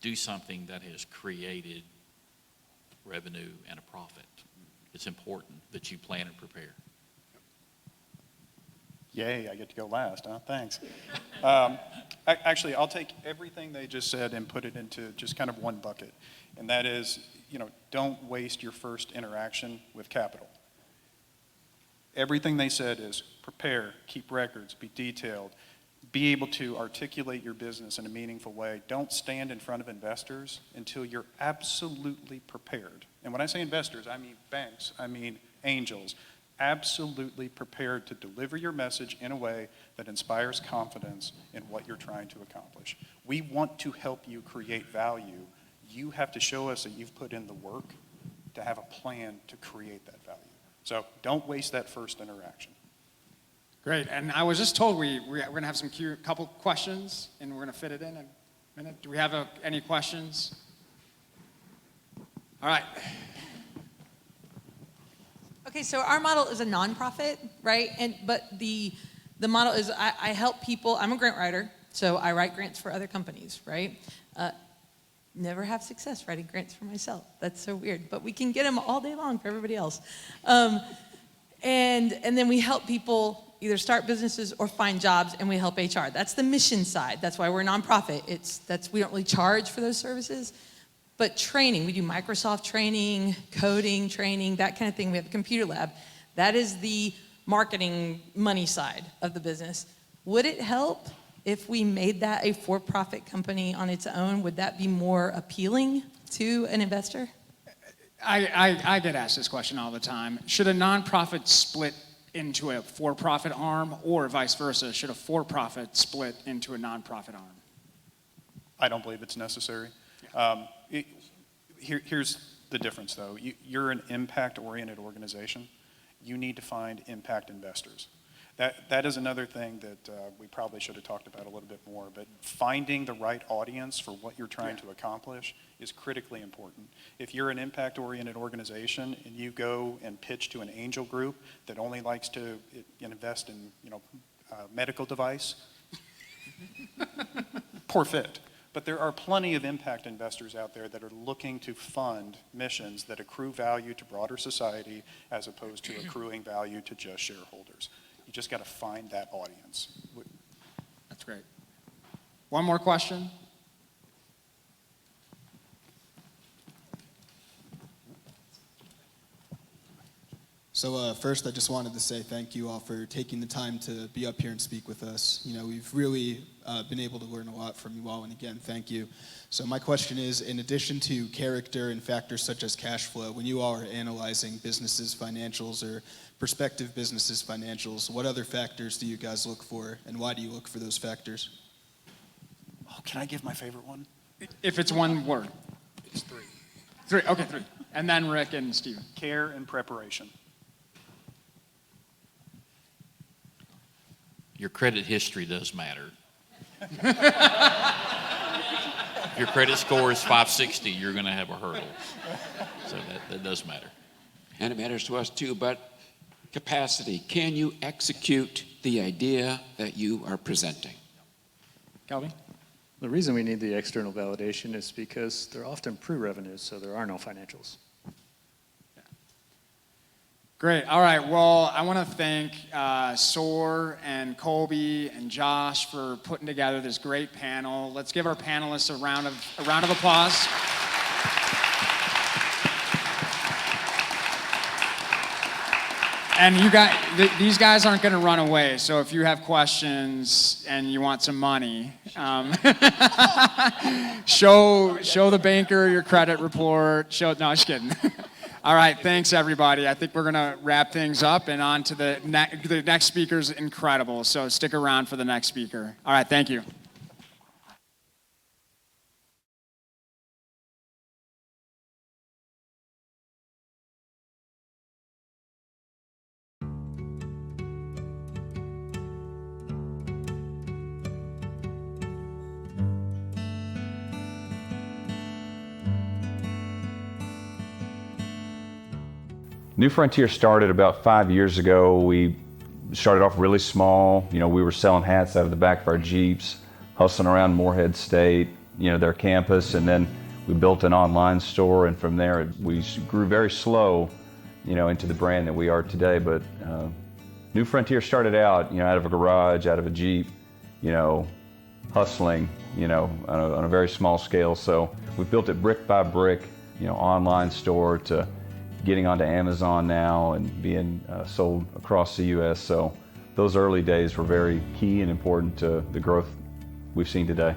S16: do something that has created revenue and a profit. It's important that you plan and prepare.
S14: Yay, I get to go last, huh? Thanks. Actually, I'll take everything they just said and put it into just kind of one bucket. And that is, don't waste your first interaction with capital. Everything they said is prepare, keep records, be detailed, be able to articulate your business in a meaningful way. Don't stand in front of investors until you're absolutely prepared. And when I say investors, I mean banks, I mean angels. Absolutely prepared to deliver your message in a way that inspires confidence in what you're trying to accomplish. We want to help you create value. You have to show us that you've put in the work to have a plan to create that value. So don't waste that first interaction.
S8: Great, and I was just told we're going to have a couple questions, and we're going to fit it in a minute. Do we have any questions? All right.
S1: Okay, so our model is a nonprofit, right? But the model is I help people. I'm a grant writer, so I write grants for other companies, right? Never have success writing grants for myself. That's so weird, but we can get them all day long for everybody else. And then we help people either start businesses or find jobs, and we help HR. That's the mission side. That's why we're a nonprofit. We don't really charge for those services. But training, we do Microsoft training, coding training, that kind of thing. We have a computer lab. That is the marketing money side of the business. Would it help if we made that a for-profit company on its own? Would that be more appealing to an investor?
S8: I get asked this question all the time. Should a nonprofit split into a for-profit arm, or vice versa? Should a for-profit split into a nonprofit arm?
S14: I don't believe it's necessary. Here's the difference, though. You're an impact-oriented organization. You need to find impact investors. That is another thing that we probably should have talked about a little bit more, but finding the right audience for what you're trying to accomplish is critically important. If you're an impact-oriented organization and you go and pitch to an angel group that only likes to invest in, medical device, poor fit. But there are plenty of impact investors out there that are looking to fund missions that accrue value to broader society as opposed to accruing value to just shareholders. You just got to find that audience.
S8: That's great. One more question.
S18: So first, I just wanted to say thank you all for taking the time to be up here and speak with us. We've really been able to learn a lot from you all, and again, thank you. So my question is, in addition to character and factors such as cash flow, when you all are analyzing businesses' financials or prospective businesses' financials, what other factors do you guys look for, and why do you look for those factors?
S14: Oh, can I give my favorite one?
S8: If it's one word.
S14: It's three.
S8: Three, okay, three. And then Rick and Steven.
S14: Care and preparation.
S16: Your credit history does matter. If your credit score is 560, you're going to have a hurdle. So that does matter.
S15: And it matters to us too, but capacity. Can you execute the idea that you are presenting?
S8: Calvin?
S17: The reason we need the external validation is because they're often pre-revenues, so there are no financials.
S8: Great. All right. Well, I want to thank SOAR and Colby and Josh for putting together this great panel. Let's give our panelists a round of applause. And you guys, these guys aren't going to run away. So if you have questions and you want some money, show the banker your credit report. No, just kidding. All right, thanks everybody. I think we're going to wrap things up and on to the next speaker's incredible. So stick around for the next speaker. All right, thank you.
S2: New Frontier started about 5 years ago. We started off really small. We were selling hats out of the back of our Jeeps, hustling around Morehead State, their campus, and then we built an online store, and from there we grew very slow, into the brand that we are today. But New Frontier started out, out of a garage, out of a Jeep, hustling, on a very small scale. So we built it brick by brick, online store to getting onto Amazon now and being sold across the U.S. So those early days were very key and important to the growth we've seen today.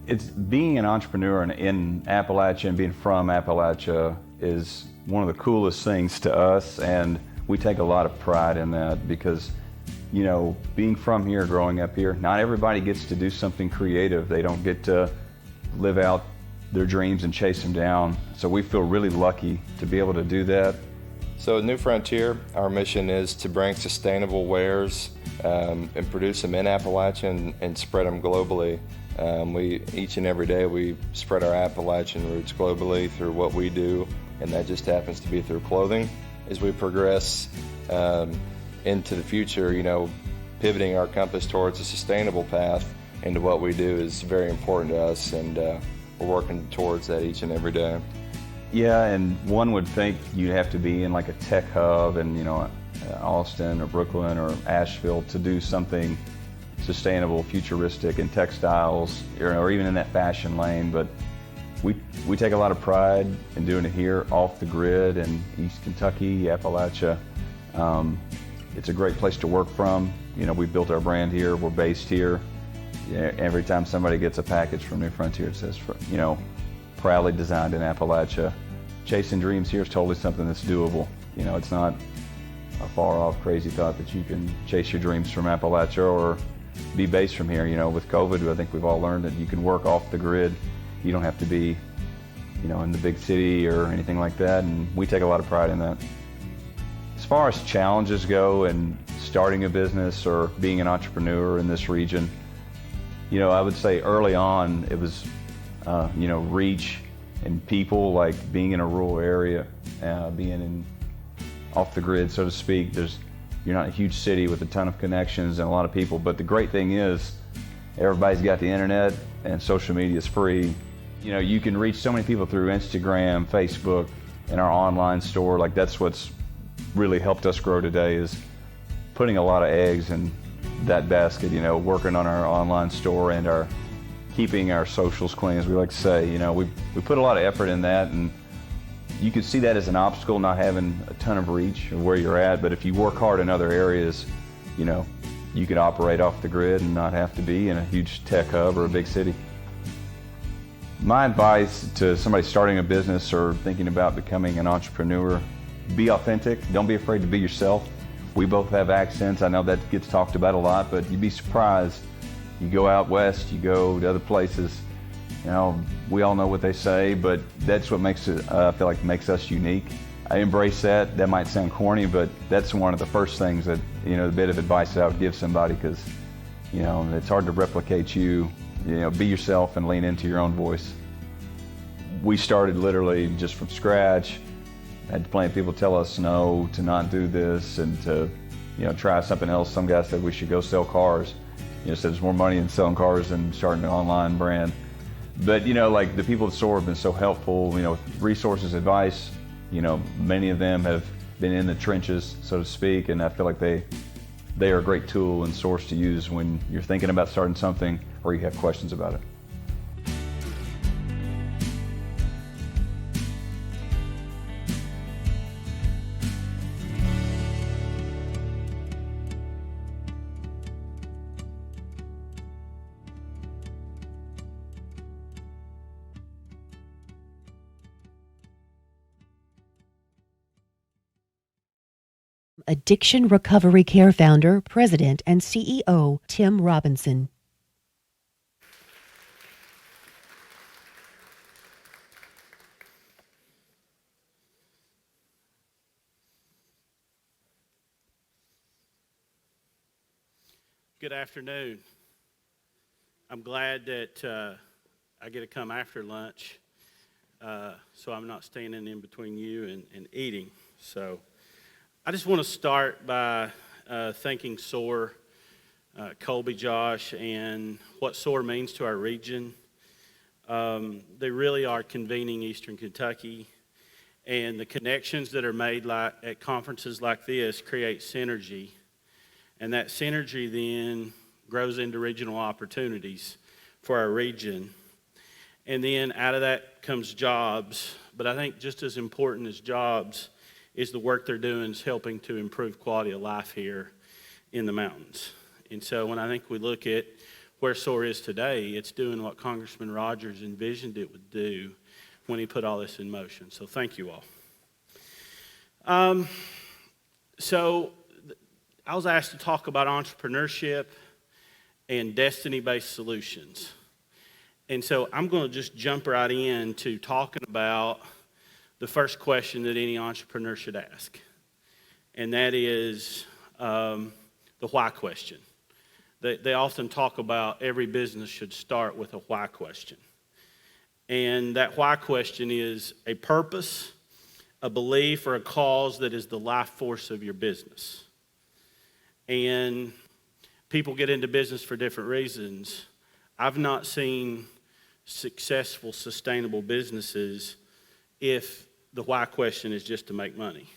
S2: It's being an entrepreneur in Appalachia and being from Appalachia is one of the coolest things to us, and we take a lot of pride in that because, being from here, growing up here, not everybody gets to do something creative. They don't get to live out their dreams and chase them down. So we feel really lucky to be able to do that.
S19: So at New Frontier, our mission is to bring sustainable wares and produce them in Appalachia and spread them globally. Each and every day we spread our Appalachian roots globally through what we do, and that just happens to be through clothing. As we progress into the future, pivoting our compass towards a sustainable path into what we do is very important to us, and we're working towards that each and every day.
S2: Yeah, and one would think you'd have to be in like a tech hub in, Austin or Brooklyn or Asheville to do something sustainable, futuristic in textiles, or even in that fashion lane. But we take a lot of pride in doing it here off the grid in East Kentucky, Appalachia. It's a great place to work from. We built our brand here, we're based here. Every time somebody gets a package from New Frontier, it says, proudly designed in Appalachia. Chasing dreams here is totally something that's doable. It's not a far off crazy thought that you can chase your dreams from Appalachia or be based from here. With COVID, I think we've all learned that you can work off the grid. You don't have to be, in the big city or anything like that, and we take a lot of pride in that. As far as challenges go and starting a business or being an entrepreneur in this region, I would say early on it was, reach and people, like being in a rural area, being off the grid, so to speak. You're not a huge city with a ton of connections and a lot of people, but the great thing is everybody's got the internet and social media is free. You can reach so many people through Instagram, Facebook, and our online store. Like that's what's really helped us grow today, is putting a lot of eggs in that basket, working on our online store and keeping our socials clean, as we like to say. We put a lot of effort in that, and you can see that as an obstacle, not having a ton of reach of where you're at. But if you work hard in other areas, you could operate off the grid and not have to be in a huge tech hub or a big city. My advice to somebody starting a business or thinking about becoming an entrepreneur, be authentic. Don't be afraid to be yourself. We both have accents. I know that gets talked about a lot, but you'd be surprised. You go out west, you go to other places, we all know what they say, but that's what makes it, I feel like, makes us unique. I embrace that. That might sound corny, but that's one of the first things that, the bit of advice that I would give somebody, because, it's hard to replicate you. Be yourself and lean into your own voice. We started literally just from scratch. Had plenty of people tell us no, to not do this, and to, try something else. Some guy said we should go sell cars. Said there's more money in selling cars than starting an online brand. But, like the people at SOAR have been so helpful, with resources, advice. Many of them have been in the trenches, so to speak, and I feel like they are a great tool and source to use when you're thinking about starting something or you have questions about it.
S3: Addiction Recovery Care founder, president, and CEO, Tim Robinson.
S4: Good afternoon. I'm glad that I get to come after lunch, so I'm not standing in between you and eating. So I just want to start by thanking SOAR, Colby, Josh, and what SOAR means to our region. They really are convening Eastern Kentucky, and the connections that are made at conferences like this create synergy. And that synergy then grows into regional opportunities for our region. And then out of that comes jobs. But I think just as important as jobs is the work they're doing is helping to improve quality of life here in the mountains. And so when I think we look at where SOAR is today, it's doing what Congressman Rogers envisioned it would do when he put all this in motion. So thank you all. So I was asked to talk about entrepreneurship and destiny-based solutions. And so I'm going to just jump right into talking about the first question that any entrepreneur should ask. And that is the why question. They often talk about every business should start with a why question. And that why question is a purpose, a belief, or a cause that is the life force of your business. And people get into business for different reasons. I've not seen successful, sustainable businesses if the why question is just to make money.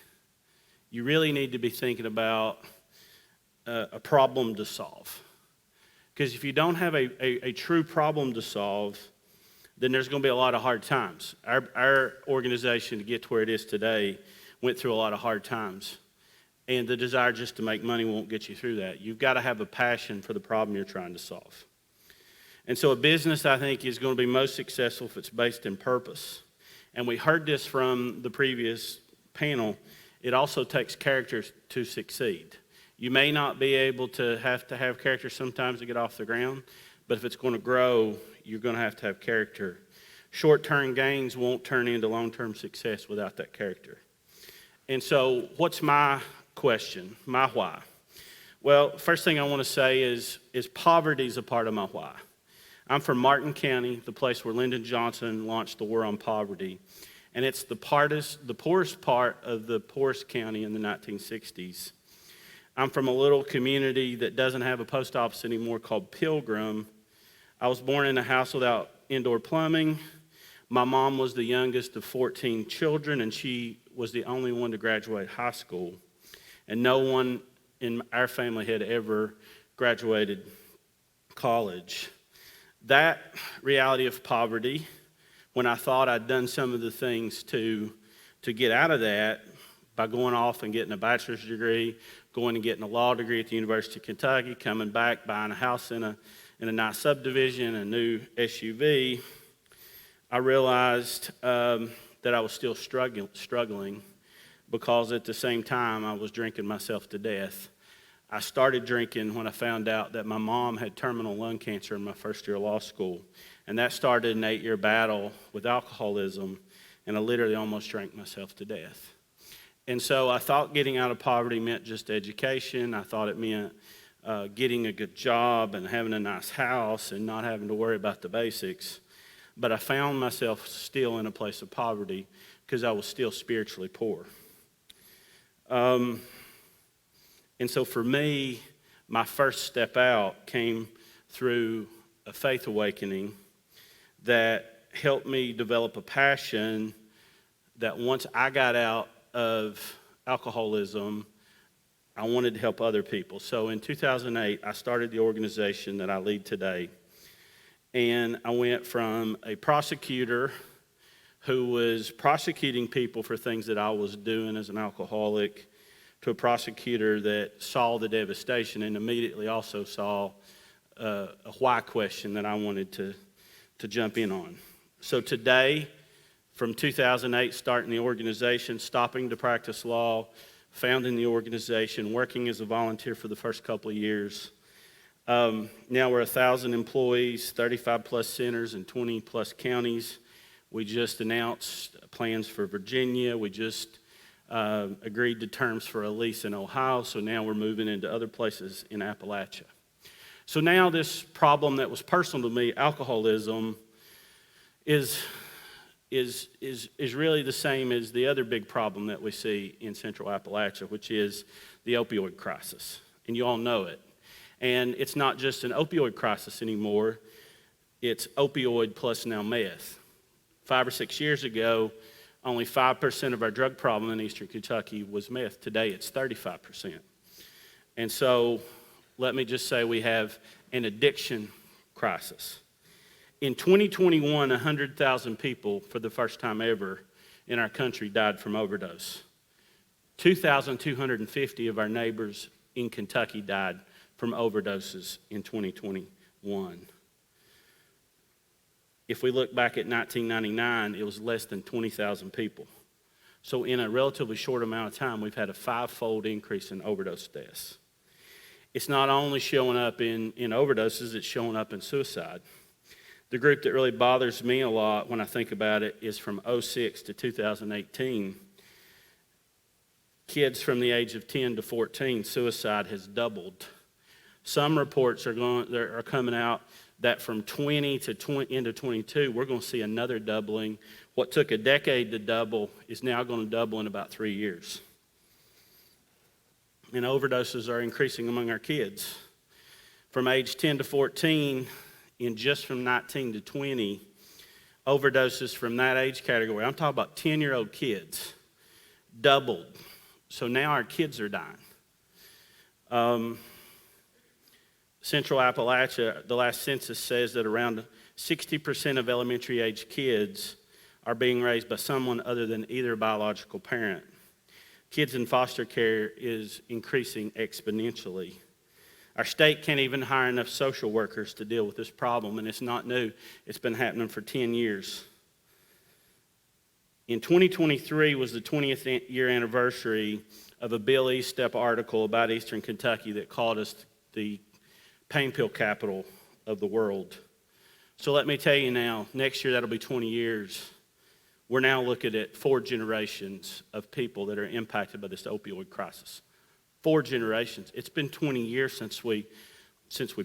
S4: You really need to be thinking about a problem to solve. Because if you don't have a true problem to solve, then there's going to be a lot of hard times. Our organization, to get to where it is today, went through a lot of hard times. And the desire just to make money won't get you through that. You've got to have a passion for the problem you're trying to solve. And so a business, I think, is going to be most successful if it's based in purpose. And we heard this from the previous panel. It also takes character to succeed. You may not be able to have character sometimes to get off the ground, but if it's going to grow, you're going to have character. Short-term gains won't turn into long-term success without that character. And so what's my question, my why? Well, first thing I want to say is poverty is a part of my why. I'm from Martin County, the place where Lyndon Johnson launched the war on poverty. And it's the poorest part of the poorest county in the 1960s. I'm from a little community that doesn't have a post office anymore called Pilgrim. I was born in a house without indoor plumbing. My mom was the youngest of 14 children, and she was the only one to graduate high school. And no one in our family had ever graduated college. That reality of poverty, when I thought I'd done some of the things to get out of that by going off and getting a bachelor's degree, going and getting a law degree at the University of Kentucky, coming back, buying a house in a nice subdivision, a new SUV, I realized that I was still struggling because at the same time I was drinking myself to death. I started drinking when I found out that my mom had terminal lung cancer in my first year of law school. And that started an 8-year battle with alcoholism, and I literally almost drank myself to death. And so I thought getting out of poverty meant just education. I thought it meant getting a good job and having a nice house and not having to worry about the basics. But I found myself still in a place of poverty because I was still spiritually poor. And so for me, my first step out came through a faith awakening that helped me develop a passion that once I got out of alcoholism, I wanted to help other people. So in 2008, I started the organization that I lead today. And I went from a prosecutor who was prosecuting people for things that I was doing as an alcoholic to a prosecutor that saw the devastation and immediately also saw a why question that I wanted to jump in on. So today, from 2008, starting the organization, stopping to practice law, founding the organization, working as a volunteer for the first couple of years. Now we're 1,000 employees, 35 plus centers in 20 plus counties. We just announced plans for Virginia. We just agreed to terms for a lease in Ohio, so now we're moving into other places in Appalachia. So now this problem that was personal to me, alcoholism, is really the same as the other big problem that we see in Central Appalachia, which is the opioid crisis. And you all know it. And it's not just an opioid crisis anymore. It's opioid plus now meth. 5 or 6 years ago, only 5% of our drug problem in Eastern Kentucky was meth. Today, it's 35%. And so let me just say we have an addiction crisis. In 2021, 100,000 people, for the first time ever in our country, died from overdose. 2,250 of our neighbors in Kentucky died from overdoses in 2021. If we look back at 1999, it was less than 20,000 people. So in a relatively short amount of time, we've had a 5-fold increase in overdose deaths. It's not only showing up in overdoses, it's showing up in suicide. The group that really bothers me a lot when I think about it is from 2006 to 2018. Kids from the age of 10 to 14, suicide has doubled. Some reports are coming out that from 20 to into 22, we're going to see another doubling. What took a decade to double is now going to double in about 3 years. And overdoses are increasing among our kids. From age 10 to 14, and just from 19 to 20, overdoses from that age category, I'm talking about 10-year-old kids, doubled. So now our kids are dying. Central Appalachia, the last census says that around 60% of elementary age kids are being raised by someone other than either biological parent. Kids in foster care is increasing exponentially. Our state can't even hire enough social workers to deal with this problem, and it's not new. It's been happening for 10 years. In 2023 was the 20th year anniversary of a Bill Eastep article about Eastern Kentucky that called us the pain pill capital of the world. So let me tell you now, next year that'll be 20 years. We're now looking at 4 generations of people that are impacted by this opioid crisis. 4 generations. It's been 20 years since we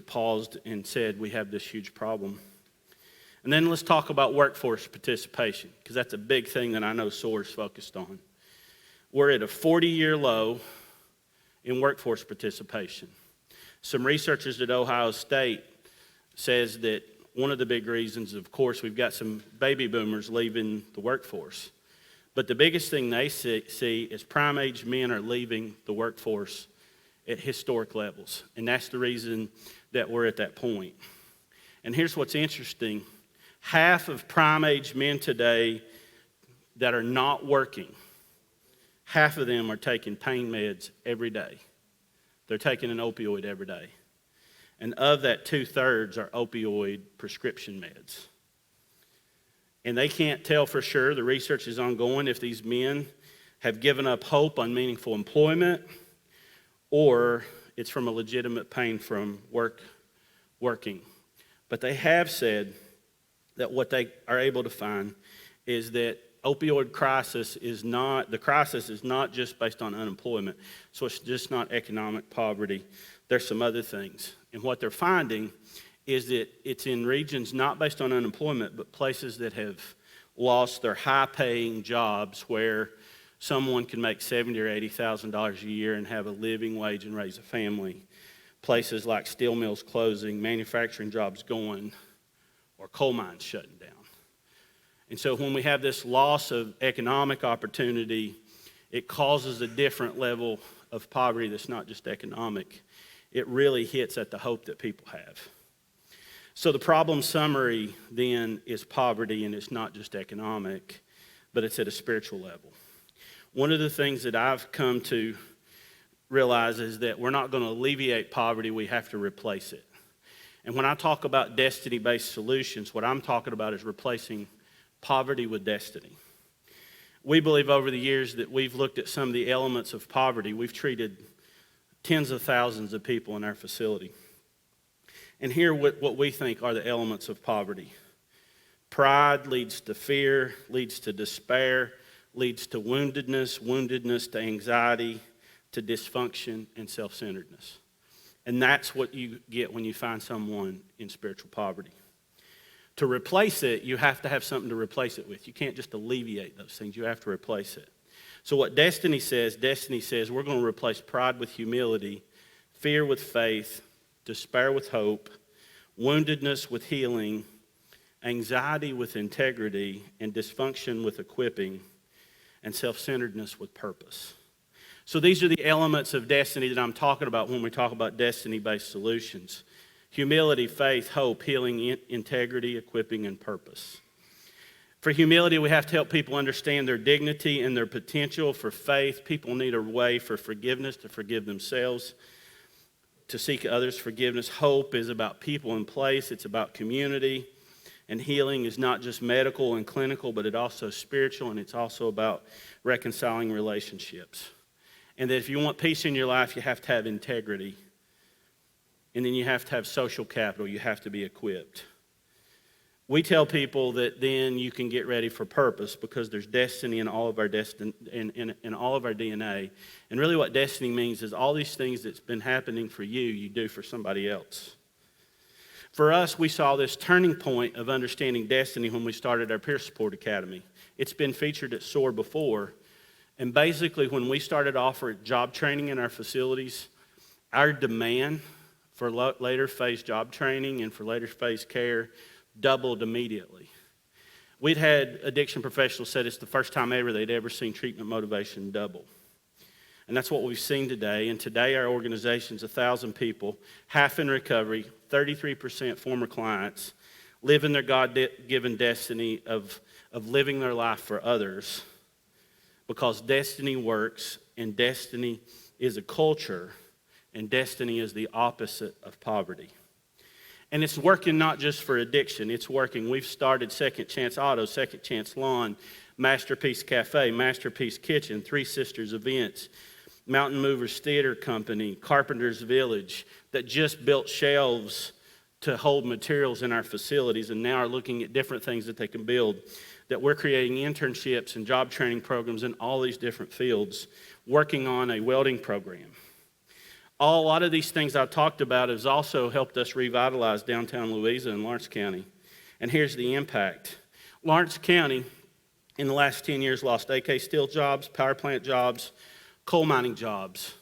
S4: paused and said we have this huge problem. And then let's talk about workforce participation, because that's a big thing that I know SOAR is focused on. We're at a 40-year low in workforce participation. Some researchers at Ohio State says that one of the big reasons, of course, we've got some baby boomers leaving the workforce. But the biggest thing they see is prime-age men are leaving the workforce at historic levels. And that's the reason that we're at that point. And here's what's interesting. Half of prime-age men today that are not working, half of them are taking pain meds every day. They're taking an opioid every day. And of that, 2/3 are opioid prescription meds. And they can't tell for sure, the research is ongoing, if these men have given up hope on meaningful employment or it's from a legitimate pain from working. But they have said that what they are able to find is that opioid crisis is not just based on unemployment. So it's just not economic poverty. There's some other things. And what they're finding is that it's in regions not based on unemployment, but places that have lost their high-paying jobs where someone can make $70,000 or $80,000 a year and have a living wage and raise a family. Places like steel mills closing, manufacturing jobs going, or coal mines shutting down. And so when we have this loss of economic opportunity, it causes a different level of poverty that's not just economic. It really hits at the hope that people have. So the problem summary then is poverty, and it's not just economic, but it's at a spiritual level. One of the things that I've come to realize is that we're not going to alleviate poverty, we have to replace it. And when I talk about destiny-based solutions, what I'm talking about is replacing poverty with destiny. We believe over the years that we've looked at some of the elements of poverty. We've treated tens of thousands of people in our facility. And here what we think are the elements of poverty. Pride leads to fear, leads to despair, leads to woundedness to anxiety, to dysfunction and self-centeredness. And that's what you get when you find someone in spiritual poverty. To replace it, you have to have something to replace it with. You can't just alleviate those things. You have to replace it. So what Destiny says we're going to replace pride with humility, fear with faith, despair with hope, woundedness with healing, anxiety with integrity, and dysfunction with equipping, and self-centeredness with purpose. So these are the elements of destiny that I'm talking about when we talk about destiny-based solutions. Humility, faith, hope, healing, integrity, equipping, and purpose. For humility, we have to help people understand their dignity and their potential. For faith, people need a way for forgiveness to forgive themselves, to seek others' forgiveness. Hope is about people and place. It's about community. And healing is not just medical and clinical, but it's also spiritual, and it's also about reconciling relationships. And that if you want peace in your life, you have to have integrity. And then you have to have social capital. You have to be equipped. We tell people that then you can get ready for purpose because there's destiny in all of our in all of our DNA. And really what destiny means is all these things that's been happening for you, you do for somebody else. For us, we saw this turning point of understanding destiny when we started our Peer Support Academy. It's been featured at SOAR before. And basically, when we started offering job training in our facilities, our demand for later phase job training and for later phase care doubled immediately. We'd had addiction professionals said it's the first time ever they'd ever seen treatment motivation double. And that's what we've seen today. And today our organization's 1,000 people, half in recovery, 33% former clients, living their God-given destiny of living their life for others, because destiny works, and destiny is a culture, and destiny is the opposite of poverty. And it's working not just for addiction, it's working. We've started Second Chance Auto, Second Chance Lawn, Masterpiece Cafe, Masterpiece Kitchen, Three Sisters Events, Mountain Movers Theater Company, Carpenter's Village, that just built shelves to hold materials in our facilities and now are looking at different things that they can build, that we're creating internships and job training programs in all these different fields, working on a welding program. A lot of these things I've talked about has also helped us revitalize downtown Louisa and Lawrence County. And here's the impact. Lawrence County, in the last 10 years, lost AK Steel jobs, power plant jobs, coal mining jobs.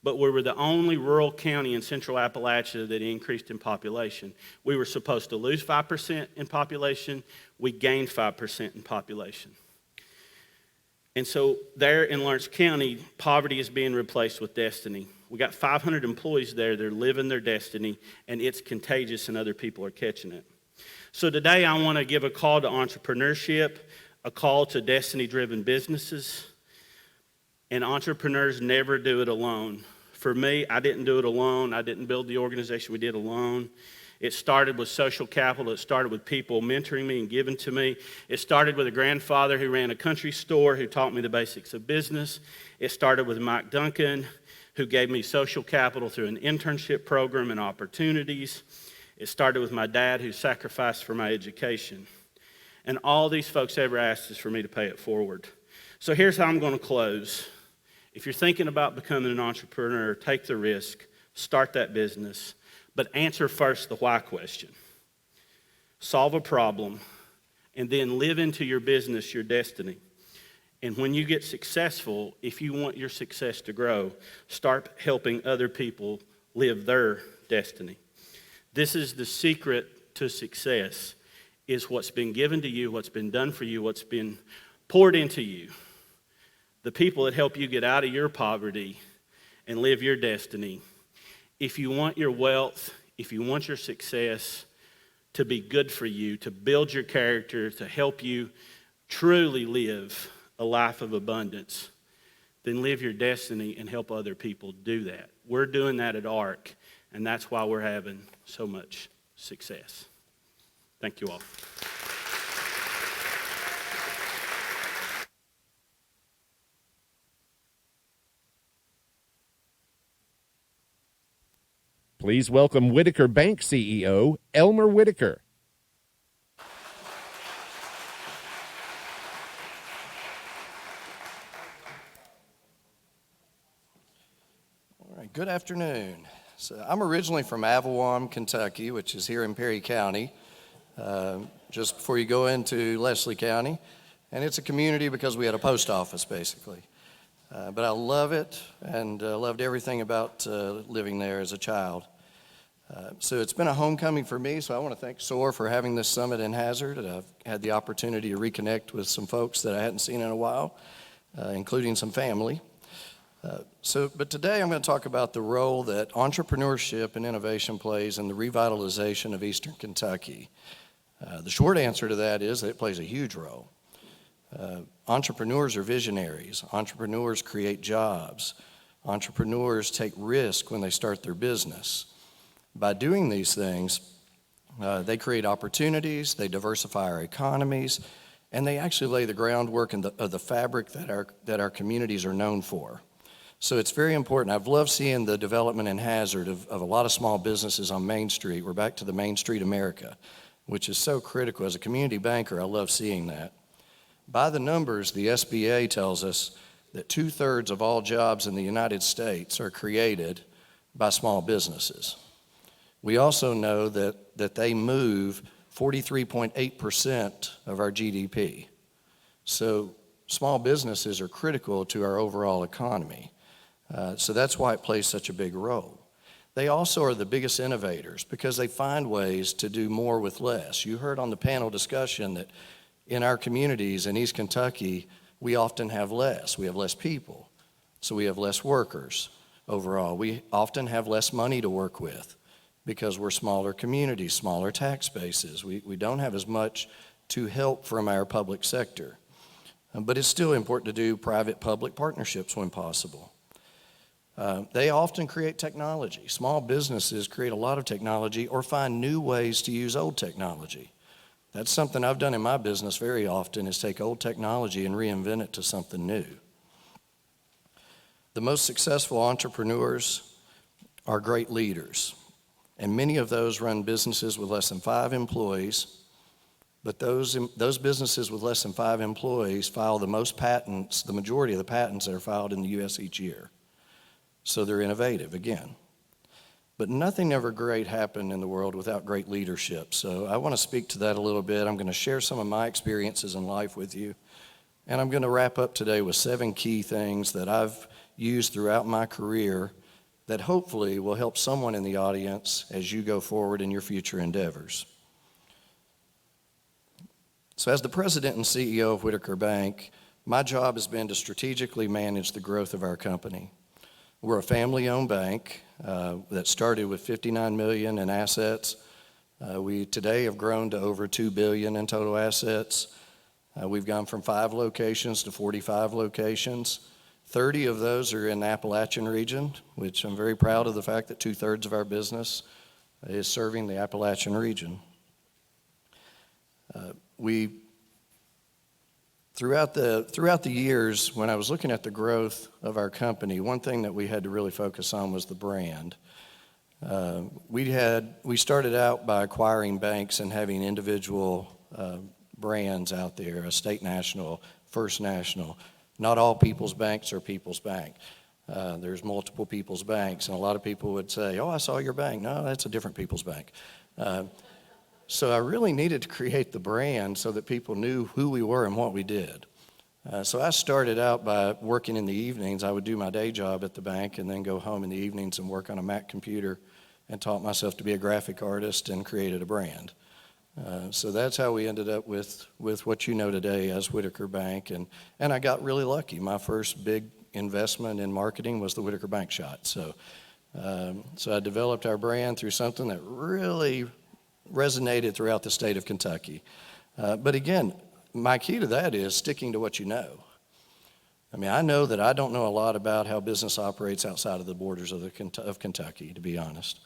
S4: But we were the only rural county in central Appalachia that increased in population. We were supposed to lose 5% in population. We gained 5% in population. And so there in Lawrence County, poverty is being replaced with destiny. We got 500 employees there. They're living their destiny, and it's contagious, and other people are catching it. So today I want to give a call to entrepreneurship, a call to destiny-driven businesses. And entrepreneurs never do it alone. For me, I didn't do it alone. I didn't build the organization we did alone. It started with social capital. It started with people mentoring me and giving to me. It started with a grandfather who ran a country store who taught me the basics of business. It started with Mike Duncan, who gave me social capital through an internship program and opportunities. It started with my dad, who sacrificed for my education. And all these folks ever asked is for me to pay it forward. So here's how I'm going to close. If you're thinking about becoming an entrepreneur, take the risk, start that business, but answer first the why question. Solve a problem, and then live into your business your destiny. And when you get successful, if you want your success to grow, start helping other people live their destiny. This is the secret to success, is what's been given to you, what's been done for you, what's been poured into you. the people that help you get out of your poverty and live your destiny. If you want your wealth, if you want your success to be good for you, to build your character, to help you truly live a life of abundance, then live your destiny and help other people do that. We're doing that at ARC, and that's why we're having so much success. Thank you all.
S6: Please welcome Whitaker Bank CEO, Elmer Whitaker.
S20: All right, good afternoon. So I'm originally from Avalon, Kentucky, which is here in Perry County, just before you go into Leslie County. And it's a community because we had a post office, basically. But I love it and loved everything about living there as a child. So it's been a homecoming for me, so I want to thank SOAR for having this summit in Hazard. I've had the opportunity to reconnect with some folks that I hadn't seen in a while, including some family. But today I'm going to talk about the role that entrepreneurship and innovation plays in the revitalization of Eastern Kentucky. The short answer to that is that it plays a huge role. Entrepreneurs are visionaries. Entrepreneurs create jobs. Entrepreneurs take risk when they start their business. By doing these things, they create opportunities, they diversify our economies, and they actually lay the groundwork of the fabric that our communities are known for. So it's very important. I've loved seeing the development in Hazard of a lot of small businesses on Main Street. We're back to the Main Street America, which is so critical. As a community banker, I love seeing that. By the numbers, the SBA tells us that 2/3 of all jobs in the United States are created by small businesses. We also know that they move 43.8% of our GDP. So small businesses are critical to our overall economy. So that's why it plays such a big role. They also are the biggest innovators because they find ways to do more with less. You heard on the panel discussion that in our communities in East Kentucky, we often have less. We have less people, so we have less workers overall. We often have less money to work with because we're smaller communities, smaller tax bases. We don't have as much to help from our public sector. But it's still important to do private-public partnerships when possible. They often create technology. Small businesses create a lot of technology or find new ways to use old technology. That's something I've done in my business very often, is take old technology and reinvent it to something new. The most successful entrepreneurs are great leaders, and many of those run businesses with less than 5 employees, but those businesses with less than 5 employees file the most patents, the majority of the patents that are filed in the U.S. each year. So they're innovative, again. But nothing ever great happened in the world without great leadership. So I want to speak to that a little bit. I'm going to share some of my experiences in life with you. And I'm going to wrap up today with 7 key things that I've used throughout my career that hopefully will help someone in the audience as you go forward in your future endeavors. So as the president and CEO of Whitaker Bank, my job has been to strategically manage the growth of our company. We're a family-owned bank that started with $59 million in assets. We today have grown to over $2 billion in total assets. We've gone from 5 locations to 45 locations. 30 of those are in the Appalachian region, which I'm very proud of the fact that 2/3 of our business is serving the Appalachian region. Throughout the years, when I was looking at the growth of our company, one thing that we had to really focus on was the brand. We started out by acquiring banks and having individual brands out there, a State National, First National. Not all People's Banks are People's Bank. There's multiple People's Banks, and a lot of people would say, "Oh, I saw your bank." No, that's a different People's Bank. So I really needed to create the brand so that people knew who we were and what we did. So I started out by working in the evenings. I would do my day job at the bank and then go home in the evenings and work on a Mac computer and taught myself to be a graphic artist and created a brand. So that's how we ended up with what you know today as Whitaker Bank. And I got really lucky. My first big investment in marketing was the Whitaker Bank shot. So I developed our brand through something that really resonated throughout the state of Kentucky. But again, my key to that is sticking to what you know. I mean, I know that I don't know a lot about how business operates outside of the borders of Kentucky, to be honest.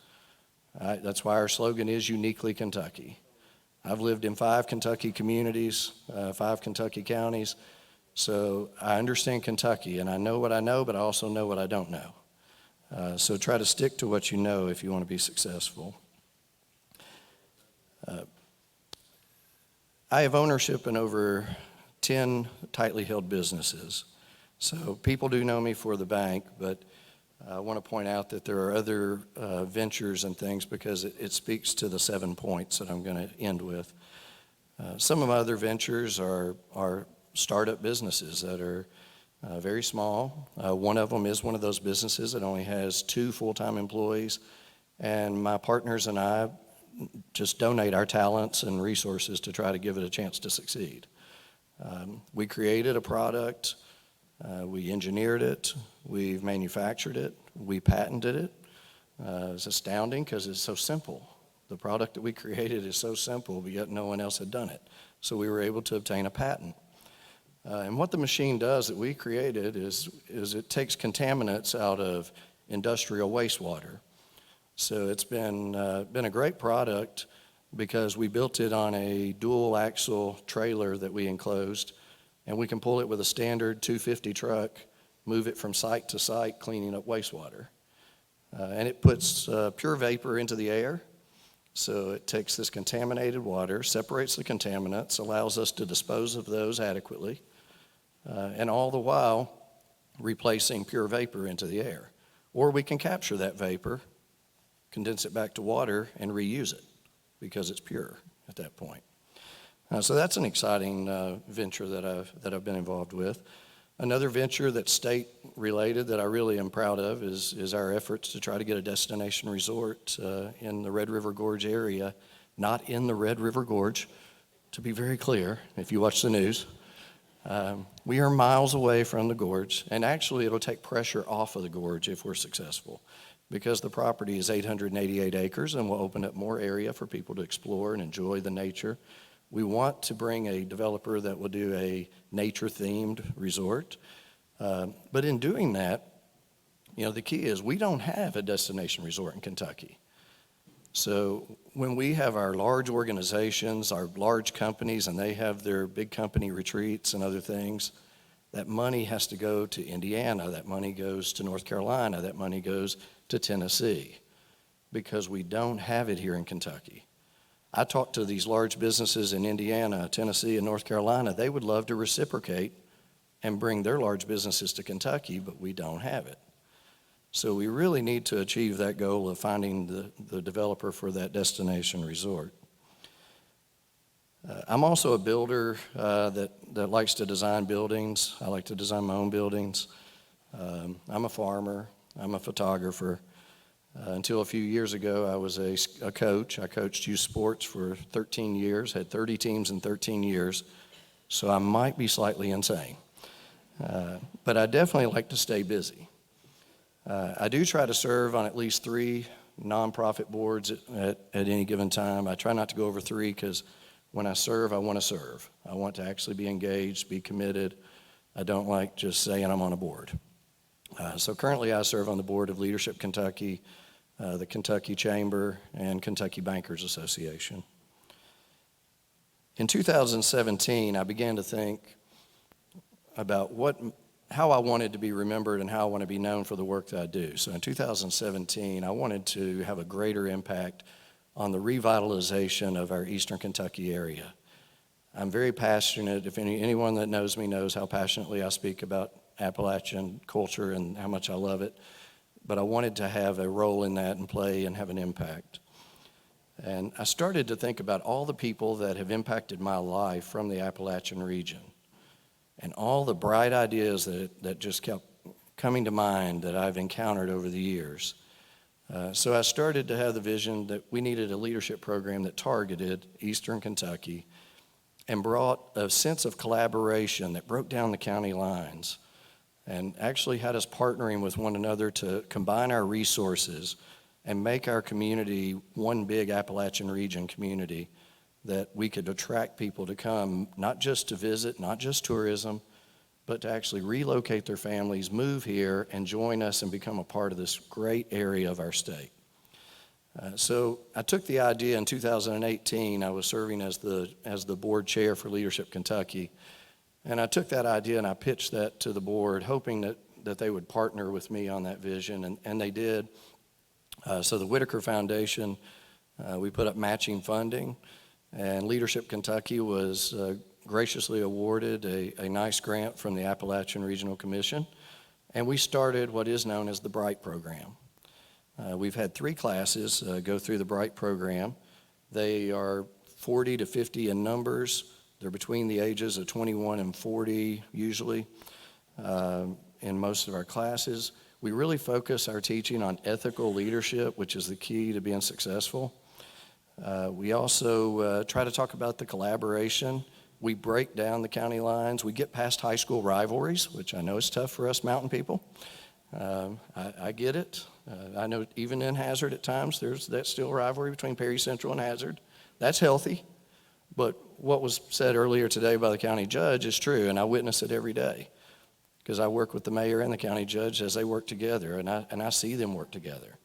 S20: That's why our slogan is Uniquely Kentucky. I've lived in 5 Kentucky communities, 5 Kentucky counties, so I understand Kentucky, and I know what I know, but I also know what I don't know. So try to stick to what you know if you want to be successful. I have ownership in over 10 tightly held businesses. So people do know me for the bank, but I want to point out that there are other ventures and things because it speaks to the 7 points that I'm going to end with. Some of my other ventures are startup businesses that are very small. One of them is one of those businesses that only has 2 full-time employees, and my partners and I just donate our talents and resources to try to give it a chance to succeed. We created a product. We engineered it, we've manufactured it, we patented it. It's astounding because it's so simple. The product that we created is so simple, but yet no one else had done it. So we were able to obtain a patent. And what the machine does that we created is it takes contaminants out of industrial wastewater. So it's been a great product because we built it on a dual axle trailer that we enclosed, and we can pull it with a standard 250 truck, move it from site to site, cleaning up wastewater. And it puts pure vapor into the air. So it takes this contaminated water, separates the contaminants, allows us to dispose of those adequately, and all the while replacing pure vapor into the air. Or we can capture that vapor, condense it back to water, and reuse it because it's pure at that point. So that's an exciting venture that I've been involved with. Another venture that's state-related that I really am proud of is our efforts to try to get a destination resort in the Red River Gorge area, not in the Red River Gorge, to be very clear, if you watch the news. We are miles away from the gorge, and actually it'll take pressure off of the gorge if we're successful, because the property is 888 acres and will open up more area for people to explore and enjoy the nature. We want to bring a developer that will do a nature-themed resort. But in doing that, the key is we don't have a destination resort in Kentucky. So when we have our large organizations, our large companies, and they have their big company retreats and other things, that money has to go to Indiana, that money goes to North Carolina, that money goes to Tennessee, because we don't have it here in Kentucky. I talk to these large businesses in Indiana, Tennessee, and North Carolina. They would love to reciprocate and bring their large businesses to Kentucky, but we don't have it. So we really need to achieve that goal of finding the developer for that destination resort. I'm also a builder that likes to design buildings. I like to design my own buildings. I'm a farmer. I'm a photographer. Until a few years ago, I was a coach. I coached youth sports for 13 years, had 30 teams in 13 years, so I might be slightly insane. But I definitely like to stay busy. I do try to serve on at least 3 nonprofit boards at any given time. I try not to go over 3 because when I serve, I want to serve. I want to actually be engaged, be committed. I don't like just saying I'm on a board. So currently I serve on the board of Leadership Kentucky, the Kentucky Chamber, and Kentucky Bankers Association. In 2017, I began to think about how I wanted to be remembered and how I want to be known for the work that I do. So in 2017, I wanted to have a greater impact on the revitalization of our Eastern Kentucky area. I'm very passionate. If anyone that knows me knows how passionately I speak about Appalachian culture and how much I love it. But I wanted to have a role in that and play and have an impact. And I started to think about all the people that have impacted my life from the Appalachian region and all the bright ideas that just kept coming to mind that I've encountered over the years. So I started to have the vision that we needed a leadership program that targeted Eastern Kentucky and brought a sense of collaboration that broke down the county lines and actually had us partnering with one another to combine our resources and make our community one big Appalachian region community that we could attract people to come, not just to visit, not just tourism, but to actually relocate their families, move here, and join us and become a part of this great area of our state. So I took the idea in 2018. I was serving as the board chair for Leadership Kentucky, and I took that idea and I pitched that to the board, hoping that they would partner with me on that vision, and they did. So the Whitaker Foundation, we put up matching funding, and Leadership Kentucky was graciously awarded a nice grant from the Appalachian Regional Commission, and we started what is known as the BRIGHT program. We've had 3 classes go through the BRIGHT program. They are 40 to 50 in numbers. They're between the ages of 21 and 40 usually in most of our classes. We really focus our teaching on ethical leadership, which is the key to being successful. We also try to talk about the collaboration. We break down the county lines. We get past high school rivalries, which I know is tough for us mountain people. I get it. I know even in Hazard at times, there's that still rivalry between Perry Central and Hazard. That's healthy. But what was said earlier today by the county judge is true, and I witness it every day because I work with the mayor and the county judge as they work together, and I see them work together.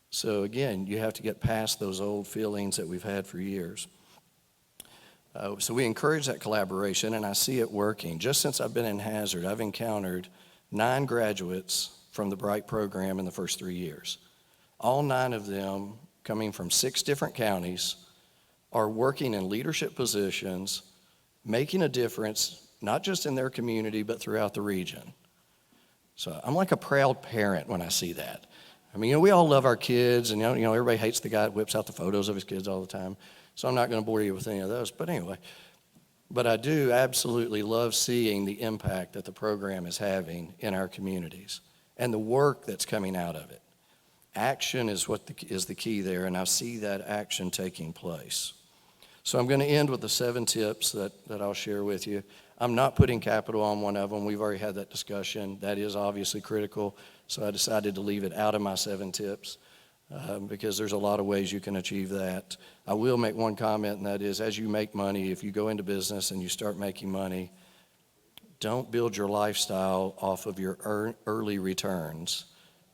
S20: So again, you have to get past those old feelings that we've had for years. So we encourage that collaboration, and I see it working. Just since I've been in Hazard, I've encountered 9 graduates from the BRIGHT program in the first 3 years. All 9 of them, coming from 6 different counties, are working in leadership positions, making a difference, not just in their community, but throughout the region. So I'm like a proud parent when I see that. I mean, we all love our kids, and everybody hates the guy that whips out the photos of his kids all the time. So I'm not going to bore you with any of those. But anyway, I do absolutely love seeing the impact that the program is having in our communities and the work that's coming out of it. Action is what is the key there, and I see that action taking place. So I'm going to end with the 7 tips that I'll share with you. I'm not putting capital on one of them. We've already had that discussion. That is obviously critical, so I decided to leave it out of my 7 tips. Because there's a lot of ways you can achieve that. I will make one comment, and that is, as you make money, if you go into business and you start making money, don't build your lifestyle off of your early returns.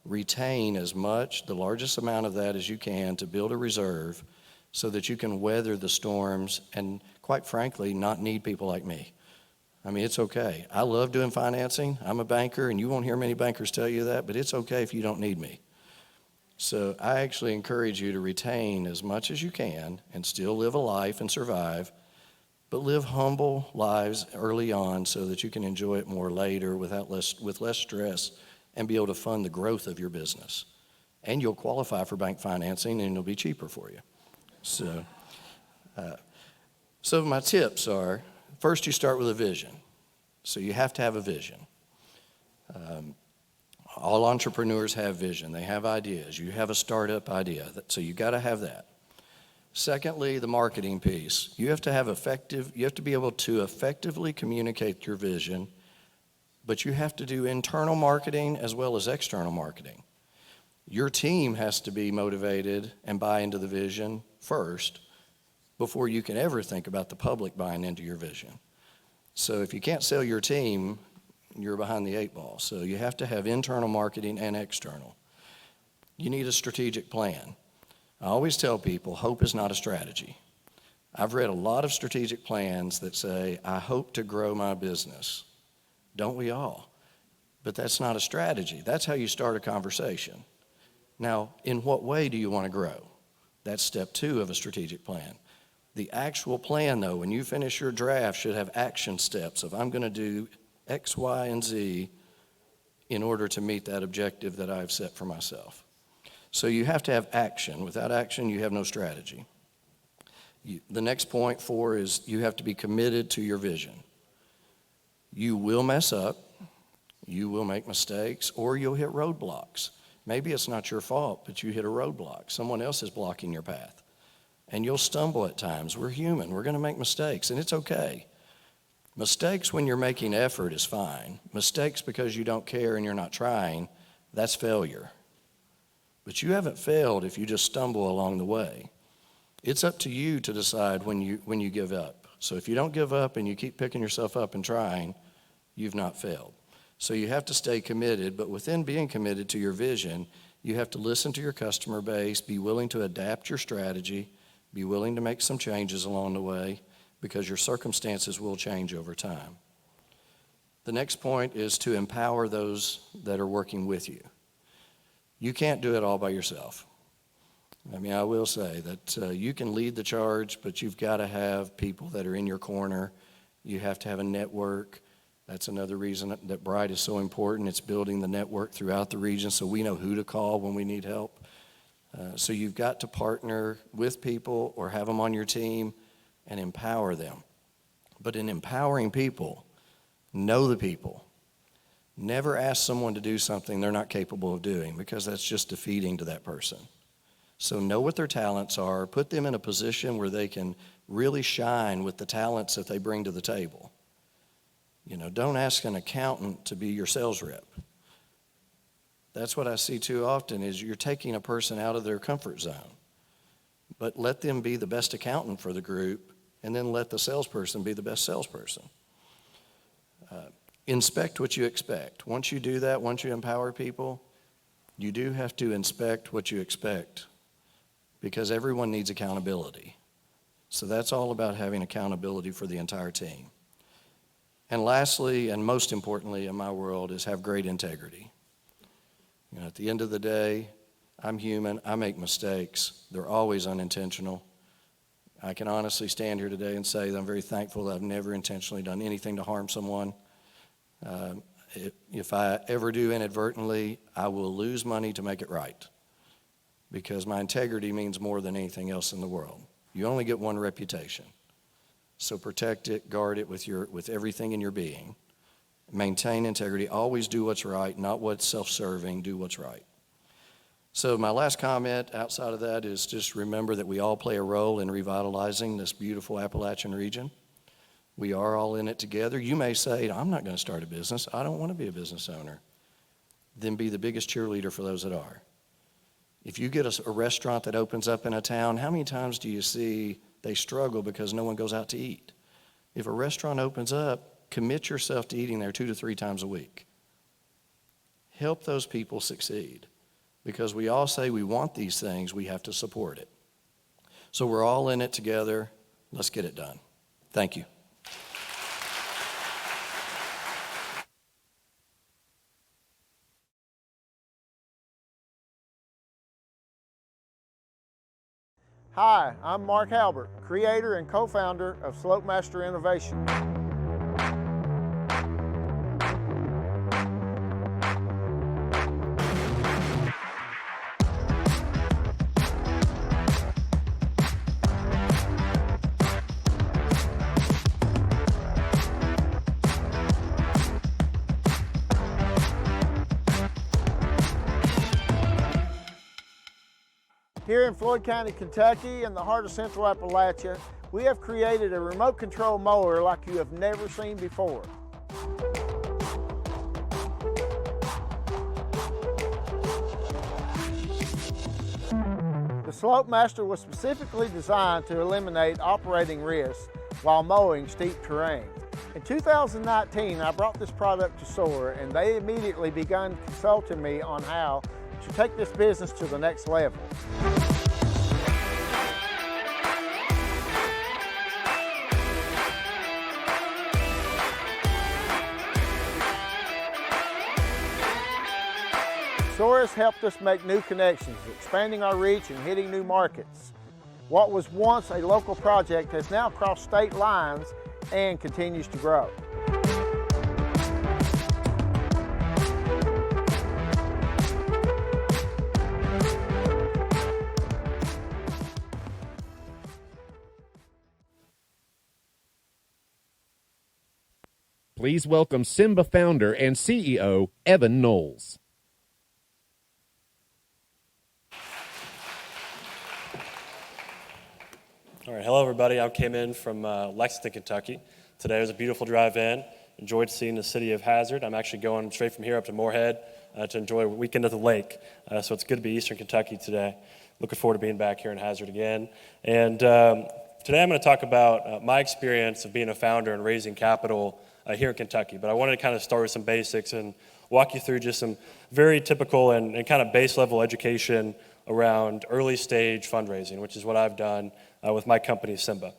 S20: Retain as much, the largest amount of that as you can, to build a reserve so that you can weather the storms and, quite frankly, not need people like me. I mean, it's okay. I love doing financing. I'm a banker, and you won't hear many bankers tell you that, but it's okay if you don't need me. So I actually encourage you to retain as much as you can and still live a life and survive, but live humble lives early on so that you can enjoy it more later with less stress and be able to fund the growth of your business. And you'll qualify for bank financing, and it'll be cheaper for you. So my tips are, first you start with a vision. So you have to have a vision. All entrepreneurs have vision. They have ideas. You have a startup idea, so you got to have that. Secondly, the marketing piece. You have to be able to effectively communicate your vision, but you have to do internal marketing as well as external marketing. Your team has to be motivated and buy into the vision first before you can ever think about the public buying into your vision. So if you can't sell your team, you're behind the 8 ball. So you have to have internal marketing and external. You need a strategic plan. I always tell people, hope is not a strategy. I've read a lot of strategic plans that say, I hope to grow my business. Don't we all? But that's not a strategy. That's how you start a conversation. Now, in what way do you want to grow? That's step 2 of a strategic plan. The actual plan, though, when you finish your draft, should have action steps of I'm going to do X, Y, and Z in order to meet that objective that I've set for myself. So you have to have action. Without action, you have no strategy. The next point 4 is you have to be committed to your vision. You will mess up, you will make mistakes, or you'll hit roadblocks. Maybe it's not your fault, but you hit a roadblock. Someone else is blocking your path. And you'll stumble at times. We're human. We're going to make mistakes, and it's okay. Mistakes when you're making effort is fine. Mistakes because you don't care and you're not trying, that's failure. But you haven't failed if you just stumble along the way. It's up to you to decide when you give up. So if you don't give up and you keep picking yourself up and trying, you've not failed. So you have to stay committed, but within being committed to your vision, you have to listen to your customer base, be willing to adapt your strategy, be willing to make some changes along the way, because your circumstances will change over time. The next point is to empower those that are working with you. You can't do it all by yourself. I mean, I will say that you can lead the charge, but you've got to have people that are in your corner. You have to have a network. That's another reason that Bright is so important. It's building the network throughout the region so we know who to call when we need help. So you've got to partner with people or have them on your team and empower them. But in empowering people, know the people. Never ask someone to do something they're not capable of doing, because that's just defeating to that person. So know what their talents are, put them in a position where they can really shine with the talents that they bring to the table. You know, don't ask an accountant to be your sales rep. That's what I see too often, is you're taking a person out of their comfort zone. But let them be the best accountant for the group, and then let the salesperson be the best salesperson. Inspect what you expect. Once you do that, once you empower people, you do have to inspect what you expect, because everyone needs accountability. So that's all about having accountability for the entire team. And lastly, and most importantly in my world, is have great integrity. You know, at the end of the day, I'm human, I make mistakes. They're always unintentional. I can honestly stand here today and say that I'm very thankful that I've never intentionally done anything to harm someone. If I ever do inadvertently, I will lose money to make it right, because my integrity means more than anything else in the world. You only get one reputation. So protect it, guard it with everything in your being. Maintain integrity. Always do what's right, not what's self-serving. Do what's right. So my last comment outside of that is just remember that we all play a role in revitalizing this beautiful Appalachian region. We are all in it together. You may say, I'm not going to start a business. I don't want to be a business owner. Then be the biggest cheerleader for those that are. If you get a restaurant that opens up in a town, how many times do you see they struggle because no one goes out to eat? If a restaurant opens up, commit yourself to eating there 2 to 3 times a week. Help those people succeed, because we all say we want these things, we have to support it. So we're all in it together. Let's get it done. Thank you.
S9: Hi, I'm Mark Halbert, creator and co-founder of Slopemaster Innovation. Here in Floyd County, Kentucky, in the heart of Central Appalachia, we have created a remote control mower like you have never seen before. The Slopemaster was specifically designed to eliminate operating risks while mowing steep terrain. In 2019, I brought this product to SOAR, and they immediately began consulting me on how to take this business to the next level. SOAR has helped us make new connections, expanding our reach and hitting new markets. What was once a local project has now crossed state lines and continues to grow.
S6: Please welcome Simba founder and CEO, Evan Knowles.
S10: All right, hello everybody. I came in from Lexington, Kentucky. Today was a beautiful drive in. Enjoyed seeing the city of Hazard. I'm actually going straight from here up to Moorhead to enjoy a weekend at the lake. So it's good to be Eastern Kentucky today. Looking forward to being back here in Hazard again. And today I'm going to talk about my experience of being a founder and raising capital here in Kentucky. But I wanted to kind of start with some basics and walk you through just some very typical and kind of base level education around early stage fundraising, which is what I've done with my company, Simba.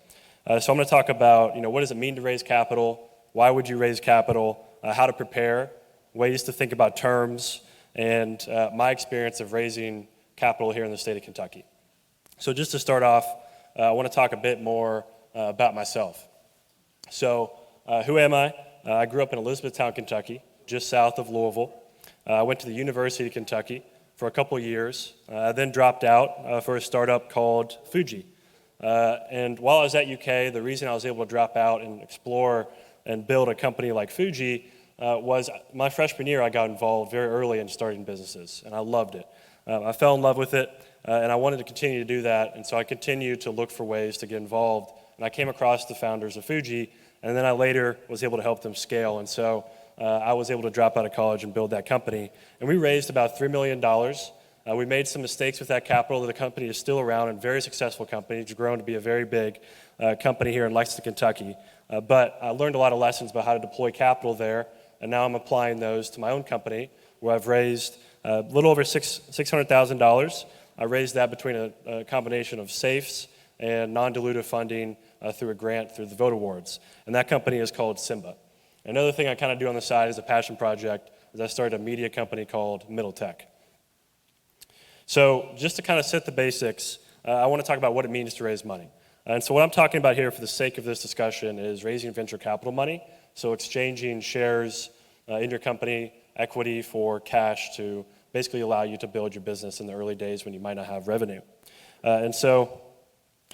S10: So I'm going to talk about, what does it mean to raise capital? Why would you raise capital? How to prepare, ways to think about terms, and my experience of raising capital here in the state of Kentucky. So just to start off, I want to talk a bit more about myself. So who am I? I grew up in Elizabethtown, Kentucky, just south of Louisville. I went to the University of Kentucky for a couple of years. I then dropped out for a startup called Fuji. And while I was at UK, the reason I was able to drop out and explore and build a company like Fuji was my freshman year. I got involved very early in starting businesses, and I loved it. I fell in love with it, and I wanted to continue to do that, and so I continued to look for ways to get involved. And I came across the founders of Fuji, and then I later was able to help them scale. And so I was able to drop out of college and build that company. And we raised about $3 million. We made some mistakes with that capital. The company is still around and very successful company. It's grown to be a very big company here in Lexington, Kentucky. But I learned a lot of lessons about how to deploy capital there, and now I'm applying those to my own company, where I've raised a little over $600,000. I raised that between a combination of safes and non-dilutive funding through a grant through the Vote Awards. And that company is called Simba. Another thing I kind of do on the side as a passion project is I started a media company called Middle Tech. So just to kind of set the basics, I want to talk about what it means to raise money. And so what I'm talking about here for the sake of this discussion is raising venture capital money, so exchanging shares in your company, equity for cash to basically allow you to build your business in the early days when you might not have revenue. And so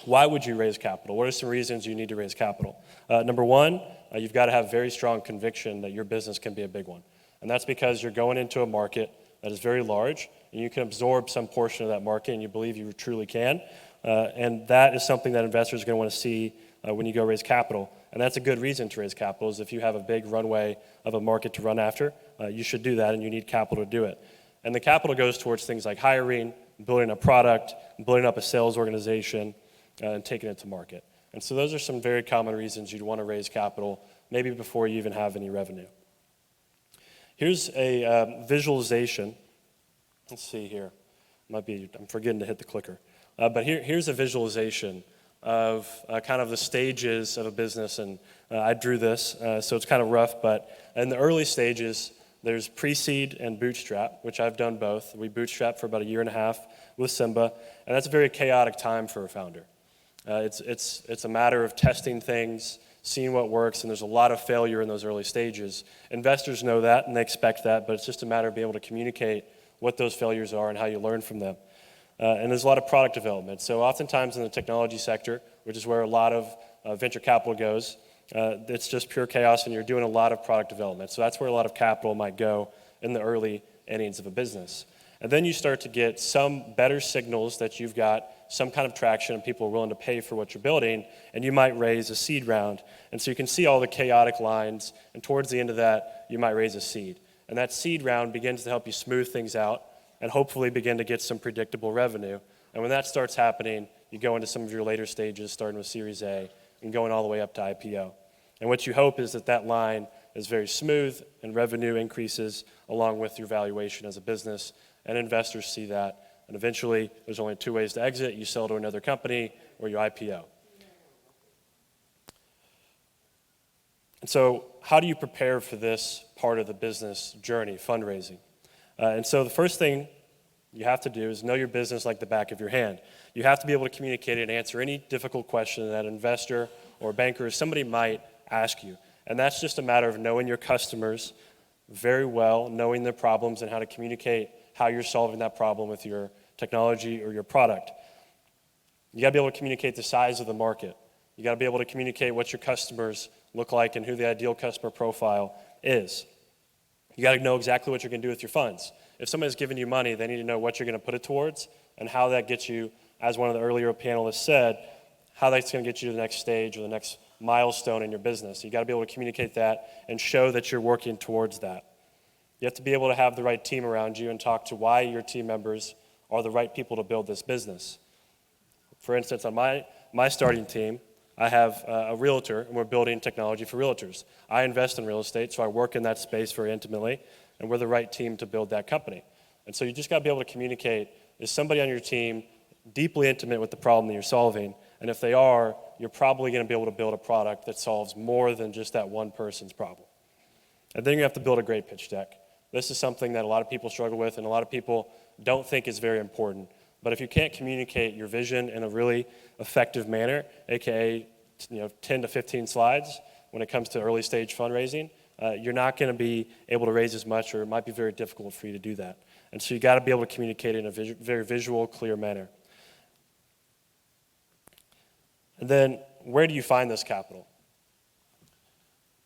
S10: why would you raise capital? What are some reasons you need to raise capital? Number one, you've got to have very strong conviction that your business can be a big one. And that's because you're going into a market that is very large, and you can absorb some portion of that market, and you believe you truly can. And that is something that investors are going to want to see when you go raise capital. And that's a good reason to raise capital, is if you have a big runway of a market to run after, you should do that, and you need capital to do it. And the capital goes towards things like hiring, building a product, building up a sales organization, and taking it to market. And so those are some very common reasons you'd want to raise capital, maybe before you even have any revenue. Here's a visualization. Let's see here. I'm forgetting to hit the clicker. But here's a visualization of kind of the stages of a business. And I drew this, so it's kind of rough. But in the early stages, there's pre-seed and bootstrap, which I've done both. We bootstrapped for about a year and a half with Simba. And that's a very chaotic time for a founder. It's a matter of testing things, seeing what works, and there's a lot of failure in those early stages. Investors know that, and they expect that, but it's just a matter of being able to communicate what those failures are and how you learn from them. And there's a lot of product development. So oftentimes in the technology sector, which is where a lot of venture capital goes, it's just pure chaos, and you're doing a lot of product development. So that's where a lot of capital might go in the early innings of a business. And then you start to get some better signals that you've got some kind of traction and people are willing to pay for what you're building, and you might raise a seed round. And so you can see all the chaotic lines, and towards the end of that, you might raise a seed. And that seed round begins to help you smooth things out and hopefully begin to get some predictable revenue. And when that starts happening, you go into some of your later stages, starting with Series A and going all the way up to IPO. And what you hope is that that line is very smooth and revenue increases along with your valuation as a business, and investors see that. And eventually, there's only two ways to exit. You sell to another company or you IPO. And so how do you prepare for this part of the business journey, fundraising? And so the first thing you have to do is know your business like the back of your hand. You have to be able to communicate and answer any difficult question that an investor or banker or somebody might ask you. And that's just a matter of knowing your customers very well, knowing their problems and how to communicate how you're solving that problem with your technology or your product. You got to be able to communicate the size of the market. You got to be able to communicate what your customers look like and who the ideal customer profile is. You got to know exactly what you're going to do with your funds. If somebody's giving you money, they need to know what you're going to put it towards and how that gets you, as one of the earlier panelists said, how that's going to get you to the next stage or the next milestone in your business. You got to be able to communicate that and show that you're working towards that. You have to be able to have the right team around you and talk to why your team members are the right people to build this business. For instance, on my starting team, I have a realtor, and we're building technology for realtors. I invest in real estate, so I work in that space very intimately, and we're the right team to build that company. And so you just got to be able to communicate, is somebody on your team deeply intimate with the problem that you're solving? And if they are, you're probably going to be able to build a product that solves more than just that one person's problem. And then you have to build a great pitch deck. This is something that a lot of people struggle with and a lot of people don't think is very important. But if you can't communicate your vision in a really effective manner, aka 10 to 15 slides when it comes to early stage fundraising, you're not going to be able to raise as much, or it might be very difficult for you to do that. And so you got to be able to communicate in a very visual, clear manner. And then where do you find this capital?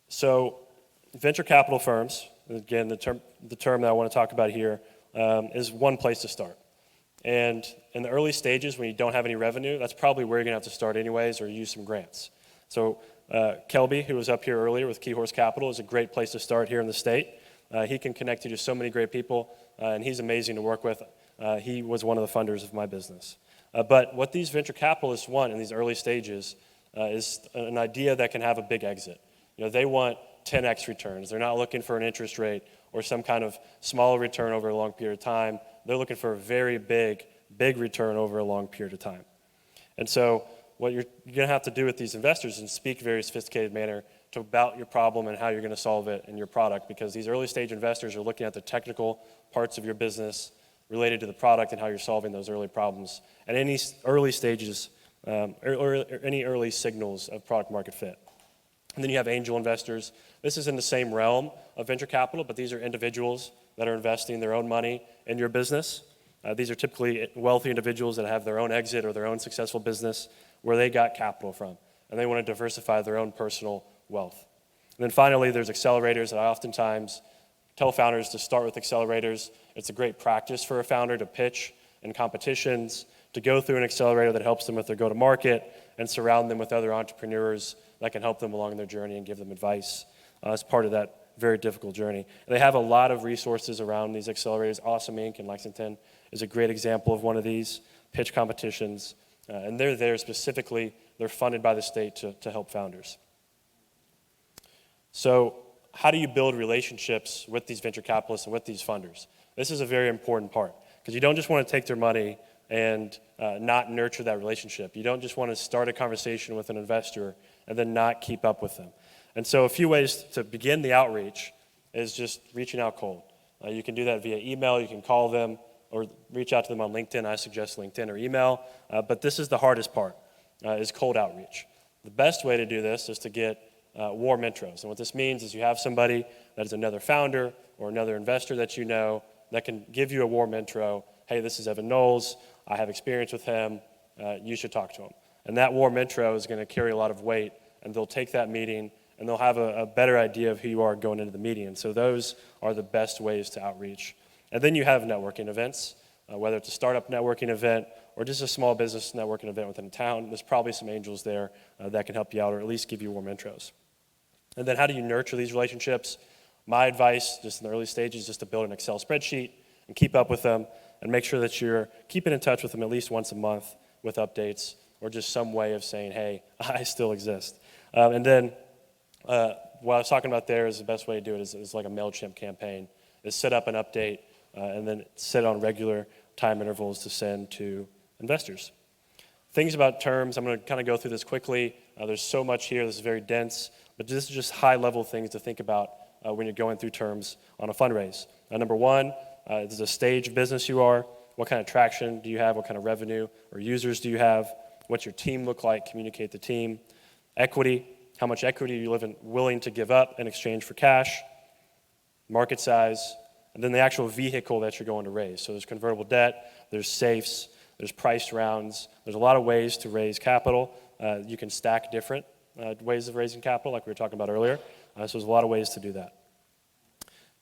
S10: So venture capital firms, again, the term that I want to talk about here, is one place to start. And in the early stages, when you don't have any revenue, that's probably where you're going to have to start anyways, or use some grants. So Kelby, who was up here earlier with Key Horse Capital, is a great place to start here in the state. He can connect you to so many great people, and he's amazing to work with. He was one of the funders of my business. But what these venture capitalists want in these early stages is an idea that can have a big exit. They want 10x returns. They're not looking for an interest rate or some kind of small return over a long period of time. They're looking for a very big return over a long period of time. And so what you're going to have to do with these investors is speak in a very sophisticated manner about your problem and how you're going to solve it in your product, because these early stage investors are looking at the technical parts of your business related to the product and how you're solving those early problems, and any early stages or any early signals of product market fit. And then you have angel investors. This is in the same realm of venture capital, but these are individuals that are investing their own money in your business. These are typically wealthy individuals that have their own exit or their own successful business where they got capital from, and they want to diversify their own personal wealth. And then finally, there's accelerators that I oftentimes tell founders to start with accelerators. It's a great practice for a founder to pitch in competitions, to go through an accelerator that helps them with their go-to-market, and surround them with other entrepreneurs that can help them along their journey and give them advice as part of that very difficult journey. And they have a lot of resources around these accelerators. Awesome Inc. in Lexington is a great example of one of these pitch competitions. And they're there specifically, they're funded by the state to help founders. So how do you build relationships with these venture capitalists and with these funders? This is a very important part, because you don't just want to take their money and not nurture that relationship. You don't just want to start a conversation with an investor and then not keep up with them. And so a few ways to begin the outreach is just reaching out cold. You can do that via email, you can call them, or reach out to them on LinkedIn. I suggest LinkedIn or email. But this is the hardest part, is cold outreach. The best way to do this is to get warm intros. And what this means is you have somebody that is another founder or another investor that you know that can give you a warm intro. Hey, this is Evan Knowles. I have experience with him. You should talk to him. And that warm intro is going to carry a lot of weight, and they'll take that meeting and they'll have a better idea of who you are going into the meeting. And so those are the best ways to outreach. And then you have networking events, whether it's a startup networking event or just a small business networking event within a town. There's probably some angels there that can help you out or at least give you warm intros. And then how do you nurture these relationships? My advice, just in the early stages, is just to build an Excel spreadsheet and keep up with them and make sure that you're keeping in touch with them at least once a month with updates or just some way of saying, hey, I still exist. And then what I was talking about there is the best way to do it is like a MailChimp campaign, is set up an update and then set on regular time intervals to send to investors. Things about terms, I'm going to kind of go through this quickly. There's so much here, this is very dense, but this is just high-level things to think about when you're going through terms on a fundraise. Number one, is the stage of business you are. What kind of traction do you have? What kind of revenue or users do you have? What's your team look like? Communicate the team. Equity, how much equity are you willing to give up in exchange for cash? Market size, and then the actual vehicle that you're going to raise. So there's convertible debt, there's safes, there's price rounds. There's a lot of ways to raise capital. You can stack different ways of raising capital, like we were talking about earlier. So there's a lot of ways to do that.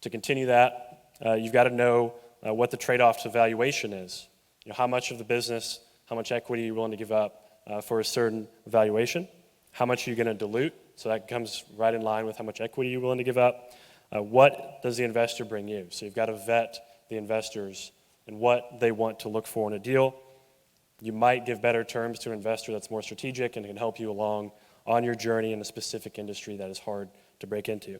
S10: To continue that, you've got to know what the trade-off to valuation is. How much of the business, how much equity you're willing to give up for a certain valuation. How much are you going to dilute? So that comes right in line with how much equity you're willing to give up. What does the investor bring you? So you've got to vet the investors and what they want to look for in a deal. You might give better terms to an investor that's more strategic and can help you along on your journey in a specific industry that is hard to break into.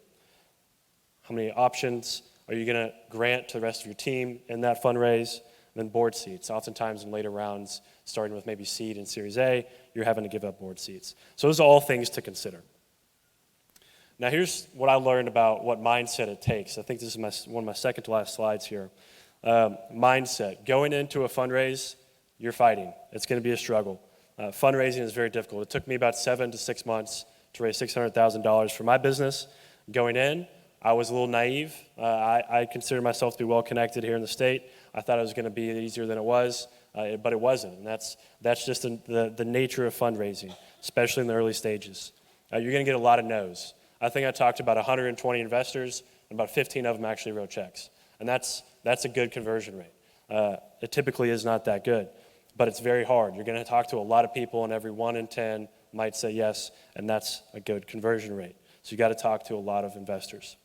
S10: How many options are you going to grant to the rest of your team in that fundraise? And then board seats. Oftentimes in later rounds, starting with maybe seed and Series A, you're having to give up board seats. So those are all things to consider. Now here's what I learned about what mindset it takes. I think this is one of my second to last slides here. Mindset. Going into a fundraise, you're fighting. It's going to be a struggle. Fundraising is very difficult. It took me about 7 to 6 months to raise $600,000 for my business. Going in, I was a little naive. I consider myself to be well connected here in the state. I thought it was going to be easier than it was, but it wasn't. And that's just the nature of fundraising, especially in the early stages. You're going to get a lot of no's. I think I talked to about 120 investors, and about 15 of them actually wrote checks. And that's a good conversion rate. It typically is not that good, but it's very hard. You're going to talk to a lot of people, and every 1 in 10 might say yes, and that's a good conversion rate. So you got to talk to a lot of investors.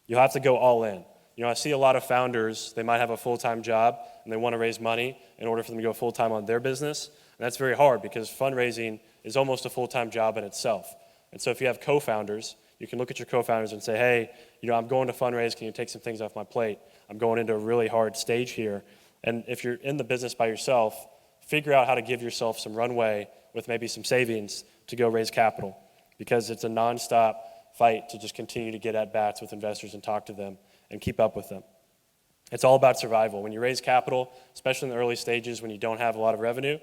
S10: You'll have to go all in. You know, I see a lot of founders, they might have a full-time job, and they want to raise money in order for them to go full-time on their business. And that's very hard because fundraising is almost a full-time job in itself. And so if you have co-founders, you can look at your co-founders and say, hey, you know, I'm going to fundraise, can you take some things off my plate? I'm going into a really hard stage here. And if you're in the business by yourself, figure out how to give yourself some runway with maybe some savings to go raise capital, because it's a nonstop fight to just continue to get at bats with investors and talk to them and keep up with them. It's all about survival. When you raise capital, especially in the early stages when you don't have a lot of revenue,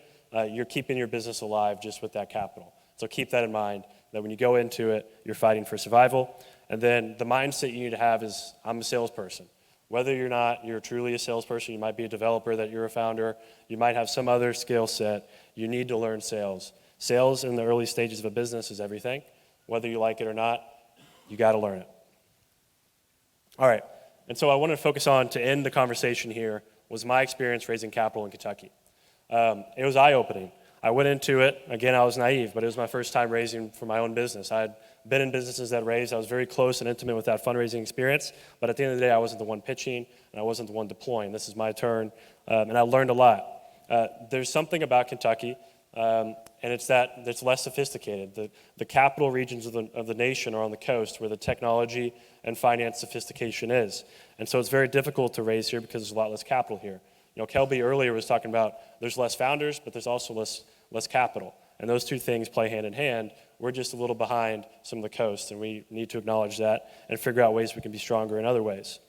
S10: you're keeping your business alive just with that capital. So keep that in mind, that when you go into it, you're fighting for survival. And then the mindset you need to have is, I'm a salesperson. Whether you're truly a salesperson, you might be a developer, that you're a founder, you might have some other skill set, you need to learn sales. Sales in the early stages of a business is everything. Whether you like it or not, you got to learn it. All right, and so I want to focus on, to end the conversation here, was my experience raising capital in Kentucky. It was eye-opening. I went into it, again, I was naive, but it was my first time raising for my own business. I had been in businesses that raised. I was very close and intimate with that fundraising experience, but at the end of the day, I wasn't the one pitching, and I wasn't the one deploying. This is my turn, and I learned a lot. There's something about Kentucky, and it's that it's less sophisticated. The capital regions of the nation are on the coast, where the technology and finance sophistication is. And so it's very difficult to raise here because there's a lot less capital here. You know, Kelby earlier was talking about there's less founders, but there's also less capital. And those two things play hand in hand. We're just a little behind some of the coast, and we need to acknowledge that and figure out ways we can be stronger in other ways.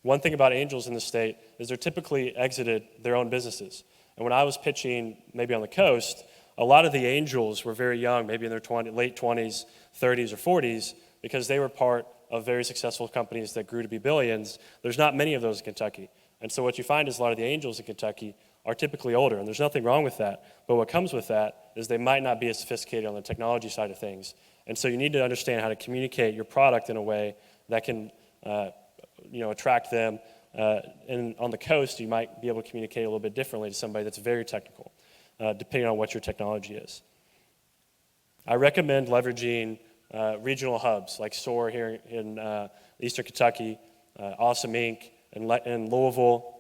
S10: One thing about angels in the state is they're typically exited their own businesses. And when I was pitching maybe on the coast, a lot of the angels were very young, maybe in their late 20s, 30s, or 40s, because they were part of very successful companies that grew to be billions. There's not many of those in Kentucky. And so what you find is a lot of the angels in Kentucky are typically older, and there's nothing wrong with that. But what comes with that is they might not be as sophisticated on the technology side of things. And so you need to understand how to communicate your product in a way that can attract them. And on the coast, you might be able to communicate a little bit differently to somebody that's very technical, depending on what your technology is. I recommend leveraging regional hubs like SOAR here in Eastern Kentucky, Awesome Inc., in Louisville.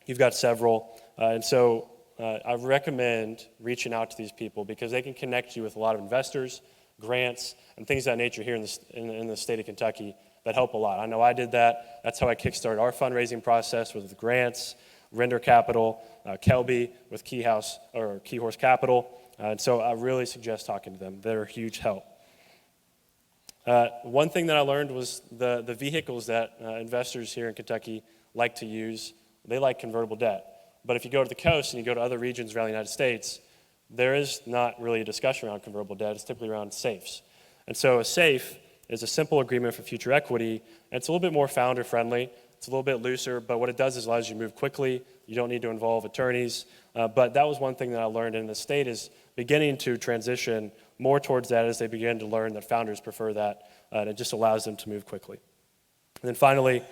S10: You've got several. And so I recommend reaching out to these people because they can connect you with a lot of investors, grants, and things of that nature here in the state of Kentucky that help a lot. I know I did that. That's how I kickstarted our fundraising process, with grants, Render Capital, Kelby with Key Horse Capital. And so I really suggest talking to them. They're a huge help. One thing that I learned was the vehicles that investors here in Kentucky like to use. They like convertible debt. But if you go to the coast and you go to other regions around the United States, there is not really a discussion around convertible debt. It's typically around safes. And so a safe is a simple agreement for future equity, and it's a little bit more founder-friendly. It's a little bit looser, but what it does is allows you to move quickly. You don't need to involve attorneys. But that was one thing that I learned, and the state is beginning to transition more towards that as they begin to learn that founders prefer that, and it just allows them to move quickly. And then finally,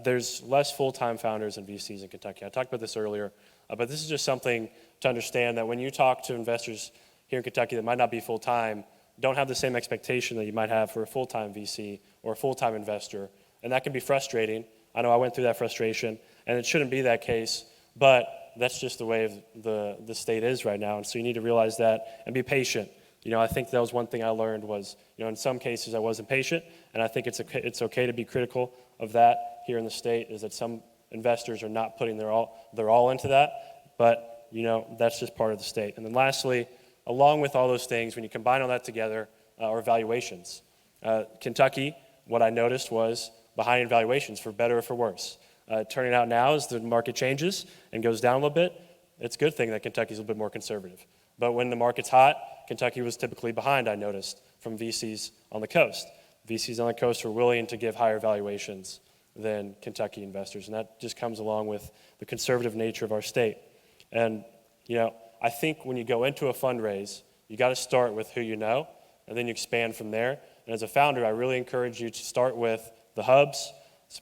S10: there's less full-time founders and VCs in Kentucky. I talked about this earlier, but this is just something to understand that when you talk to investors here in Kentucky that might not be full-time, don't have the same expectation that you might have for a full-time VC or a full-time investor. And that can be frustrating. I know I went through that frustration, and it shouldn't be that case, but that's just the way the state is right now. And so you need to realize that and be patient. I think that was one thing I learned was, in some cases I wasn't patient, and I think it's okay to be critical of that here in the state, is that some investors are not putting their all into that, but, that's just part of the state. And then lastly, along with all those things, when you combine all that together, are valuations. Kentucky, what I noticed was behind in valuations, for better or for worse. Turning out now as the market changes and goes down a little bit, it's a good thing that Kentucky's a little bit more conservative. But when the market's hot, Kentucky was typically behind, I noticed, from VCs on the coast. VCs on the coast were willing to give higher valuations than Kentucky investors, and that just comes along with the conservative nature of our state. And, I think when you go into a fundraise, you got to start with who you know, and then you expand from there. And as a founder, I really encourage you to start with the hubs,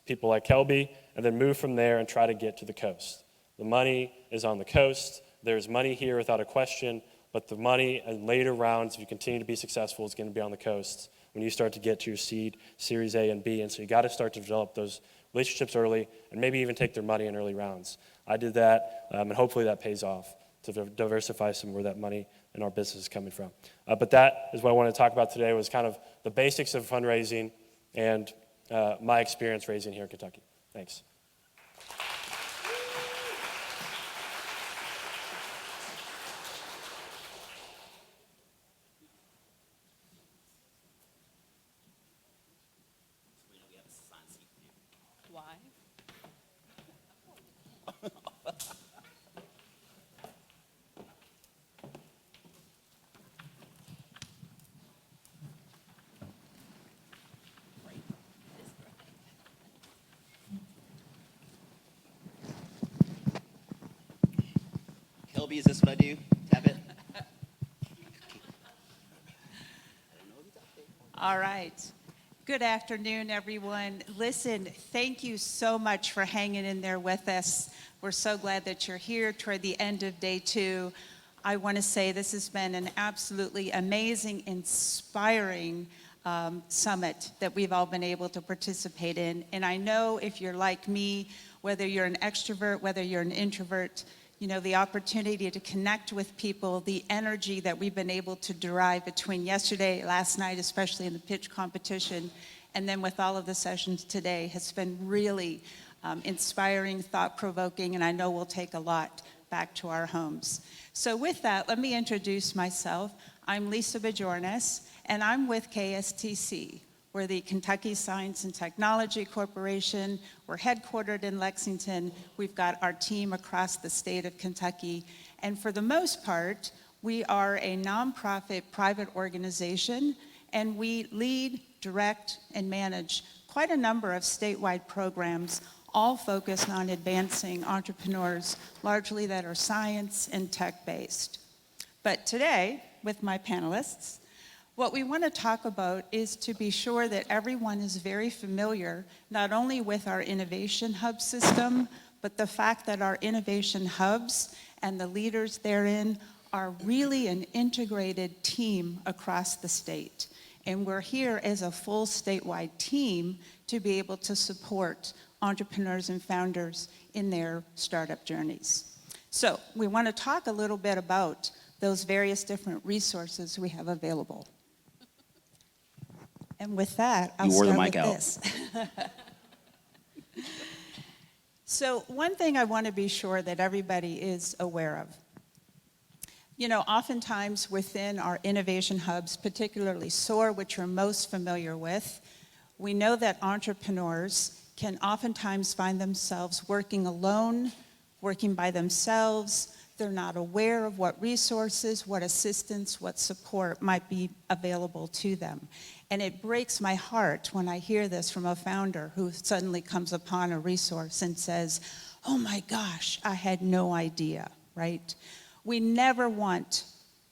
S10: people like Kelby, and then move from there and try to get to the coast. The money is on the coast. There's money here without a question, but the money in later rounds, if you continue to be successful, is going to be on the coast when you start to get to your seed, Series A and B. And so you got to start to develop those relationships early and maybe even take their money in early rounds. I did that, and hopefully that pays off to diversify some where that money in our business is coming from. But that is what I wanted to talk about today, was kind of the basics of fundraising and my experience raising here in Kentucky. Thanks.
S1: Why?
S11: Kelby, is this what I do? Tap it.
S21: All right. Good afternoon, everyone. Listen, thank you so much for hanging in there with us. We're so glad that you're here toward the end of day 2. I want to say this has been an absolutely amazing, inspiring summit that we've all been able to participate in. And I know if you're like me, whether you're an extrovert, whether you're an introvert, the opportunity to connect with people, the energy that we've been able to derive between yesterday, last night, especially in the pitch competition, and then with all of the sessions today has been really inspiring, thought-provoking, and I know we'll take a lot back to our homes. So with that, let me introduce myself. I'm Lisa Bajornes, and I'm with KSTC. We're the Kentucky Science and Technology Corporation. We're headquartered in Lexington. We've got our team across the state of Kentucky. And for the most part, we are a nonprofit private organization, and we lead, direct, and manage quite a number of statewide programs, all focused on advancing entrepreneurs, largely that are science and tech-based. But today, with my panelists, what we want to talk about is to be sure that everyone is very familiar not only with our innovation hub system, but the fact that our innovation hubs and the leaders therein are really an integrated team across the state. And we're here as a full statewide team to be able to support entrepreneurs and founders in their startup journeys. So we want to talk a little bit about those various different resources we have available. And with that, I'll start with this. So one thing I want to be sure that everybody is aware of. Oftentimes within our innovation hubs, particularly SOAR, which you're most familiar with, we know that entrepreneurs can oftentimes find themselves working alone, working by themselves. They're not aware of what resources, what assistance, what support might be available to them. And it breaks my heart when I hear this from a founder who suddenly comes upon a resource and says, oh my gosh, I had no idea, right? We never want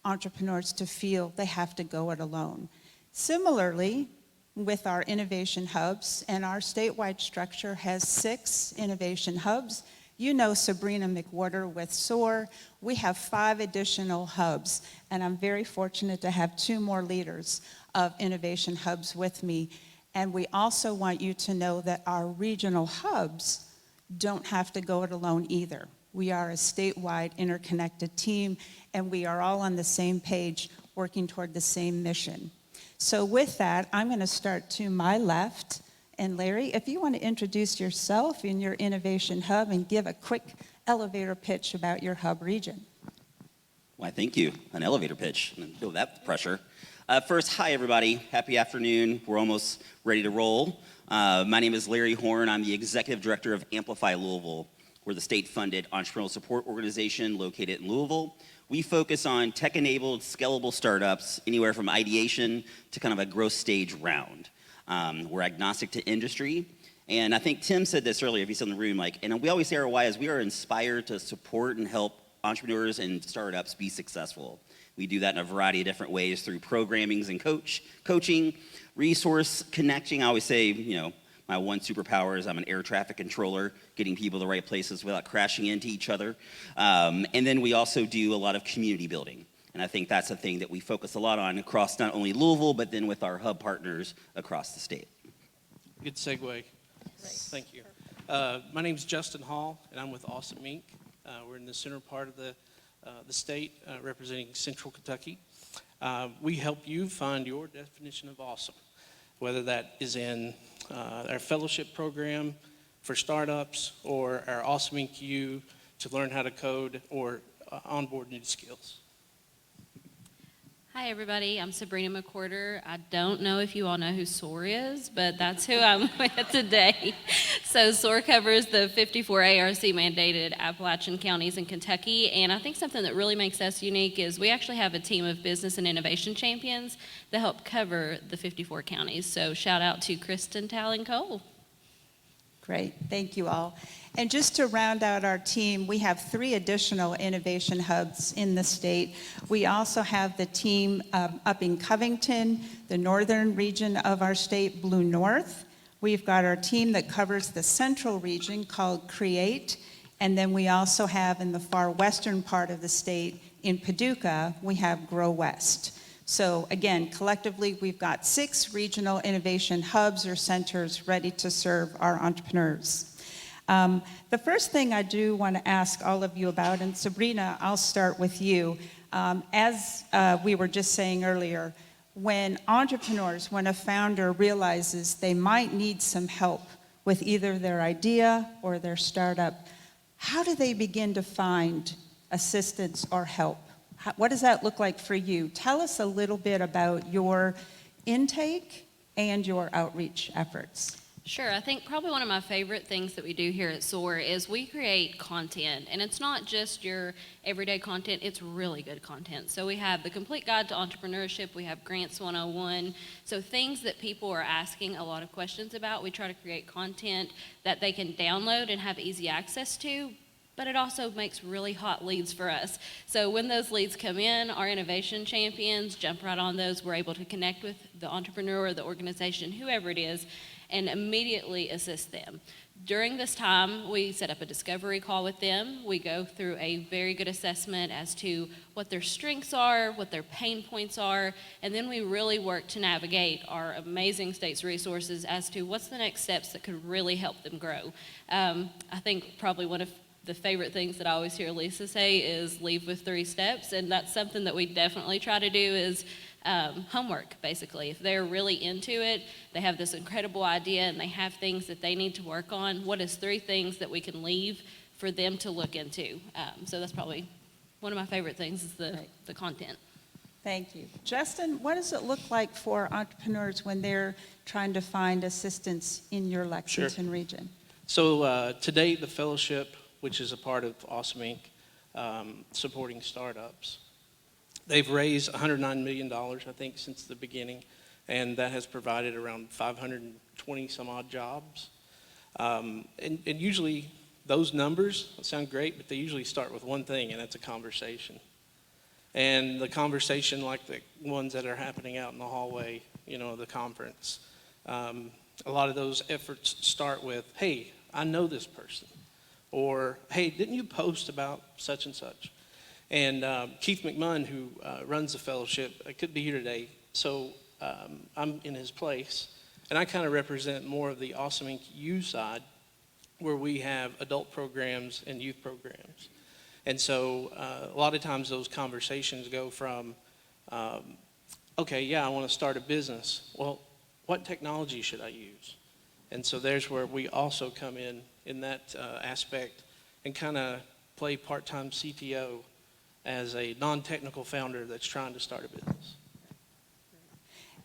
S21: entrepreneurs to feel they have to go it alone. Similarly, with our innovation hubs, and our statewide structure has 6 innovation hubs You know Sabrina McWhorter with SOAR. We have 5 additional hubs, and I'm very fortunate to have 2 more leaders of innovation hubs with me. And we also want you to know that our regional hubs don't have to go it alone either. We are a statewide interconnected team, and we are all on the same page working toward the same mission. So with that, I'm going to start to my left. And Larry, if you want to introduce yourself and your innovation hub and give a quick elevator pitch about your hub region.
S11: Why, thank you. An elevator pitch. I'm gonna feel that pressure. First, hi everybody. Happy afternoon. We're almost ready to roll. My name is Larry Horn. I'm the Executive Director of Amplify Louisville. We're the state-funded entrepreneurial support organization located in Louisville. We focus on tech-enabled, scalable startups, anywhere from ideation to kind of a growth stage round. We're agnostic to industry. And I think Tim said this earlier, if he's in the room, and we always say our why is we are inspired to support and help entrepreneurs and startups be successful. We do that in a variety of different ways through programmings and coaching, resource connecting. I always say, my one superpower is I'm an air traffic controller, getting people to the right places without crashing into each other. And then we also do a lot of community building. And I think that's a thing that we focus a lot on across not only Louisville, but then with our hub partners across the state.
S22: Good segue. Thank you. My name is Justin Hall, and I'm with Awesome Inc. We're in the center part of the state, representing Central Kentucky. We help you find your definition of awesome, whether that is in our fellowship program for startups or our Awesome Inc. U to learn how to code or onboard new skills.
S23: Hi, everybody. I'm Sabrina McWhorter. I don't know if you all know who SOAR is, but that's who I'm with today. So SOAR covers the 54 ARC mandated Appalachian counties in Kentucky, and I think something that really makes us unique is we actually have a team of business and innovation champions that help cover the 54 counties. So shout out to Kristen, Tal, and Cole.
S21: Great, thank you all. And just to round out our team, we have 3 additional innovation hubs in the state. We also have the team up in Covington, the northern region of our state, Blue North. We've got our team that covers the central region called Create. And then we also have in the far western part of the state, in Paducah, we have Grow West. So again, collectively, we've got 6 regional innovation hubs or centers ready to serve our entrepreneurs. The first thing I do want to ask all of you about, and Sabrina, I'll start with you. As we were just saying earlier, when a founder realizes they might need some help with either their idea or their startup, how do they begin to find assistance or help? What does that look like for you? Tell us a little bit about your intake and your outreach efforts.
S23: Sure. I think probably one of my favorite things that we do here at SOAR is we create content. And it's not just your everyday content, it's really good content. So we have the Complete Guide to Entrepreneurship, we have Grants 101. So things that people are asking a lot of questions about, we try to create content that they can download and have easy access to. But it also makes really hot leads for us. So when those leads come in, our innovation champions jump right on those. We're able to connect with the entrepreneur, the organization, whoever it is, and immediately assist them. During this time, we set up a discovery call with them. We go through a very good assessment as to what their strengths are, what their pain points are, and then we really work to navigate our amazing state's resources as to what's the next steps that could really help them grow. I think probably one of the favorite things that I always hear Lisa say is leave with 3 steps, and that's something that we definitely try to do is homework, basically. If they're really into it, they have this incredible idea and they have things that they need to work on, what is 3 things that we can leave for them to look into? So that's probably one of my favorite things is the content.
S21: Thank you. Justin, what does it look like for entrepreneurs when they're trying to find assistance in your Lexington region?
S22: So to date, the fellowship, which is a part of Awesome Inc., supporting startups. They've raised $109 million, I think, since the beginning, and that has provided around 520 some odd jobs. And usually those numbers sound great, but they usually start with one thing, and that's a conversation. And the conversation, like the ones that are happening out in the hallway, the conference, a lot of those efforts start with, hey, I know this person. or hey, didn't you post about such and such? And Keith McMunn, who runs the fellowship, could be here today, so I'm in his place, and I kind of represent more of the Awesome Inc. U side, where we have adult programs and youth programs. And so a lot of times those conversations go from, okay, yeah, I want to start a business. Well, what technology should I use? And so there's where we also come in that aspect and kind of play part-time CTO as a non-technical founder that's trying to start a business.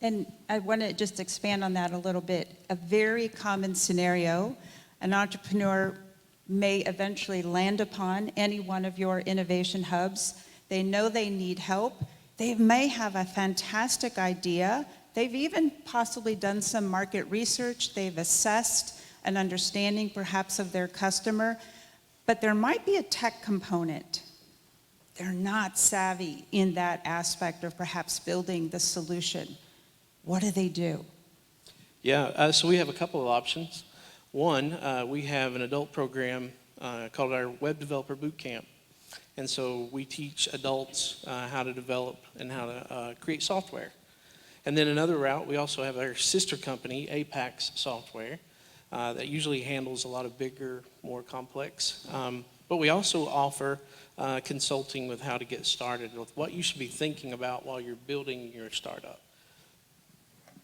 S21: And I want to just expand on that a little bit. A very common scenario, an entrepreneur may eventually land upon any one of your innovation hubs. They know they need help. They may have a fantastic idea. They've even possibly done some market research. They've assessed an understanding perhaps of their customer, but there might be a tech component. They're not savvy in that aspect of perhaps building the solution. What do they do?
S22: Yeah, so we have a couple of options. One, we have an adult program called our Web Developer Boot Camp. And so we teach adults how to develop and how to create software. And then another route, we also have our sister company, Apex Software, that usually handles a lot of bigger, more complex. But we also offer consulting with how to get started, with what you should be thinking about while you're building your startup.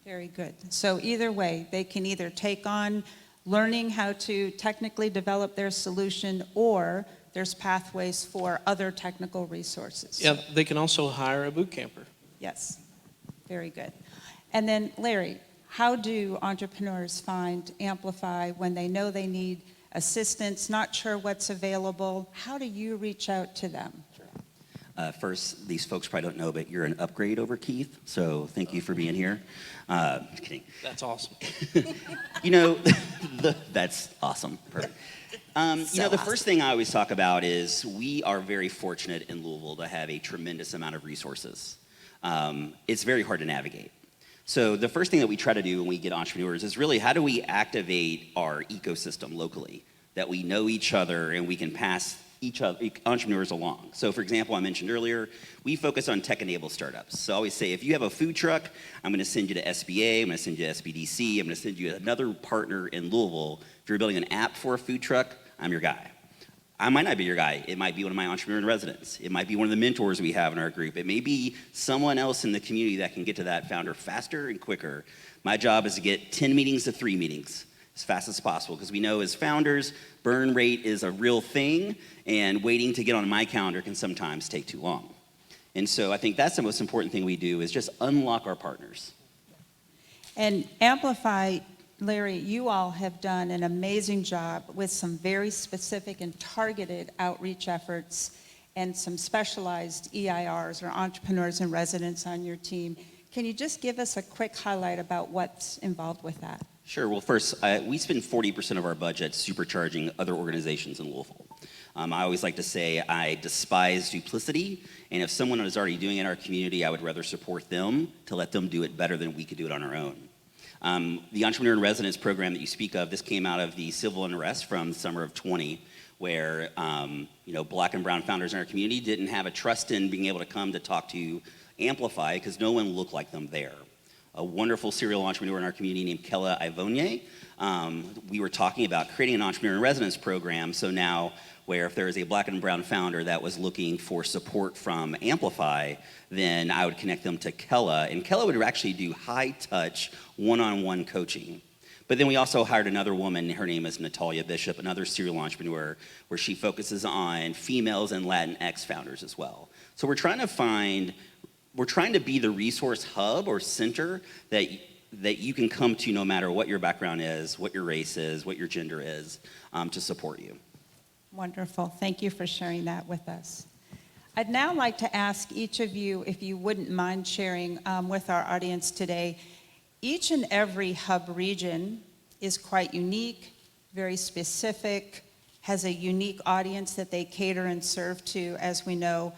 S21: Very good. So either way, they can either take on learning how to technically develop their solution, or there's pathways for other technical resources.
S22: Yeah, they can also hire a boot camper.
S21: Yes, very good. And then Larry, how do entrepreneurs find Amplify when they know they need assistance, not sure what's available? How do you reach out to them?
S11: First, these folks probably don't know, but you're an upgrade over Keith, so thank you for being here. Just kidding.
S22: That's awesome.
S11: You know, that's awesome. Perfect. You know, the first thing I always talk about is we are very fortunate in Louisville to have a tremendous amount of resources. It's very hard to navigate. So the first thing that we try to do when we get entrepreneurs is really how do we activate our ecosystem locally, that we know each other and we can pass each other, entrepreneurs along. So for example, I mentioned earlier, we focus on tech-enabled startups. So I always say, if you have a food truck, I'm gonna send you to SBA, I'm gonna send you to SBDC, I'm gonna send you another partner in Louisville. If you're building an app for a food truck, I'm your guy. I might not be your guy. It might be one of my entrepreneur in residence. It might be one of the mentors we have in our group. It may be someone else in the community that can get to that founder faster and quicker. My job is to get 10 meetings to 3 meetings as fast as possible, because we know as founders, burn rate is a real thing, and waiting to get on my calendar can sometimes take too long. And so I think that's the most important thing we do, is just unlock our partners.
S21: And Amplify, Larry, you all have done an amazing job with some very specific and targeted outreach efforts and some specialized EIRs, or entrepreneurs in residence, on your team. Can you just give us a quick highlight about what's involved with that?
S11: Sure. Well, first, we spend 40% of our budget supercharging other organizations in Louisville. I always like to say I despise duplicity, and if someone is already doing it in our community, I would rather support them to let them do it better than we could do it on our own. The Entrepreneur in Residence program that you speak of, this came out of the civil unrest from the summer of 20, where Black and brown founders in our community didn't have a trust in being able to come to talk to Amplify because no one looked like them there. A wonderful serial entrepreneur in our community named Kella Ivonye. We were talking about creating an Entrepreneur in Residence program, so now where if there is a Black and brown founder that was looking for support from Amplify, then I would connect them to Kella, and Kella would actually do high-touch, one-on-one coaching. But then we also hired another woman, her name is Natalia Bishop, another serial entrepreneur, where she focuses on females and Latinx founders as well. So we're trying to be the resource hub or center that you can come to no matter what your background is, what your race is, what your gender is, to support you.
S21: Wonderful. Thank you for sharing that with us. I'd now like to ask each of you, if you wouldn't mind sharing with our audience today. Each and every hub region is quite unique, very specific, has a unique audience that they cater and serve to, as we know.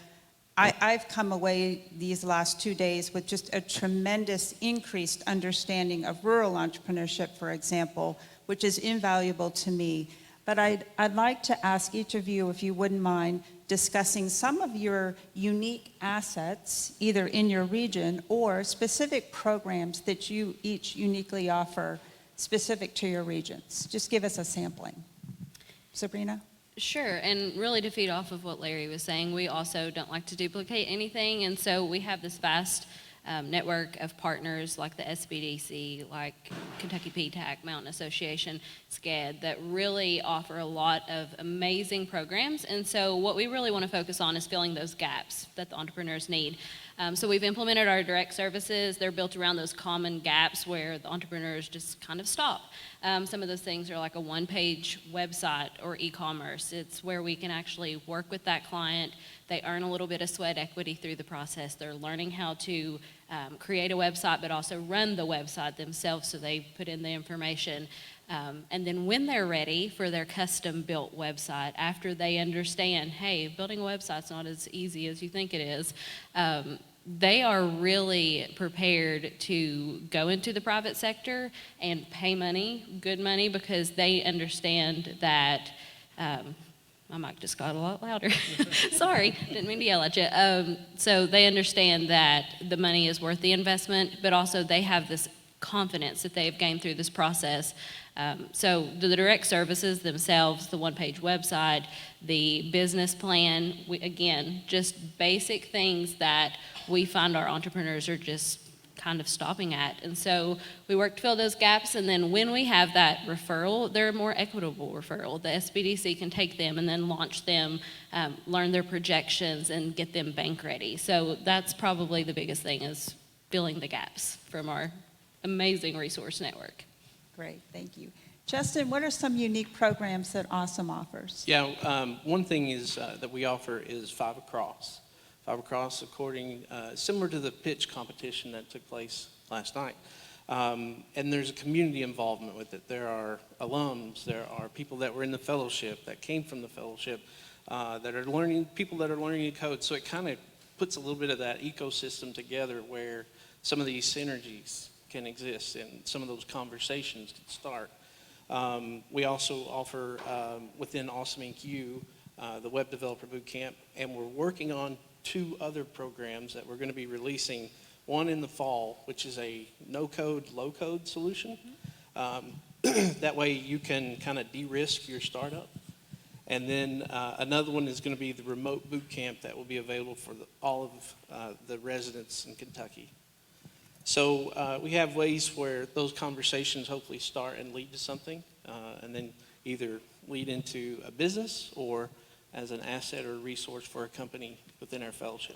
S21: I've come away these last 2 days with just a tremendous increased understanding of rural entrepreneurship, for example, which is invaluable to me. But I'd like to ask each of you, if you wouldn't mind, discussing some of your unique assets, either in your region or specific programs that you each uniquely offer specific to your regions. Just give us a sampling. Sabrina?
S23: Sure, and really to feed off of what Larry was saying, we also don't like to duplicate anything, and so we have this vast network of partners like the SBDC, like Kentucky PTAC, Mountain Association, SCED, that really offer a lot of amazing programs. And so what we really want to focus on is filling those gaps that the entrepreneurs need. So we've implemented our direct services. They're built around those common gaps where the entrepreneurs just kind of stop. Some of those things are like a one-page website or e-commerce. It's where we can actually work with that client. They earn a little bit of sweat equity through the process. They're learning how to create a website, but also run the website themselves, so they put in the information. And then when they're ready for their custom-built website, after they understand, hey, building a website's not as easy as you think it is, they are really prepared to go into the private sector and pay money, good money, because they understand that, my mic just got a lot louder. Sorry, didn't mean to yell at you. So they understand that the money is worth the investment, but also they have this confidence that they've gained through this process. So the direct services themselves, the one-page website, the business plan, again, just basic things that we find our entrepreneurs are just kind of stopping at. And so we work to fill those gaps, and then when we have that referral, they're a more equitable referral. The SBDC can take them and then launch them, learn their projections, and get them bank ready. So that's probably the biggest thing, is filling the gaps from our amazing resource network.
S21: Great, thank you. Justin, what are some unique programs that Awesome offers?
S22: Yeah, one thing is that we offer is 5 Across. 5 Across, similar to the pitch competition that took place last night. And there's a community involvement with it. There are alums, there are people that were in the fellowship, that came from the fellowship, that are learning, people that are learning to code. So it kind of puts a little bit of that ecosystem together where some of these synergies can exist and some of those conversations can start. We also offer within Awesome Inc. U, the Web Developer Bootcamp, and we're working on 2 other programs that we're going to be releasing. One in the fall, which is a no-code, low-code solution. That way you can kind of de-risk your startup. And then another one is going to be the remote bootcamp that will be available for all of the residents in Kentucky. So we have ways where those conversations hopefully start and lead to something, and then either lead into a business or as an asset or a resource for a company within our fellowship.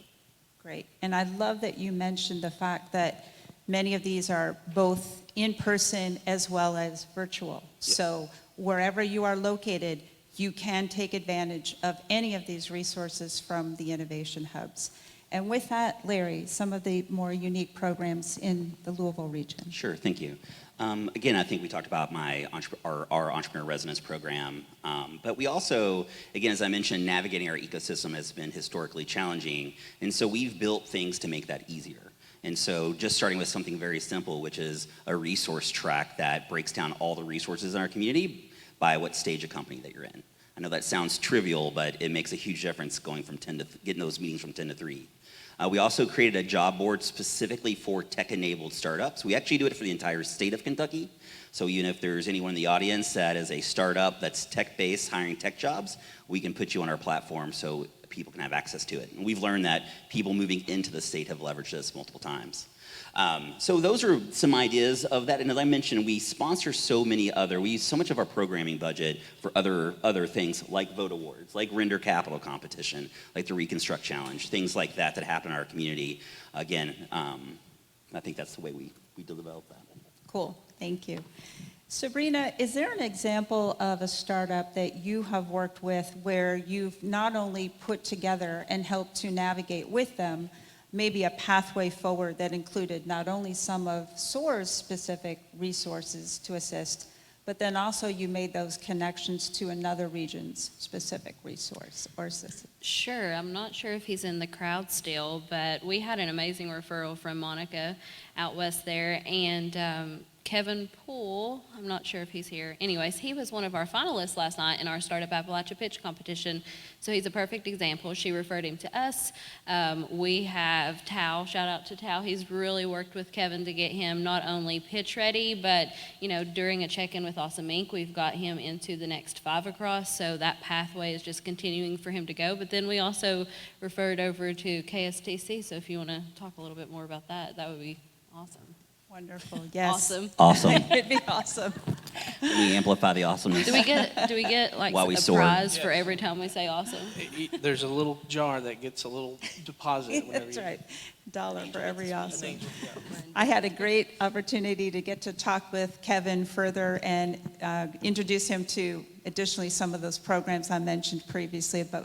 S21: Great, and I love that you mentioned the fact that many of these are both in person as well as virtual. Yes. So wherever you are located, you can take advantage of any of these resources from the innovation hubs. And with that, Larry, some of the more unique programs in the Louisville region.
S11: Sure, thank you. Again, I think we talked about our Entrepreneur Residence Program, but we also, again, as I mentioned, navigating our ecosystem has been historically challenging, and so we've built things to make that easier. And so just starting with something very simple, which is a resource track that breaks down all the resources in our community by what stage of company that you're in. I know that sounds trivial, but it makes a huge difference going from 10 to getting those meetings from 10 to 3. We also created a job board specifically for tech-enabled startups. We actually do it for the entire state of Kentucky. So even if there's anyone in the audience that is a startup that's tech-based, hiring tech jobs, we can put you on our platform so people can have access to it. And we've learned that people moving into the state have leveraged this multiple times. So those are some ideas of that. And as I mentioned, we sponsor we use so much of our programming budget for other things like vote awards, like render capital competition, like the Reconstruct Challenge, things like that happen in our community. Again, I think that's the way we develop that.
S21: Cool, thank you. Sabrina, is there an example of a startup that you have worked with where you've not only put together and helped to navigate with them maybe a pathway forward that included not only some of SOAR's specific resources to assist, but then also you made those connections to another region's specific resource or assistance?
S23: Sure, I'm not sure if he's in the crowd still, but we had an amazing referral from Monica out west there, and Kevin Poole, I'm not sure if he's here. Anyways, he was one of our finalists last night in our Startup Appalachia pitch competition. So he's a perfect example. She referred him to us. We have Tao, shout out to Tao. He's really worked with Kevin to get him not only pitch ready, but during a check-in with Awesome Inc., we've got him into the next 5 Across. So that pathway is just continuing for him to go. But then we also referred over to KSTC. So if you want to talk a little bit more about that, that would be awesome.
S21: Wonderful, yes.
S23: Awesome.
S11: Awesome.
S21: It'd be awesome.
S11: We amplify the awesomeness.
S23: Do we get like
S11: While we
S23: a
S11: soar.
S23: prize for every time we say awesome?
S22: There's a little jar that gets a little deposit whenever
S21: That's
S22: you...
S21: right. $1 for every awesome. I had a great opportunity to get to talk with Kevin further and introduce him to additionally some of those programs I mentioned previously but,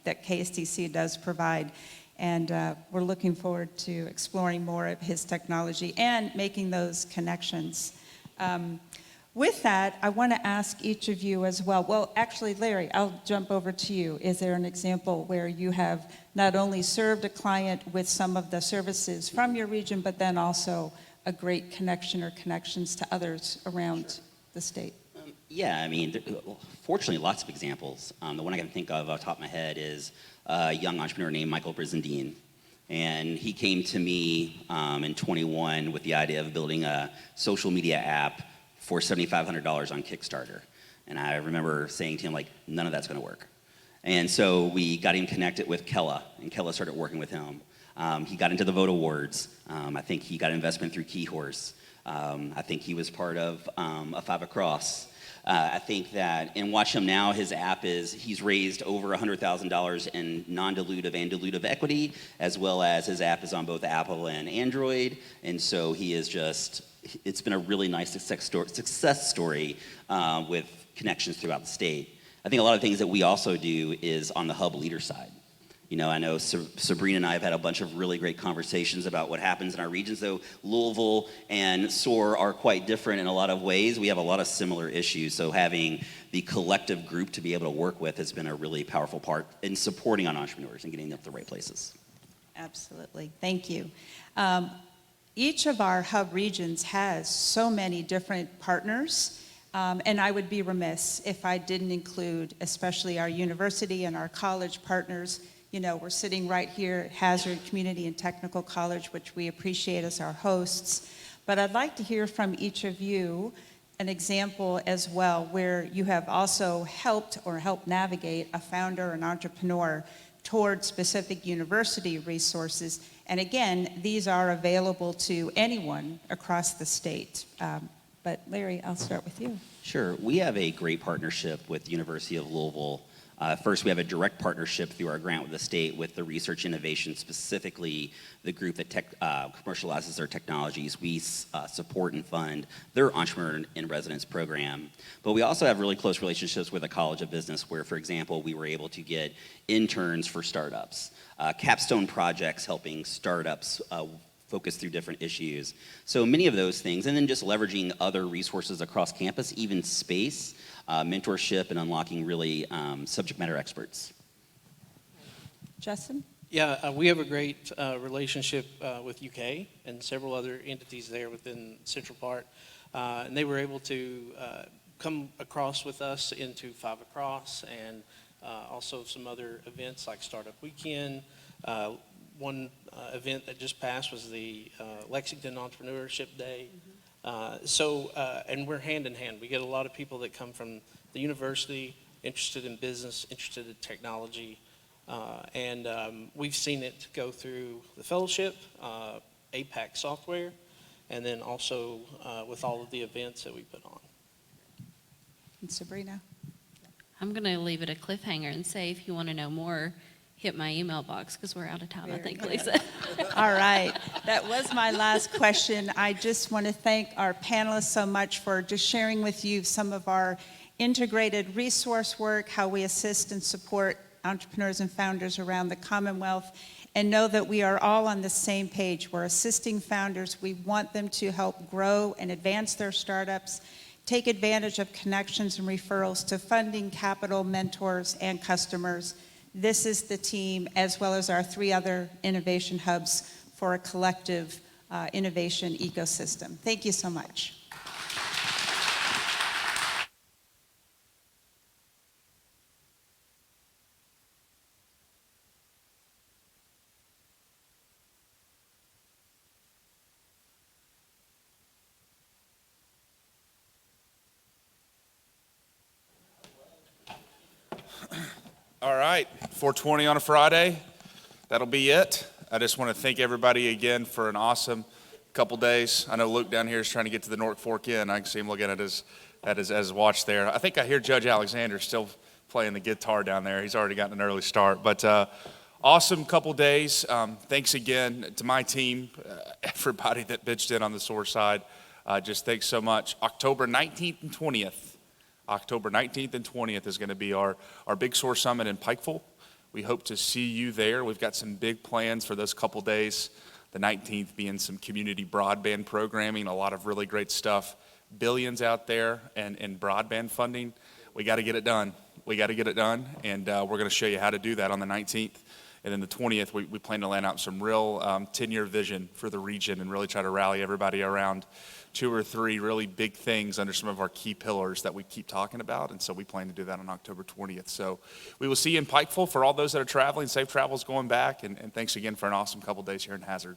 S21: that KSTC does provide. And we're looking forward to exploring more of his technology and making those connections. With that, I want to ask each of you as well. Well, actually, Larry, I'll jump over to you. Is there an example where you have not only served a client with some of the services from your region, but then also a great connection or connections to others around the state?
S11: Yeah, I mean, fortunately, lots of examples. The one I can think of off the top of my head is a young entrepreneur named Michael Brizendine. And he came to me in 21 with the idea of building a social media app for $7,500 on Kickstarter. And I remember saying to him, like, none of that's going to work. And so we got him connected with Kella, and Kella started working with him. He got into the Vote Awards. I think he got investment through Keyhorse. I think he was part of a 5 Across. I think that, and watch him now, his app he's raised over $100,000 in non-dilutive and dilutive equity, as well as his app is on both Apple and Android. And so he is it's been a really nice success story with connections throughout the state. I think a lot of things that we also do is on the hub leader side. I know Sabrina and I have had a bunch of really great conversations about what happens in our regions, though Louisville and SOAR are quite different in a lot of ways. We have a lot of similar issues, so having the collective group to be able to work with has been a really powerful part in supporting on entrepreneurs and getting them to the right places.
S21: Absolutely, thank you. Each of our hub regions has so many different partners, and I would be remiss if I didn't include especially our university and our college partners. We're sitting right here at Hazard Community and Technical College, which we appreciate as our hosts. But I'd like to hear from each of you an example as well where you have also helped navigate a founder, an entrepreneur, toward specific university resources. And again, these are available to anyone across the state. But Larry, I'll start with you.
S11: Sure. We have a great partnership with the University of Louisville. First, we have a direct partnership through our grant with the state with the Research Innovation, specifically the group that commercializes their technologies. We support and fund their Entrepreneur in Residence program. But we also have really close relationships with the College of Business where, for example, we were able to get interns for startups, capstone projects helping startups focus through different issues. So many of those things, and then just leveraging other resources across campus, even space, mentorship, and unlocking really subject matter experts.
S21: Justin?
S22: Yeah, we have a great relationship with UK and several other entities there within Central Park. And they were able to come across with us into 5 Across and also some other events like Startup Weekend. One event that just passed was the Lexington Entrepreneurship Day. And we're hand in hand. We get a lot of people that come from the university, interested in business, interested in technology. And we've seen it go through the fellowship, APAC software, and then also with all of the events that we put on.
S21: And Sabrina?
S23: I'm going to leave it a cliffhanger and say if you want to know more, hit my email box because we're out of time, I think, Lisa.
S21: All right. That was my last question. I just want to thank our panelists so much for just sharing with you some of our integrated resource work, how we assist and support entrepreneurs and founders around the Commonwealth, and know that we are all on the same page. We're assisting founders. We want them to help grow and advance their startups, take advantage of connections and referrals to funding, capital, mentors, and customers. This is the team, as well as our 3 other innovation hubs, for a collective innovation ecosystem. Thank you so much.
S5: All right, 4:20 on a Friday. That'll be it. I just want to thank everybody again for an awesome couple days. I know Luke down here is trying to get to the North Fork Inn. I can see him looking at his watch there. I think I hear Judge Alexander still playing the guitar down there. He's already gotten an early start. But awesome couple days. Thanks again to my team, everybody that pitched in on the SOAR side. Just thanks so much. October 19th and 20th. October 19th and 20th is going to be our Big SOAR Summit in Pikeville. We hope to see you there. We've got some big plans for those couple days. The 19th being some community broadband programming, a lot of really great stuff. Billions out there and broadband funding. We got to get it done. We got to get it done, and we're going to show you how to do that on the 19th. And then the 20th, we plan to land out some real 10-year vision for the region and really try to rally everybody around 2 or 3 really big things under some of our key pillars that we keep talking about. And so we plan to do that on October 20th. So we will see you in Pikeville. For all those that are traveling, safe travels going back. And thanks again for an awesome couple days here in Hazard.